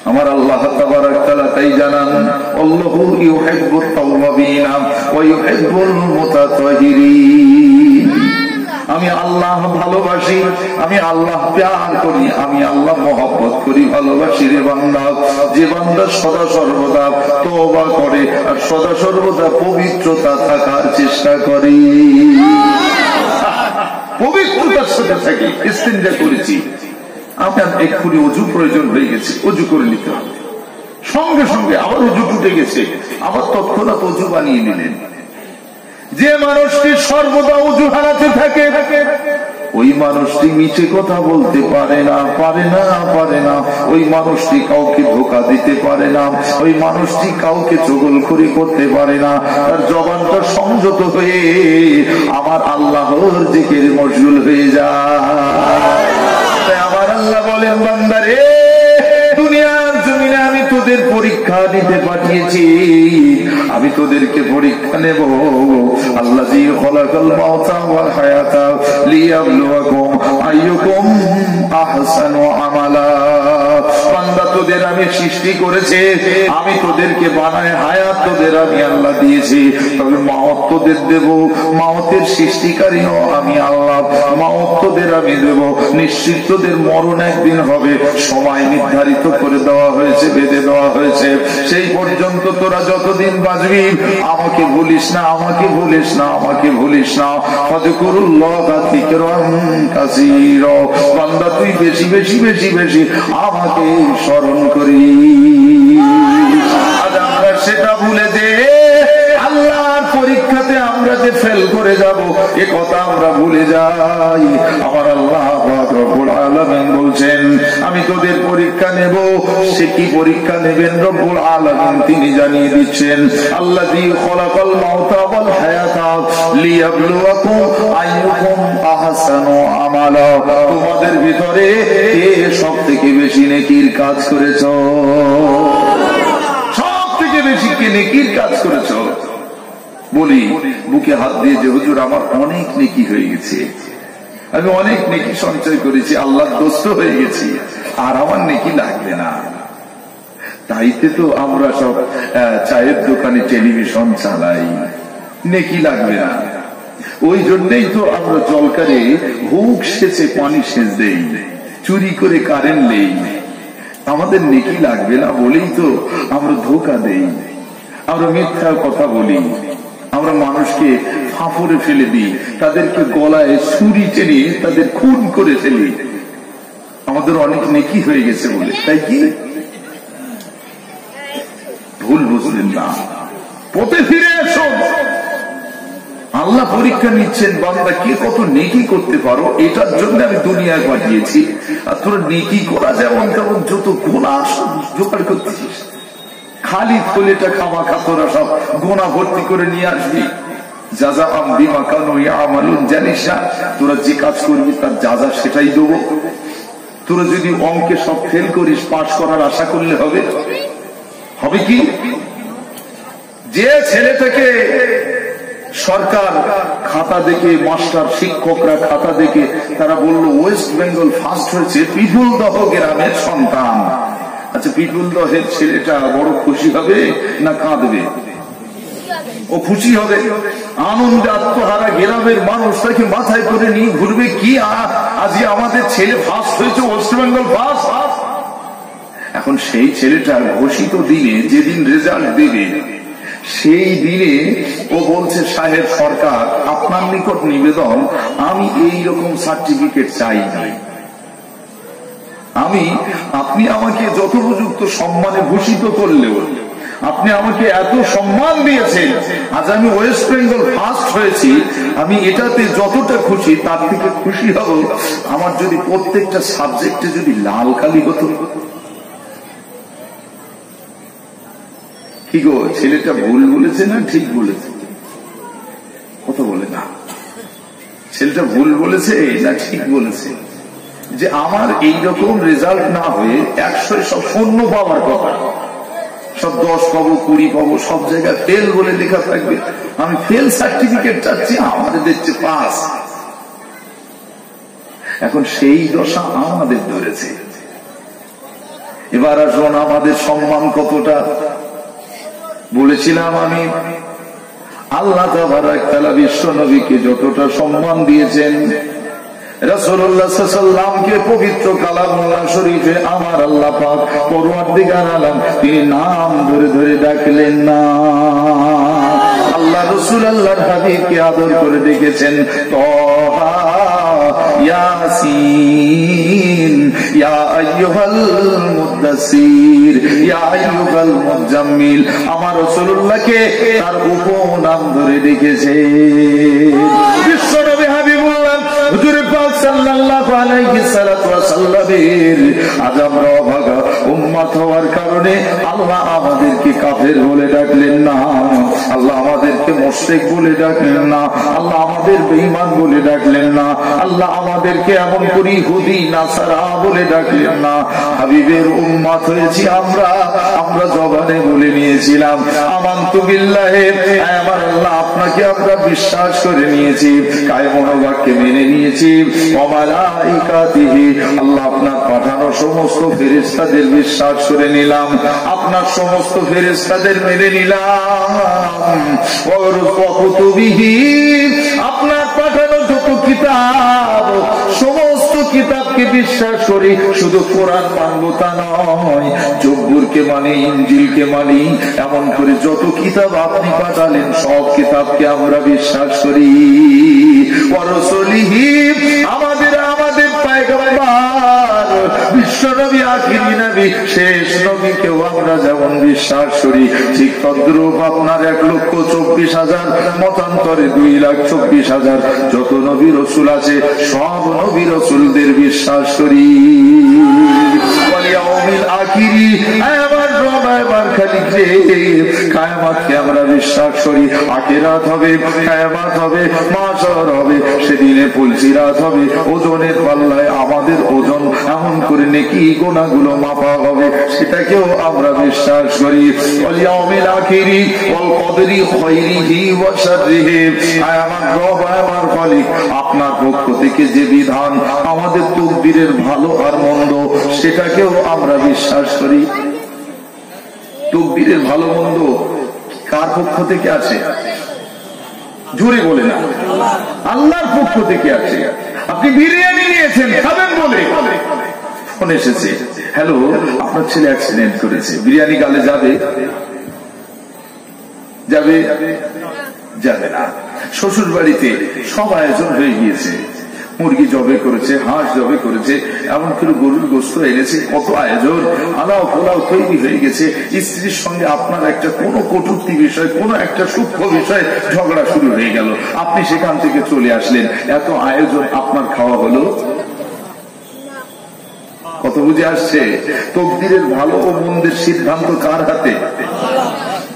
আমার আল্লাহ তাবারক তাআলা তাই জানান, আল্লাহু ইউহিব্বুত তাওয়াবিনা ওয়া ইউহিব্বুল মুতাতাহিরিন। আমি আল্লাহ ভালোবাসি, আমি আল্লাহ প্যার করি, আমি আল্লাহ মহব্বত করি, ভালোবাসি রে বান্দা। যে বান্দা সদা সর্বদা তওবা করে আর সদা সর্বদা পবিত্রতা থাকার চেষ্টা করে, পবিত্রতার সাথে থাকি। ইস্তিনজা করেছি, আপনার এক্ষুনি অজু প্রয়োজন হয়ে গেছে, অজু করে নিতে হবে, সঙ্গে সঙ্গে আবার অজু টুটে গেছে, আবার তৎক্ষণাৎ অজু বানিয়ে নিলেন। যে মানুষটি সর্বদা অজু হারাতে থাকে ওই মানুষটি মিছে কথা বলতে পারে না, পারে না, পারে না। ওই মানুষটি কাউকে ধোঁকা দিতে পারে না, ওই মানুষটি কাউকে চগলখড়ি করতে পারে না। তার জবানটা সংযত হয়ে আমার আল্লাহর জিকিরে মশগুল হয়ে যায়। আমার আল্লাহ বলেন, বান্দারে দুনিয়ার জমিনে আমি তোদের পরীক্ষা নিতে পাঠিয়েছি, আমি তোদেরকে পরীক্ষা নেব। আল্লাযী খালাকাল মাউতা ওয়াল হায়াতা লিয়াবলুয়াকুম আইয়ুকুম আহসানু আমালা। বান্দা তোদের আমি সৃষ্টি করেছি, আমি তোদেরকে বানায় হায়াত তোদের আমি আল্লাহ দিয়েছি, তবে মাওত তোদের দেব। মাওতের সৃষ্টিকারীও আমি আল্লাহ, মাওত তোদের আমি দেব। নিশ্চিত তোদের মরণ একদিন হবে, সময় নির্ধারিত করে দেওয়া হয়েছে, বেঁধে দেওয়া হয়েছে। সেই পর্যন্ত তোরা যতদিন বাঁচবি আমাকে ভুলিস না, আমাকে ভুলিস না, আমাকে ভুলিস না। ফাযকুরুল্লাহা যিকরান কাসীরা। বান্দা তুই বেশি বেশি বেশি বেশি আমাকে স্মরণ করিস। আজ আমরা সেটা ভুলে দে, আল্লাহর পরীক্ষাতে আমরা যে ফেল করে যাব এ কথা আমরা ভুলে যাই। আমার আল্লাহ রব্বুল আলামিন বলছেন, আমি তোদের পরীক্ষা নেব। সে কি পরীক্ষা নেবেন রব্বুল আলামিন তিনি জানিয়ে দিচ্ছেন, আল্লাযী খালাকাল মাউতা ওয়াল হায়াতা লিয়াবলুয়াকুম আইয়ুকুম আহসানু আমালা। তোমাদের ভিতরে কে সবথেকে বেশি নেকির কাজ করেছো, সবথেকে বেশি কে নেকির কাজ করেছো? বলি বুকে হাত দিয়ে যে হুজুর আমার অনেক নেকি হয়ে গেছে, আমি অনেক নেকি সঞ্চয় করেছি, আল্লাহর দোস্ত হয়ে গেছি, আর আমার নেকি লাগবে না। তাইতে তো আমরা সব চায়ের দোকানে টেলিভিশন চালাই, নেকি লাগবে না। ওই জন্যই তো আমরা জলকারে হুক সেচে পানি সেচ দেই, চুরি করে কারেন্ট নেই, আমাদের নেকি লাগবে না বলেই তো আমরা ধোঁকা দেই, আমরা মিথ্যা কথা বলি, আমরা মানুষকে ফাঁপড়ে ফেলে দিই, তাদেরকে গলায় ছুরি টেনে তাদের খুন করে ফেলি, আমাদের অনেক নেকি হয়ে গেছে বলে। তাই কি ভুল বুঝলেন না, পথে ফিরে এসো। আল্লাহ পরীক্ষা নিচ্ছেন, বান্দা কে কত নেকি করতে পারো, এটার জন্য আমি দুনিয়ায় পাঠিয়েছি। আর তোরা নেকি করা যেমন তেমন যত গোনা জোগাড় করতেছিস, খালি ফলেটা খাওয়া খাতরা সব গোনা ভর্তি করে নিয়ে আসবি। যাজা আম বিমা কানু ইয়ামালুন, জানিস না তোরা যে কাজ করবি তার যাজা সেটাই দেবো। তোরা যদি অঙ্কে সব ফেল করিস, পাশ করার আশা করলে হবে? হবে কি? যে ছেলেটাকে সরকার খাতা দেখে, মাস্টার শিক্ষকরা খাতা দেখে তারা বললো ওয়েস্ট বেঙ্গল ফার্স্ট হয়েছে, পিপুল দহ গ্রামের সন্তান। আচ্ছা, পিপুল দহের ছেলেটা বড় খুশি হবে না কাঁদবে? ও খুশি হবে। আনন্দে আত্মহারা গ্রামের মানুষ তাকে মাথায় করে নিয়ে ঘুরবে, কি আজকে আমাদের ছেলে ফার্স্ট হয়েছে, ওয়েস্ট বেঙ্গল ফার্স্ট। এখন সেই ছেলেটার ঘোষিত দিনে, যেদিন রেজাল্ট দেবে সেই দিনে ও বলছে, সাহেব সরকার আপনার নিকট নিবেদন, আমি এই রকম সার্টিফিকেট চাই না, আপনি আমাকে যথোপযুক্ত সম্মানে ভূষিত করলেও, আপনি আমাকে এত সম্মান দিয়েছেন, আজ আমি ওয়েস্ট বেঙ্গল ফার্স্ট হয়েছি, আমি এটাতে যতটা খুশি তার থেকে খুশি হব আমার যদি প্রত্যেকটা সাবজেক্টে যদি লাল কালি হতো। কি গো, ছেলেটা ভুল বলেছে না ঠিক বলেছে? কথা বলে না, ছেলেটা ভুল বলেছে না ঠিক বলেছে? যে আমার এইরকম রেজাল্ট না হয়ে 100 সব শূন্য পাওয়ার কথা, সব 10 পাবো 20 পাবো, সব জায়গায় ফেল বলে লেখা থাকবে, আমি ফেল সার্টিফিকেট চাচ্ছি, আমাদের দেখছে পাস। এখন সেই দশা আমাদের ধরেছে। এবার আসুন, আমাদের সম্মান কতটা। বলেছিলাম আমি, আল্লাহ তাবারক তাআলা বিশ্ব নবীকে যতটা সম্মান দিয়েছেন, রাসূলুল্লাহ সাল্লাল্লাহু আলাইহি ওয়াসাল্লামকে পবিত্র কালামুল্লাহ শরীফে আমার আল্লাহ পাক পরওয়ারদিগার আলম তিনি নাম ধরে ধরে ডাকলেন না। আল্লাহ রাসূল আল্লাহর হাবিবকে আদর করে ডেকেছেন, তাহা, ইয়াসিন, ইয়া আইয়ুহাল মুদ্দাসসির, ইয়া আইয়ুহাল মুজাম্মিল। আমার রাসূলুল্লাহকে তার উপনাম ধরে ডেকেছে। বিশ্বনবী হাবিবুল্লাহ হুজুর পাক সাল্লাল্লাহু আলাইহি সাল্লামের আজ আমরা অভাগা উম্মত হওয়ার কারণে আল্লাহ আমাদেরকে কাফের বলে ডাকলেন না, আল্লাহ আমাদেরকে মুশরিক বলে ডাকলেন না, আল্লাহ আমাদের বেঈমান বলে ডাকলেন না, আল্লাহ আমাদেরকে এমন করে ইহুদি নাসারা বলে ডাকলেন না। হাবিবের উম্মত হয়েছি আমরা জবানে বলে নিয়েছিলাম আমানতু বিল্লাহি, আমার আল্লাহ আপনাকে আমরা বিশ্বাস করে নিয়েছি, কায় মনোবাক্যে মেনে নিয়েছি, ওয়া মালাইকাতিহি, আল্লাহ আপনার পাঠানো সমস্ত ফেরেশতাদের বিশ্বাস করে নিলাম, আপনার সমস্ত ফেরেশতাদের মেনে নিলাম, ওয়া কুতুবিহি, আপনার পাঠানো যত কিতাব সমস্ত কিতাবকে বিশ্বাস করি, শুধু কোরআন মানব তা নয়, জব্বুরকে মানি, ইনজিলকে মানি, এমন করে যত কিতাব আপনি পাঠালেন সব কিতাবকে আমরা বিশ্বাস করি। ওয়া রাসূলিহি, আমাদের পয়গম্বর বিশ্বনবী, আখিরি নবী, শেষ নবীকেও আমরা যেমন বিশ্বাস করি, ঠিক তদ্রূপ আপনার 1,24,000 মতান্তরে 2,24,000 যত নবী রাসূল আছে সব নবী রাসূলদের বিশ্বাস করি। ওয়াল ইয়াউমিল আখিরি, আমার রব আমার খালিক রে, কিয়ামতকে আমরা বিশ্বাস করি, আখিরাত হবে, কিয়ামত হবে, মাশর হবে, সেদিনে পুলসিরাত হবে, ওজনের পাল্লায় আমাদের ওজন এমন করে নেকি গুনাহগুলো মাপা হবে, সেটাকেও আমরা বিশ্বাস করি। ওয়াল ইয়াউমিল আখিরি ওয়াল কদরি খায়রিহি ওয়া শাররিহি, আমার রব আমার খালিক আপনার পক্ষ থেকে যে বিধান আমাদের তকদিরের ভালো আর মন্দ সেটাকেও আমরা বিশ্বাস করি। তকদিরের ভালো মন্দ কার পক্ষ থেকে আছে? জোরে বলে না, আল্লাহর পক্ষ থেকে আছে। আপনি বিরিয়ানি নিয়েছেন, খাবেন বলে ফোন এসেছে, হ্যালো আপনার ছেলে অ্যাক্সিডেন্ট করেছে, বিরিয়ানি গালে যাবে? যাবে? যাবে না। শ্বশুর বাড়িতে সব আয়োজন হয়ে গিয়েছে, মুরগি জবে করেছে, হাঁস জবে করেছে, এমনকি গরুর গোস্ত এনেছে, কত আয়োজন, আলাও পোলাও তৈরি হয়ে গেছে। স্ত্রীর সঙ্গে আপনার একটা কোনো কটূক্তি বিষয়, কোনো একটা সূক্ষ্ম বিষয় ঝগড়া শুরু হয়ে গেল, আপনি সেখান থেকে চলে আসলেন, এত আয়োজন আপনার খাওয়া হলো? কত বুঝে আসছে? তকদিরের ভালো ও মন্দের সিদ্ধান্ত কার হাতে?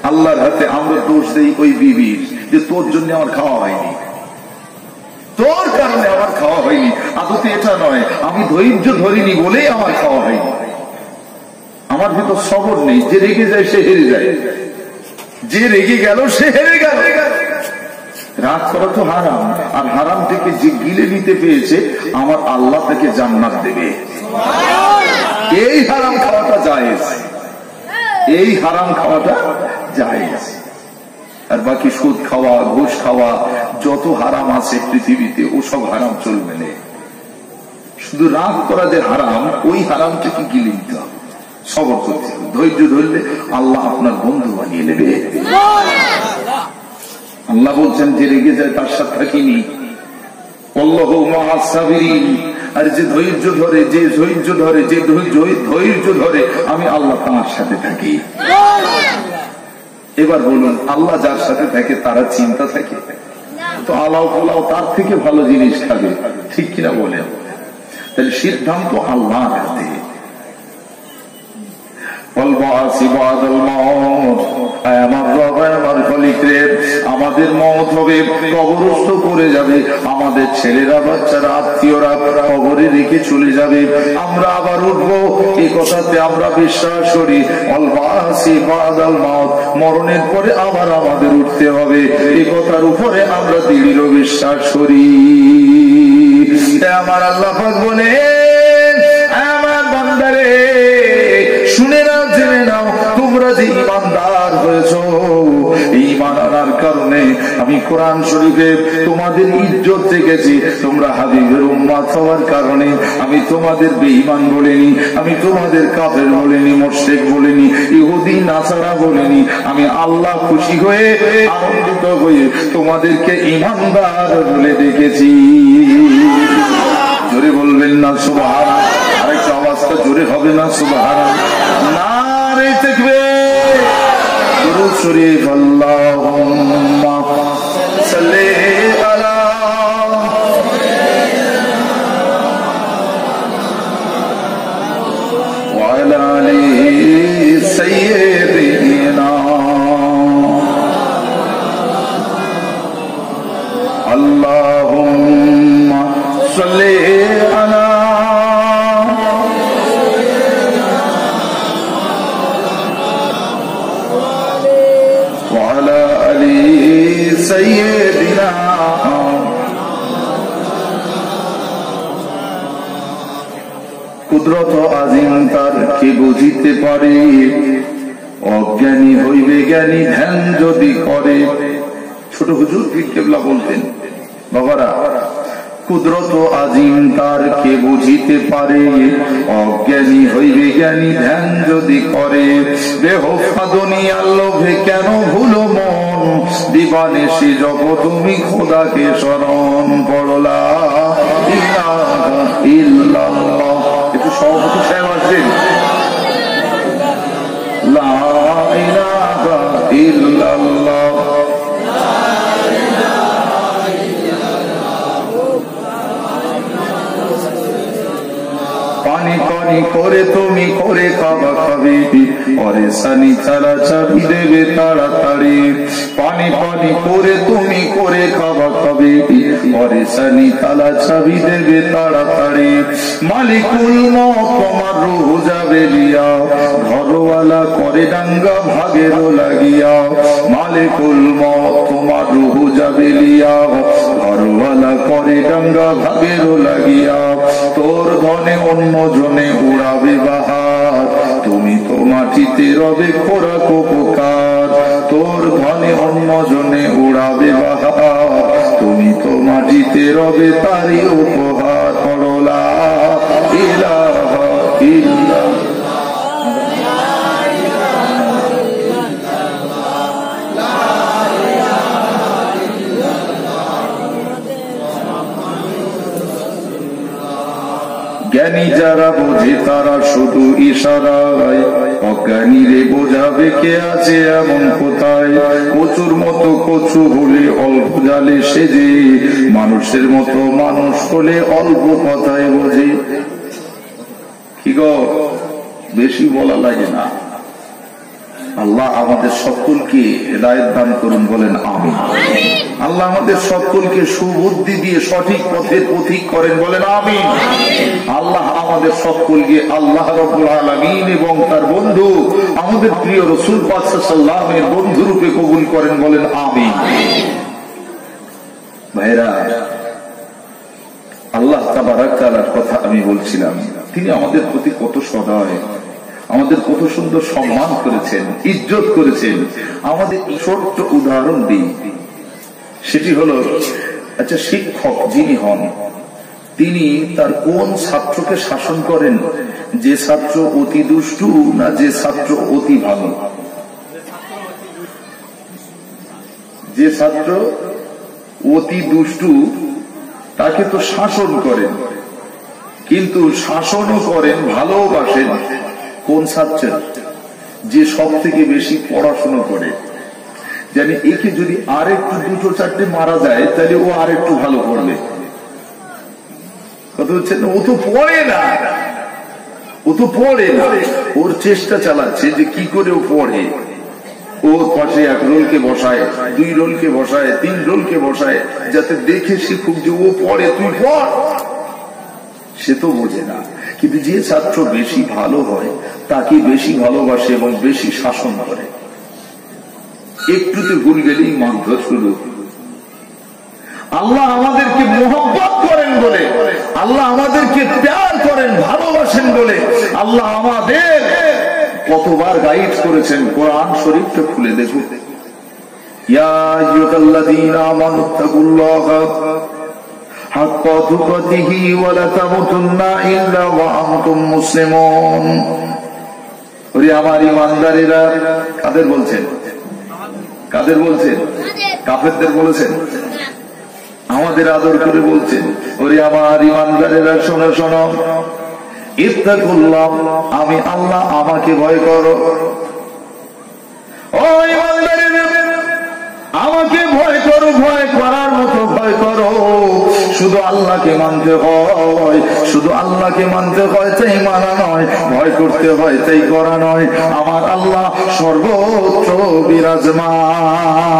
আল্লাহর হাতে। আমরা দোষ দেই ওই বিবির যে তোর জন্য আমার খাওয়া হয়নি, তোর কারণে আমার খাওয়া হয়নি। আদতে এটা নয়, আমি ধৈর্য ধরিনি বলেই আমার খাওয়া হয়নি। আমার ভিতর সবর নেই, যে রেগে যায় সে হেরে যায়, যে রেগে গেল সে হেরে গেল। রাগ করা তো হারাম, আর হারাম থেকে যে গিলে নিতে পেয়েছে আমার আল্লাহ তাকে জান্নাত দেবে। এই হারাম খাওয়াটা জায়েজ, এই হারাম খাওয়াটা জায়েজ। আর বাকি সুদ খাওয়া, ঘুষ খাওয়া, যত হারাম আছে পৃথিবীতে ওসব হারাম চলবে না। শুধু রাগ করা যে হারাম, ওই হারামটাকে গিলে নিতে হবে, সবর করতে হবে। ধৈর্য ধরলে আল্লাহ আপনার বন্ধু বানিয়ে নেবে। আল্লাহ বলছেন যে রেগে যায় তার সাথে থাকিনি, আল্লাহু মা'আস সাবিরিন। আর যে ধৈর্য ধরে, যে ধৈর্য ধরে, যে ধৈর্য ধরে, আমি আল্লাহ তার সাথে থাকি। এবার বলুন, আল্লাহ যার সাথে থাকে তারা চিন্তা থাকে তো আলাও পোলাও তার থেকে ভালো জিনিস খাবে, ঠিক কিনা বলেন? তাহলে সিদ্ধান্ত আল্লাহর হাতে। আমাদের মওত হবে, কবরস্থ করে যাবে, আমাদের ছেলেরা বাচ্চারা আত্মীয়রা কবরে রেখে চলে যাবে, আমরা আবার উঠবো, এই কথাতে আমরা বিশ্বাস করি। মরণের পরে আবার আমাদের উঠতে হবে, এই কথার উপরে আমরা দৃঢ় বিশ্বাস করি। আমার আল্লাহ পাক বলেন, আমার বান্দারে শুনে নাও, জেনে নাও, তোমরা যে ঈমানদার হয়েছ, ঈমান আনার কারণে আমি কোরআন শরীফে তোমাদের ইজ্জত রেখেছি। তোমরা হাবিবের উম্মত হওয়ার কারণে আমি তোমাদের বেঈমান বলিনি, আমি তোমাদের কাফের বলিনি, মুশরিক বলিনি, ইহুদি নাসারা বলিনি। আমি আল্লাহ খুশি হয়ে, আনন্দিত হয়ে তোমাদেরকে ঈমানদার বলে ডেকেছি। জোরে বলবেন না সুবহানাল্লাহ? আরেকটা আওয়াজটা জোরে হবে না? সুবহানাল্লাহ। নারে তাকবীর। দুরূদ শরীফ। আল্লাহুম্মা সাল্লি আলা ওয়া আলা আলি সাইয়্যিদিনা আল্লাহুম্মা সাল্লি আলা কুদরত আজিম তার কে বুঝিতে পারে, অজ্ঞানী হইবে জ্ঞানী ধ্যান যদি করে। ছোট হুজুর পীর কেবলা বলতেন, বাবারা, কুদরত আজিম তার কে বুঝিতে পারে, অজ্ঞানী হইবে জ্ঞানী ধ্যান যদি করে। বেহফা দুনিয়ার লোভে কেন ভুলো মন, দিবানিশি জপ তুমি খোদাকে শরণ। পড়লা ইলাহা ইল্লাল্লাহ। একটু সভাপতি সাহেব আসবেন। লা ইলাহা ইল্লাল্লাহ। পানি পানি করে তুমি করে খাবা খাবে, পরেশানি ছাড়া চাবি দেবে তাড়াতাড়ি। পানি পানি করে তুমি করে খাবা খাবে, পরেশানি তালা চাবি দেবে তাড়াতাড়ি। মালিকুল মওত তোমার রূহ যাবে লিয়া, ঘরওয়ালা করে ডাঙ্গা ভাগেরও লাগিয়া। মালিকুল মওত তোমার রূহ যাবে লিয়া, ঘরওয়ালা করে ডাঙ্গা ভাগেরও লাগিয়া। তোর ধনে অন্য জনে উড়াবে বাহার, তুমি তোমার মাটিতে রবে খোরাক উপকার, তোর ধনে অন্য জনে উড়াবে বাহার, তুমি তো মাটিতে রবে তারই উপহার। লা ইলাহা ইল্লাল্লাহ। জ্ঞানী যারা বোঝে তারা শুধু ইশারায়, অজ্ঞানীরে বোঝাবে কে আছে এমন কোথায়। কচুর মতো কচু হলে অল্প জালে সেজে, মানুষের মতো মানুষ হলে অল্প কথায় বোঝে। কি গো, বেশি বলা লাগে না। আল্লাহ আমাদের সকলকে হেদায়েত দান করুন, বলেন আমিন। আল্লাহ আমাদের সকলকে সুবুদ্ধি দিয়ে সঠিক পথের পথিক করেন, বলেন আমিন। আল্লাহ আমাদের সকলকে আল্লাহ রাব্বুল আলামিন এবং তার বন্ধু আমাদের প্রিয় রাসূল পাক সাল্লাল্লাহু আলাইহি ওয়াসাল্লামের বন্ধু রূপে কবুল করেন, বলেন আমিন। ভাইরা, আল্লাহ তাবারক তাআলার কথা আমি বলছিলাম, তিনি আমাদের প্রতি কত সদয়, আমাদের কত সুন্দর সম্মান করেছেন, ইজ্জত করেছেন। আমাদের ছোট্ট উদাহরণ দিই, সেটি হলো, আচ্ছা শিক্ষক যিনি হন, তিনি তার কোন ছাত্রকে শাসন করেন? যে ছাত্র অতি দুষ্টু না যে ছাত্র অতি ভালো? যে ছাত্র অতি দুষ্টু তাকে তো শাসন করেন, কিন্তু শাসনও করেন, ভালোবাসেন কোন ছাত্র? যে সব থেকে বেশি পড়াশোনা করে, জানি একে যদি আরেকটু দুটো চারটে মারা যায় তাহলে ও আরেকটু ভালো করবে। কথা হচ্ছে না, ও তো পড়ে না, ও তো পড়ে না, ওর চেষ্টা চালাচ্ছে যে কি করে ও পড়ে। ও পাশে এক রোলকে বসায়, দুই রোলকে বসায়, তিন রোলকে বসায়, যাতে দেখে শিখুক যে ও পড়ে, তুই পড়। সে তো বোঝে না। কিন্তু যে ছাত্র বেশি ভালো হয় তাকে বেশি ভালোবাসে এবং বেশি শাসন করে। একটুতে ভুল গেলেই মারধর শুরু। আল্লাহ আমাদেরকে মোহব্বত করেন বলে, আল্লাহ আমাদেরকে প্যার করেন, ভালোবাসেন বলে আল্লাহ আমাদের কতবার গাইড করেছেন। কোরআন শরীফটা খুলে দেখুন, ইয়া আইয়ুহাল্লাযীনা আমানুত্তাকুল্লাহা হাক্কা তুকাতিহি ওয়া লা তামুতুন্না ইল্লা ওয়া আনতুম মুসলিমুন। ওরে আমার ঈমানদারেরা, কাদের বলছেন? কাদের বলছেন? কাফেরদের বলেছেন? আমাদের আদর করে বলছেন, ওরে আমার ঈমানদারেরা শোনো শোনো, ইত্তাকুল্লাহ, আমি আল্লাহ, আমাকে ভয় করো। ও ঈমানদারেরা, আমাকে ভয় করো, ভয় করার মতো ভয় করো। শুধু আল্লাহকে মানতে হয়, শুধু আল্লাহকে মানতে হয় তাই মানা নয়, ভয় করতে হয় তাই করা নয়। আমার আল্লাহ সর্বত্র বিরাজমান।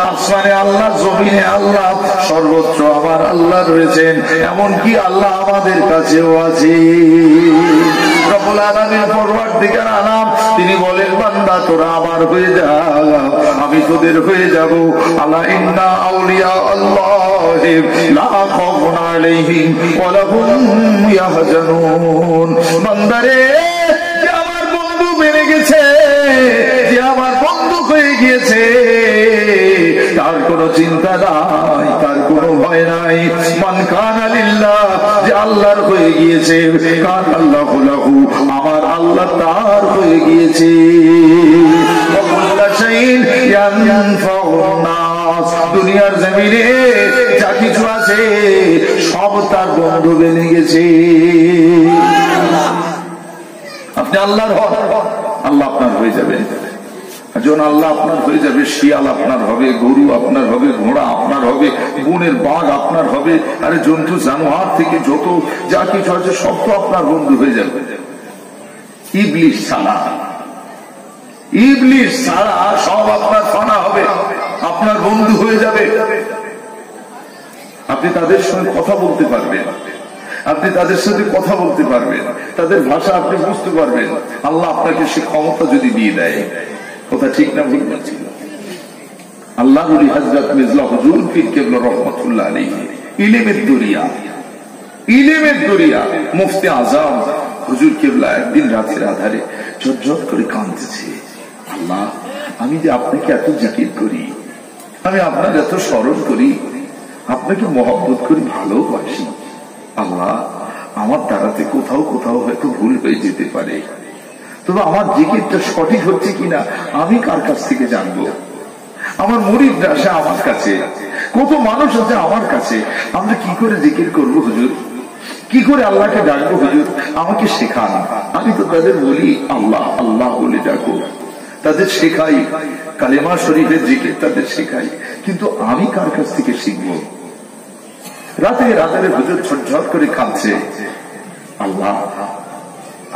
আসমানে আল্লাহ, জমিনে আল্লাহ, সর্বত্র আমার আল্লাহ রয়েছেন। এমনকি আল্লাহ আমাদের কাছেও আছে। রব্বুল আলামিন পরওয়ারদিগার আলাম, তিনি বলেন, বান্দা তোরা আমার হয়ে যা, আমি তোদের হয়ে যাব। আলা ইন্না আউলিয়া আল্লাহি লা খাউফুন আলাইহিম ওয়া লা হুম ইয়াহজানুন। বান্দারে, যে আমার বন্ধু বেড়ে গেছে, যে আমার বন্ধু হয়ে গিয়েছে, তার কোনো চিন্তা নাই, তার কোনো ভয় নাই। মান কানা লিল্লাহ, যে আল্লাহর হয়ে গিয়েছে, কান আল্লাহু লাহু, আমার আল্লাহ তার হয়ে গিয়েছে। দুনিয়ার জমিনে যা কিছু আছে সব তার বন্ধু বেনে গেছে। আপনি আল্লাহর হন, আল্লাহ আপনার হয়ে যাবে। যখন আল্লাহ আপনার হয়ে যাবে, শিয়াল আপনার হবে, গরু আপনার হবে, ঘোড়া আপনার হবে, বনের বাঘ আপনার হবে, আরে জন্তু জানোয়ার থেকে যত যা কিছু আছে সব তো আপনার বন্ধু হয়ে যাবে। ইবলিস ছাড়া, ইবলিস ছাড়া সব আপনার ফানা হবে, আপনার বন্ধু হয়ে যাবে। আপনি তাদের সঙ্গে কথা বলতে পারবেন, আপনি তাদের সাথে কথা বলতে পারবেন, তাদের ভাষা আপনি বুঝতে পারবেন। আল্লাহ আপনাকে সে ক্ষমতা যদি দিয়ে দেয়। কথা ঠিক না ভুল বলছি? আল্লাহ হযরত মির্জা হুজুর পীর কেবলা রহমাতুল্লাহ আলাইহি ইলমের দরিয়া, ইলমের দরিয়া, মুফতি আজম হুজুর কেবলা একদিন রাতের আধারে ঝরঝর করে কাঁদতেছে, আল্লাহ আমি যে আপনাকে এত জিকির করি, আমি আপনার এত স্মরণ করি, আপনাকে মহব্বত করি, ভালোবাসি, আল্লাহ আমার দ্বারাতে কোথাও কোথাও হয়তো ভুল হয়ে যেতে পারে, তবে আমার জিকিরটা সঠিক হচ্ছে কিনা আমি কার কাছ থেকে জানবো? আমার মুরিদরা আসে আমার কাছে, কত মানুষ আছে আমার কাছে, আমরা কি করে জিকির করবো হুজুর, কি করে আল্লাহকে ডাকবো হুজুর, আমাকে শেখান। আমি তো তাদের বলি আল্লাহ আল্লাহ বলে ডাকো, তাদের শেখাই কালেমা শরীফের জিকির, তাদের শেখাই, কিন্তু আমি কার কাছ থেকে শিখবো? রাতে রাতের হুজুর ঝরঝর করে কাঁদছে, আল্লাহ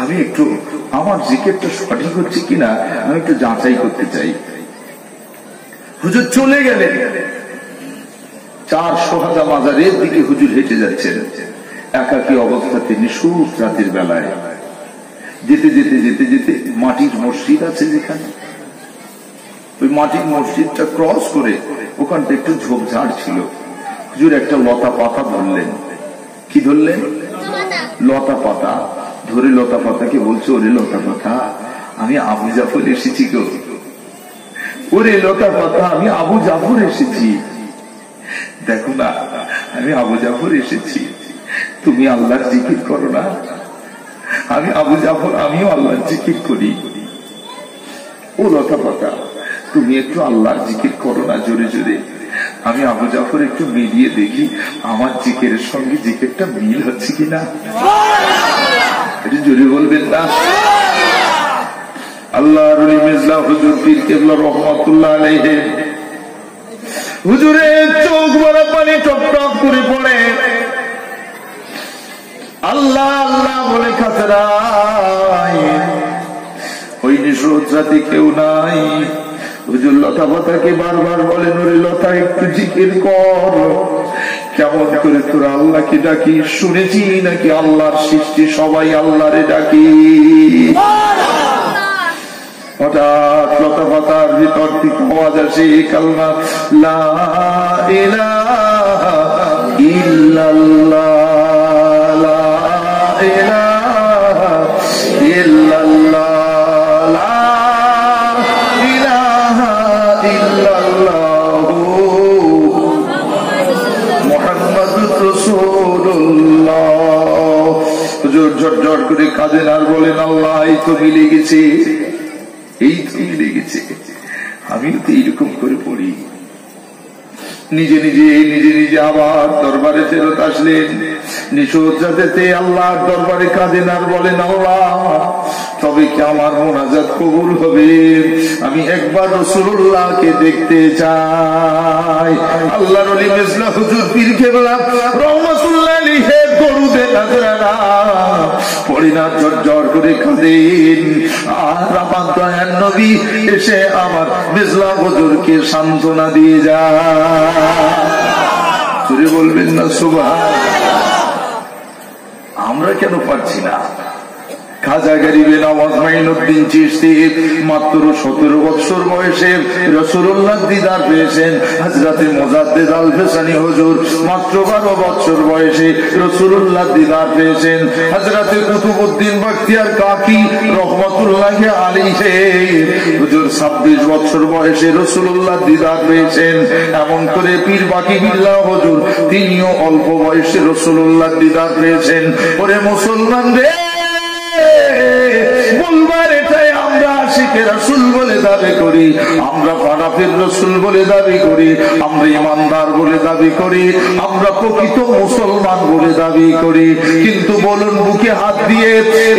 আমি একটু আমার জিকিরটা সঠিক হচ্ছে কিনা আমি একটু যাচাই করতে চাই। হুজুর চলে গেলেন, 4 সোহাদা মাজারের দিকে হুজুর হেঁটে যাচ্ছেন একাকী অবস্থাতে, নিশুত রাতের বেলায়। যেতে যেতে যেতে যেতে মাটির মসজিদ আছে যেখানে, ওই মাটির মসজিদটা ক্রস করে ওখানটা একটু ঝোপঝাড় ছিল। হুজুর একটা লতা পাতা ধরলেন। কি ধরলেন? লতা পাতা ধরে লতা পাতাকে বলছে, ওরে লতা পাতা আমি আবু জাফর এসেছি গো, ওরে লতা পাতা আমি আবু জাফর এসেছি, দেখো না আমি আবু জাফর এসেছি, তুমি আল্লাহর জিকির করো না? আমি আবু জাফর, আমিও আল্লাহর জিকির করি। ও লতা পাতা তুমি একটু আল্লাহর জিকির করো না জোরে জোরে, আমি আবু জাফর একটু মিলিয়ে দেখি আমার জিকিরের সঙ্গে জিকিরটা মিল হচ্ছে কিনা। এটা জোরে বলবেন না? আল্লাহর ওলি মির্জা হুজুর পীর কেবলা রহমাতুল্লাহ আলাইহি, হুজুরের চোখ ভরা পানি টপটপ করে পড়ে, আল্লাহ আল্লাহ বলে কাতরায়। ওই নিশুত রাতে কেউ নাই। হুজুর লতা পাতাকে বারবার বলেন, ওরে লতা একটু জিকির কর, কেমন করে তোরা আল্লাহকে ডাকি, শুনেছি নাকি আল্লাহর সৃষ্টি সবাই আল্লাহরে ডাকি। হঠাৎ লতা পাতার ভিতর থেকে আওয়াজ আসে কালমা লা ইলাহা ইল্লাল্লাহ, লা ইলাহা ইল্লাল্লাহ, লা ইলাহা ইল্লাল্লাহ মুহাম্মাদুর রাসূলুল্লাহ। হুজুর ঝরঝর করে কাঁদেন আর বলেন, আল্লাহ এই তো মিলে গেছে, এই তো মিলে গেছে, আমিও তো এইরকম করে পড়ি। নিজে নিজে নিজে নিজে আবার দরবারে ফেরত আসলেন। নিশুত রাতেতে আল্লাহর দরবারে কাঁদেন আর বলেন, আল্লাহ তবে কি আমার মোনাজাত কবুল হবে? আমি একবার রাসূলুল্লাহকে দেখতে চাই। আল্লাহর ওলি মির্জা হুজুর পীর কেবলা রহমাতুল্লাহ আলাইহি দরুদে নাজরানা পড়ে না ঝরঝর করে কাঁদেন। আর আমার দয়ার নবী এসে আমার মির্জা হুজুরকে সান্ত্বনা দিয়ে যায়। চুরি বলবেন না সুবহানাল্লাহ? আমরা কেন পারছি না? খাজা গরিবে নওয়াজ মাইনুদ্দিন চিশতি মাত্র 17 বছর বয়সে রাসূলুল্লাহ দিদার পেয়েছেন। হযরতে মুজাদ্দিদ আল ফিসানি হুজুর মাত্র 12 বছর বয়সে রাসূলুল্লাহ দিদার পেয়েছেন। হযরতে কুতুবউদ্দিন বখতিয়ার কাকি রহমাতুল্লাহি আলাইহি হুজুর 26 বছর বয়সে রাসূলুল্লাহ দিদার পেয়েছেন। এমন করে পীর বাকি বিল্লাহ হুজুর তিনিও অল্প বয়সে রাসূলুল্লাহ দিদার পেয়েছেন। ওরে মুসলমান রে, বলবার এটাই আমরা আশিকে রাসূল বলে দাবি করি, আমরা পানাফির রাসূল বলে দাবি করি, আমরা ইমানদার বলে দাবি করি, আমরা প্রকৃত মুসলমান বলে দাবি করি। কিন্তু বলুন বুকে হাত দিয়ে,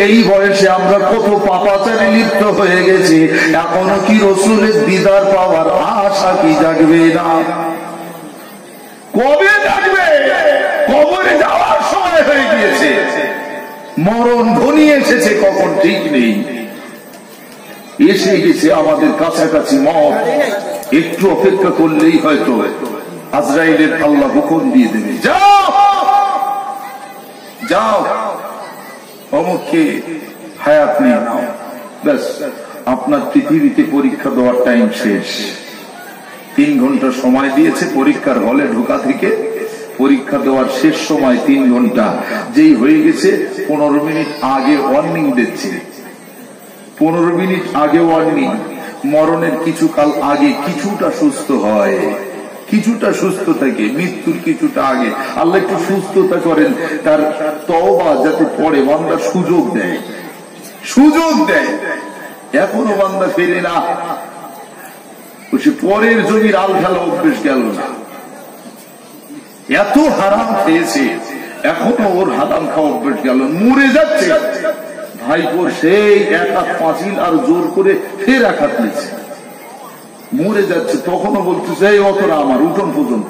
এই বয়সে আমরা কত পাপাচারে লিপ্ত হয়ে গেছি, এখনো কি রাসূলের দিদার পাওয়ার আশা কি জাগবে না? কবে জাগবে? কবরে যাওয়ার সময় হয়ে গিয়েছে, মরণ ঘনিয়ে এসেছে, কখন ঠিক নেই। এসে গেছে আমাদের কাছাকাছি মত, একটু অপেক্ষা করলেই হয়তো আজরাইলের আল্লাহ হুকুম দিয়ে দেবে, যাও যাও অমুককে হায়াত নিয়ে নাও, ব্যাস আপনার পৃথিবীতে পরীক্ষা দেওয়ার টাইম শেষ। 3 ঘন্টা সময় দিয়েছে পরীক্ষার হলে ঢোকা থেকে, পরীক্ষা দেওয়ার শেষ সময় 3 ঘন্টা যেই হয়ে গেছে 15 মিনিট আগে ওয়ার্নিং দিচ্ছে, 15 মিনিট আগে ওয়ার্নিং। মরণের কিছু কাল আগে কিছুটা সুস্থ হয়, কিছুটা সুস্থ থাকে, মৃত্যুর কিছুটা আগে আল্লাহ একটু সুস্থতা করেন, তার তওবা যাতে পড়ে বান্দা সুযোগ দেয়, সুযোগ দেয়। এখনো বান্দা ফেরে না, সে পরের জমির আল খেলা অভ্যেস গেল না, এত হারাম খেয়েছে এখনো ওর হারাম খাওয়া অভ্যেস গেল, মরে যাচ্ছে। ভাইপোর সেই 1 হাত পাঁচিল আর জোর করে ফের 1 হাত নিচ্ছে, মরে যাচ্ছে, তখনও বলতেছে এই অতটা আমার উঠোন পর্যন্ত।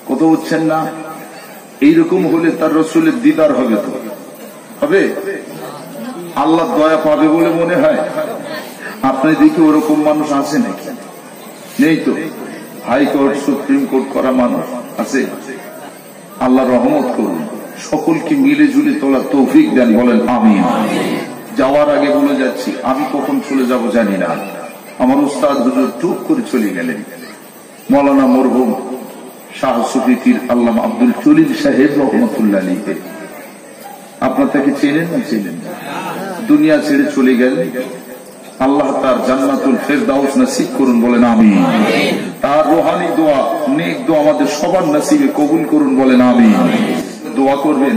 কথা বুঝছেন না? এইরকম হলে তার রসুলের দিদার হবে, তো হবে, আল্লাহ দয়া পাবে বলে মনে হয়? আপনি দেখি ওরকম মানুষ আছে নাকি? নেই তো। হাইকোর্ট সুপ্রিম কোর্ট করা মানুষ আছে? আল্লাহ রহমত করুন, সকলকে মিলে ঝুলে তোলার তৌফিক দেন, বলেন আমিন। যাওয়ার আগে বলে যাচ্ছি, আমি কখন চলে যাব জানি না। আমার উস্তাদ হুজুর টুক করে চলে গেলেন, মৌলানা মরহুম শাহ সুফি পীর আল্লামা আব্দুল জলিল সাহেব রহমতুল্লাহ আলাইহি। আপনার তাকে চেনেন না? চেনেন না। দুনিয়া ছেড়ে চলে গেলেন, আল্লাহ তার জান্নাতুল ফেরদাউস নসিব করুন, বলেন আমিন। তার রুহানি দোয়া, নেক দোয়া আমাদের সবার নসিবে কবুল করুন, বলেন আমিন। দোয়া করবেন,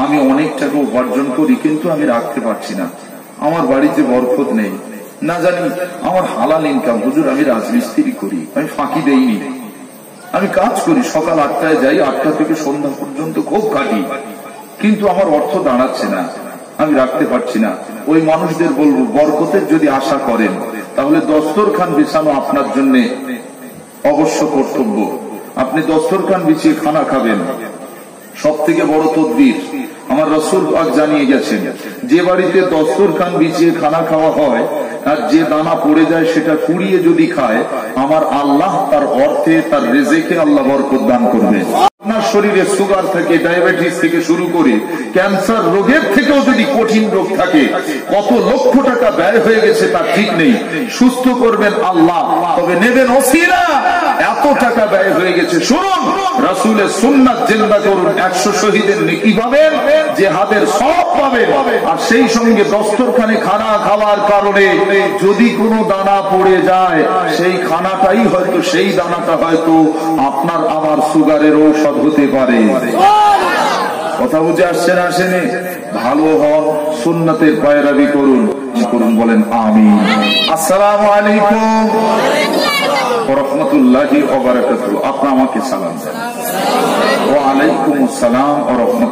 আমি অনেক টাকা উপার্জন করি কিন্তু আমি রাখতে পারছি না, আমার বাড়িতে বরকত নেই, না জানি আমার হালাল ইনকাম, হুজুর আমি রাজমিস্ত্রি করি, আমি ফাঁকি দেইনি, আমি কাজ করি, সকাল 8টায় যাই, 8টা থেকে সন্ধ্যা পর্যন্ত খুব খাটি, কিন্তু আমার অর্থ দাঁড়াচ্ছে না, আমি রাখতে পারছি না। ওই মানুষদের বলবো, বরকতের যদি আশা করেন তাহলে দস্তরখান বিছানো আপনার জন্য অবশ্য কর্তব্য। আপনি দস্তরখান বিছিয়ে খানা খাবেন, সব থেকে বড় তদবির। আমার রাসূল পাক জানিয়ে গেছেন, যে বাড়িতে দস্তরখান বিছিয়ে খানা খাওয়া হয় আর যে দানা পড়ে যায় সেটা কুড়িয়ে যদি খায়, আমার আল্লাহ তার অর্থে, তার রিজিকে আল্লাহ বরকত দান করবে। আপনার শরীরে সুগার থেকে, ডায়াবেটিস থেকে শুরু করে ক্যান্সার রোগের থেকেও যদি কঠিন রোগ থাকে, কত লক্ষ টাকা ব্যয় হয়ে গেছে তার ঠিক নেই, সুস্থ করবেন আল্লাহ, তবে নেবেন ওসিলা। এত টাকা ব্যয় হয়ে গেছে, শুনুন, রাসূলের সুন্নাত জিন্দা করুন, 100 শহীদের নেকি পাবেন, জিহাদের সওয়াব পাবেন, আর সেই সঙ্গে দস্তরখানে খানা খাওয়ার কারণে যদি কোনো দানা পড়ে যায়, সেই খানাটাই হয়তো, সেই দানাটা হয়তো আপনার আমার সুগারের ঔষধ হতে পারে। কথা বুঝে আসছে না? আসেনি? ভালো হন, সুন্নাতের পায়রাবি করুন, বলেন আমিন। আসসালামু আলাইকুম ওয়া রাহমাতুল্লাহি ওয়া বারাকাতুহু। আপনি আমাকে সালাম দেন। ওয়া আলাইকুম আসসালাম ওয়া রাহমাতুল্লাহ।